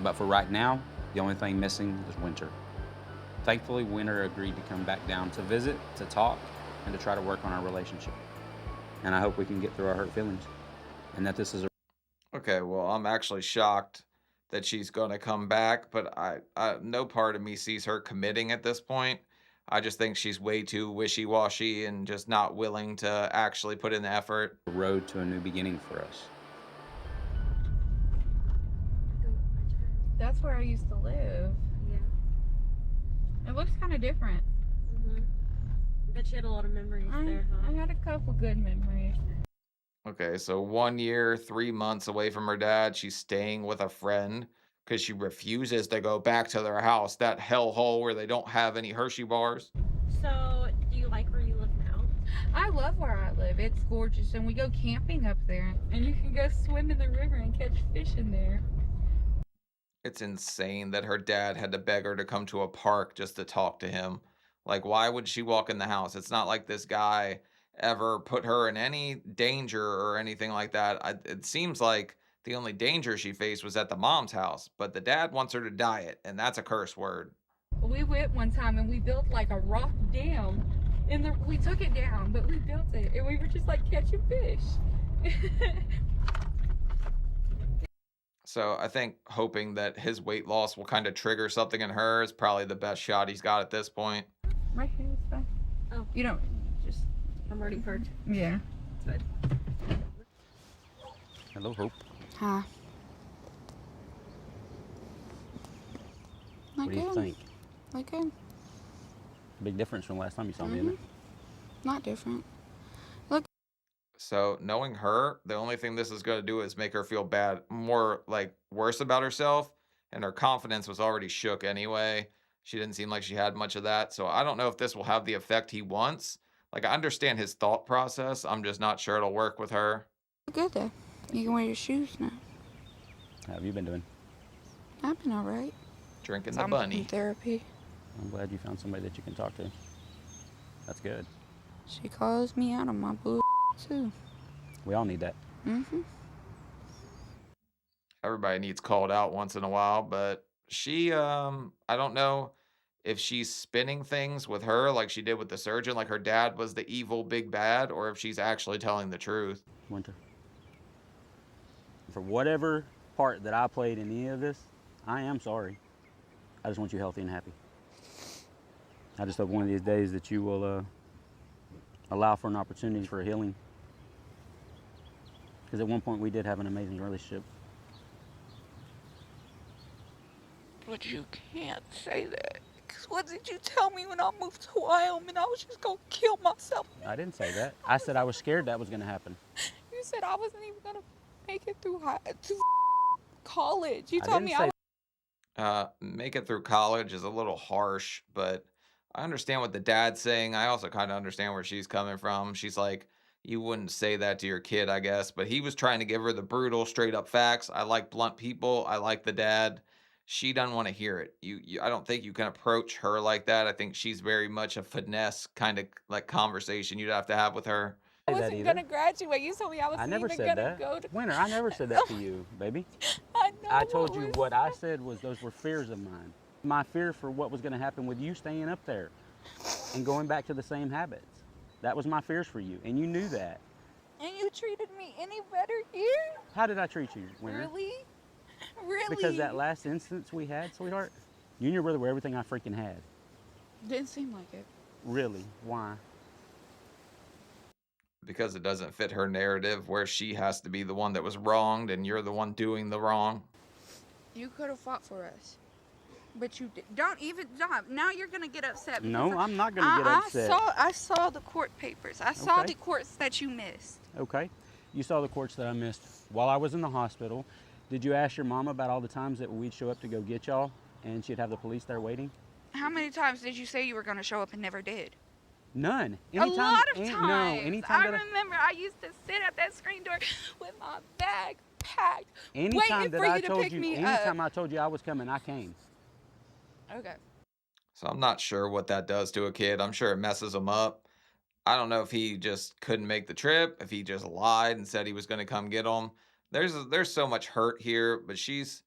But for right now, the only thing missing is Winter. Thankfully, Winter agreed to come back down to visit, to talk, and to try to work on our relationship. And I hope we can get through our hurt feelings, and that this is a... Okay, well, I'm actually shocked that she's gonna come back, but I no part of me sees her committing at this point. I just think she's way too wishy-washy and just not willing to actually put in the effort. road to a new beginning for us. That's where I used to live. Yeah. It looks kind of different. Bet you had a lot of memories there, huh? I had a couple good memories. Okay, so 1 year, 3 months away from her dad. She's staying with a friend because she refuses to go back to their house, that hellhole where they don't have any Hershey bars. So, do you like where you live now? I love where I live. It's gorgeous, and we go camping up there, and you can go swim in the river and catch fish in there. It's insane that her dad had to beg her to come to a park just to talk to him. Like, why would she walk in the house? It's not like this guy ever put her in any danger or anything like that. It seems like the only danger she faced was at the mom's house, but the dad wants her to diet, and that's a curse word. We went one time and we built like a rock dam. We took it down, but we built it, and we were just like catching fish. So I think hoping that his weight loss will kind of trigger something in her is probably the best shot he's got at this point. Right here is fine. Oh, you don't just. I'm already parked. Yeah. It's fine. Hello, Hope. Hi. What do you think? Okay. Big difference from last time you saw me, isn't it? Not different. So knowing her, the only thing this is going to do is make her feel bad, more like worse about herself. And her confidence was already shook anyway. She didn't seem like she had much of that. So I don't know if this will have the effect he wants. Like, I understand his thought process. I'm just not sure it'll work with her. Good though. You can wear your shoes now. How have you been doing? I've been alright. Drinking the I'm bunny. in therapy. I'm glad you found somebody that you can talk to. That's good. She calls me out on my bull too. We all need that. Mm-hmm. Everybody needs called out once in a while, but she, I don't know if she's spinning things with her like she did with the surgeon, like her dad was the evil big bad, or if she's actually telling the truth. Winter. For whatever part that I played in any of this, I am sorry. I just want you healthy and happy. I just hope one of these days that you will allow for an opportunity for healing. Because at one point we did have an amazing relationship. But you can't say that. Because what did you tell me when I moved to Wyoming? I was just going to kill myself. I didn't say that. I said I was scared that was going to happen. You said I wasn't even going to make it through college. You I told didn't me say I was... make it through college is a little harsh, but I understand what the dad's saying. I also kind of understand where she's coming from. She's like, you wouldn't say that to your kid, I guess, but he was trying to give her the brutal, straight up facts. I like blunt people. I like the dad. She doesn't want to hear it. I don't think you can approach her like that. I think she's very much a finesse kind of like conversation you'd have to have with her. I wasn't going to graduate. You told me I I wasn't never even said going to that. go to... Winter, I never said that to you, baby. I know. I told you what I said was those were fears of mine. My fear for what was going to happen with you staying up there and going back to the same habits. That was my fears for you, and you knew that. And you treated me any better here? How did I treat you, Winter? Really? Really? Because that last instance we had, sweetheart, you and your brother were everything I freaking had. Didn't seem like it. Really? Why? Because it doesn't fit her narrative where she has to be the one that was wronged and you're the one doing the wrong. You could have fought for us. But you did. Don't even stop. Now you're going to get upset. No, I'm not going to get upset. I saw the court papers. I saw the courts that you missed. Okay. You saw the courts that I missed while I was in the hospital. Did you ask your mom about all the times that we'd show up to go get y'all and she'd have the police there waiting? How many times did you say you were going to show up and never did? None. A lot of times. No, anytime I remember I used to sit at that screen door with my bag packed, anytime waiting that for I you to told pick you, me anytime up. I told you I was coming, I came. Okay. So I'm not sure what that does to a kid. I'm sure it messes him up. I don't know if he just couldn't make the trip, if he just lied and said he was going to come get him. There's so much hurt here, but she's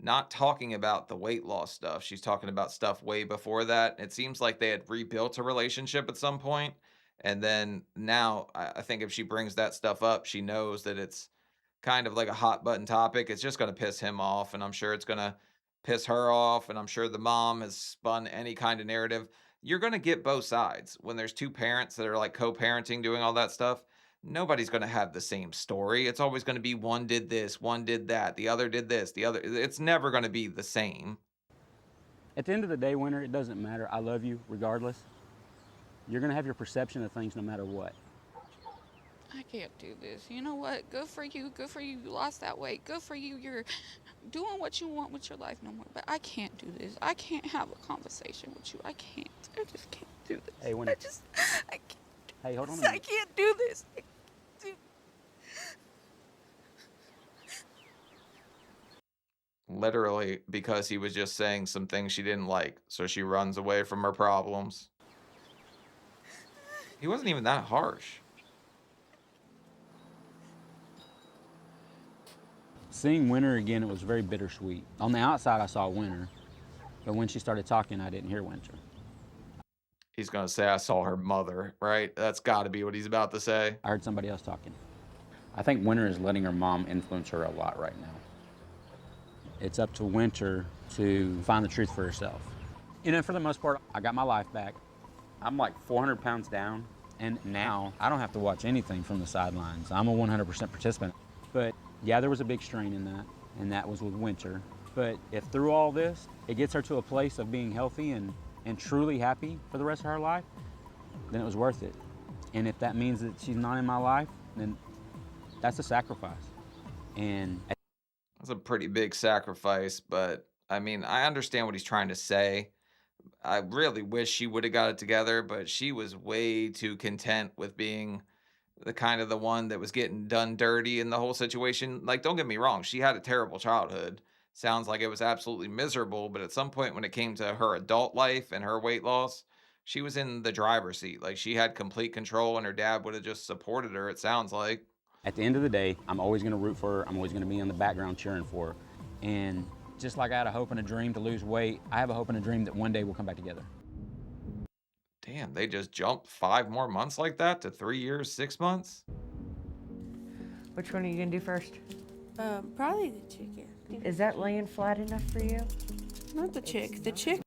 not talking about the weight loss stuff. She's talking about stuff way before that. It seems like they had rebuilt a relationship at some point, and then now I think if she brings that stuff up, she knows that it's kind of like a hot button topic. It's just going to piss him off, and I'm sure it's going to piss her off, and I'm sure the mom has spun any kind of narrative. You're going to get both sides when there's two parents that are like co-parenting, doing all that stuff. Nobody's going to have the same story. It's always going to be one did this, one did that, the other did this, the other. It's never going to be the same. At the end of the day, Winter, it doesn't matter. I love you regardless. You're going to have your perception of things no matter what. I can't do this. You know what? Good for you. Good for you. You lost that weight. Good for you. You're doing what you want with your life no more. But I can't do this. I can't have a conversation with you. I can't. I just can't do this. Hey, Winter. I can't do Hey, hold on a I minute. can't do this. Literally because he was just saying some things she didn't like, so she runs away from her problems. He wasn't even that harsh. Seeing Winter again, it was very bittersweet. On the outside, I saw Winter, but when she started talking, I didn't hear Winter. He's gonna say, I saw her mother, right? That's gotta be what he's about to say. I heard somebody else talking. I think Winter is letting her mom influence her a lot right now. It's up to Winter to find the truth for herself. You know, for the most part, I got my life back. I'm like 400 pounds down. And now I don't have to watch anything from the sidelines. I'm a 100% participant. But yeah, there was a big strain in that, and that was with Winter. But if through all this, it gets her to a place of being healthy and truly happy for the rest of her life, then it was worth it. And if that means that she's not in my life, then that's a sacrifice. And That's a pretty big sacrifice, but I mean, I understand what he's trying to say. I really wish she would have got it together, but she was way too content with being the kind of the one that was getting done dirty in the whole situation. Like, don't get me wrong, she had a terrible childhood. Sounds like it was absolutely miserable, but at some point when it came to her adult life and her weight loss, she was in the driver's seat. Like, she had complete control, and her dad would have just supported her, it sounds like. at the end of the day, I'm always gonna root for her. I'm always gonna be in the background cheering for her. And just like I had a hope and a dream to lose weight, I have a hope and a dream that one day we'll come back together. Damn, they just jumped 5 more months like that to 3 years, 6 months? Which one are you gonna do first? Probably the chicken. Is that laying flat enough for you? Not the chick. The chick.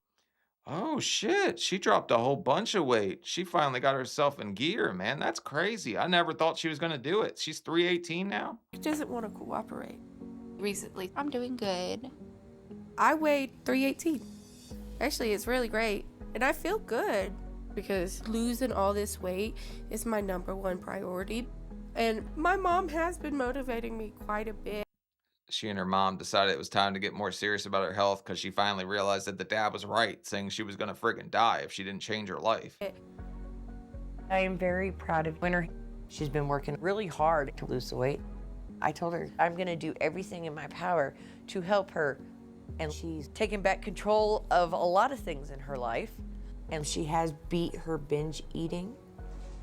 Oh shit, she dropped a whole bunch of weight. She finally got herself in gear, man. That's crazy. I never thought she was gonna do it. She's 318 now? Doesn't want to cooperate. Recently, I'm doing good. I weighed 318. Actually, it's really great. And I feel good because losing all this weight is my #1 priority. And my mom has been motivating me quite a bit. She and her mom decided it was time to get more serious about her health because she finally realized that the dad was right, saying she was gonna friggin' die if she didn't change her life. I am very proud of Winter. She's been working really hard to lose the weight. I told her I'm gonna do everything in my power to help her. And she's taken back control of a lot of things in her life. And she has beat her binge eating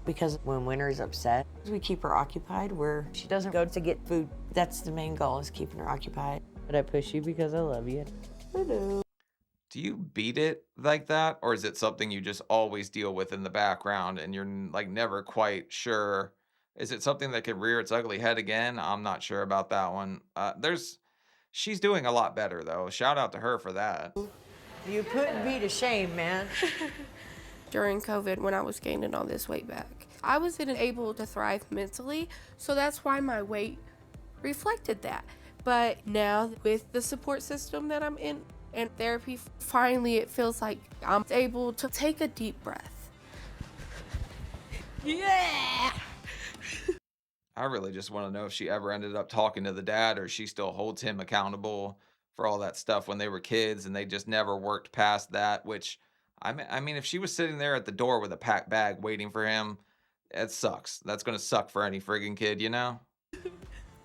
because when Winter is upset, we keep her occupied where she doesn't go to get food. That's the main goal, is keeping her occupied. But I push you because I love you. Hello. Do you beat it like that, or is it something you just always deal with in the background and you're like never quite sure? Is it something that could rear its ugly head again? I'm not sure about that one. She's doing a lot better though. Shout out to her for that. You put me to shame, man. During COVID, when I was gaining all this weight back, I wasn't able to thrive mentally, so that's why my weight reflected that. But now with the support system that I'm in and therapy, finally it feels like I'm able to take a deep breath. Yeah! I really just want to know if she ever ended up talking to the dad or she still holds him accountable for all that stuff when they were kids and they just never worked past that, which I mean, if she was sitting there at the door with a packed bag waiting for him, it sucks. That's going to suck for any friggin' kid, you know?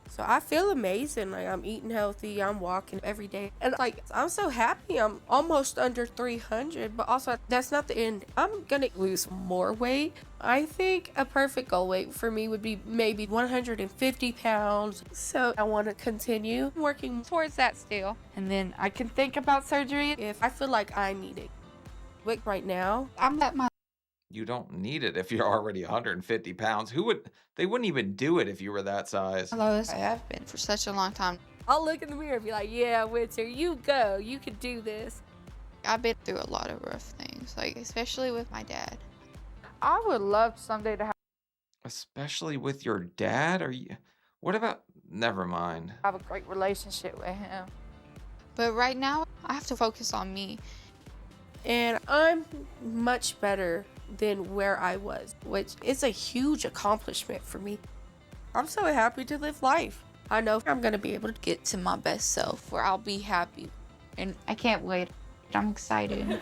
So I feel amazing. Like, I'm eating healthy, I'm walking every day. And like, I'm so happy. I'm almost under 300, but also that's not the end. I'm gonna lose more weight. I think a perfect goal weight for me would be maybe 150 pounds. So I want to continue working towards that still. And then I can think about surgery if I feel like I need it. But right now, I'm at my You don't need it if you're already 150 pounds. They wouldn't even do it if you were that size. lowest I have been for such a long time. I'll look in the mirror and be like, yeah, Winter, you go. You can do this. I've been through a lot of rough things, like especially with my dad. I would love someday to Especially with your dad? What about, never mind. have a great relationship with him. But right now, I have to focus on me. And I'm much better than where I was, which is a huge accomplishment for me. I'm so happy to live life. I know I'm going to be able to Get to my best self where I'll be happy. And I can't wait. I'm excited.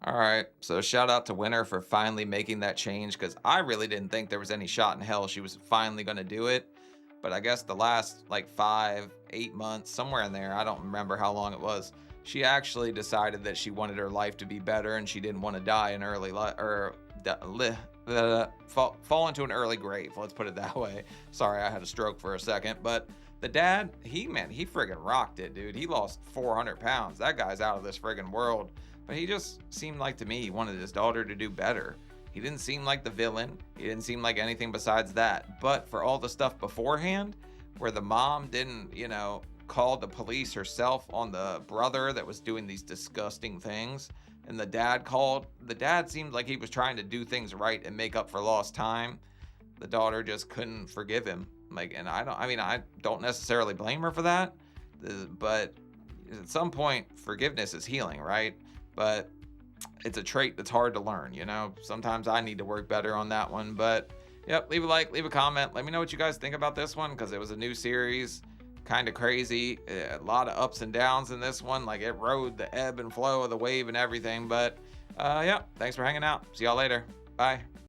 All right, so shout out to Winter for finally making that change, because I really didn't think there was any shot in hell she was finally going to do it. But I guess the last like 5-8 months, somewhere in there, I don't remember how long it was, she actually decided that she wanted her life to be better and she didn't want to die an early fall into an early grave. Let's put it that way. Sorry, I had a stroke for a second. But the dad, he friggin' rocked it, dude. He lost 400 pounds. That guy's out of this friggin' world. But he just seemed like, to me, he wanted his daughter to do better. He didn't seem like the villain. He didn't seem like anything besides that. But for all the stuff beforehand, where the mom didn't, call the police herself on the brother that was doing these disgusting things, and the dad seemed like he was trying to do things right and make up for lost time. The daughter just couldn't forgive him. And I don't necessarily blame her for that. But at some point, forgiveness is healing, right? But it's a trait that's hard to learn, Sometimes I need to work better on that one. But yep, leave a like, leave a comment. Let me know what you guys think about this one, because it was a new series. Kind of crazy. A lot of ups and downs in this one. Like, it rode the ebb and flow of the wave and everything. But yeah, thanks for hanging out. See y'all later. Bye.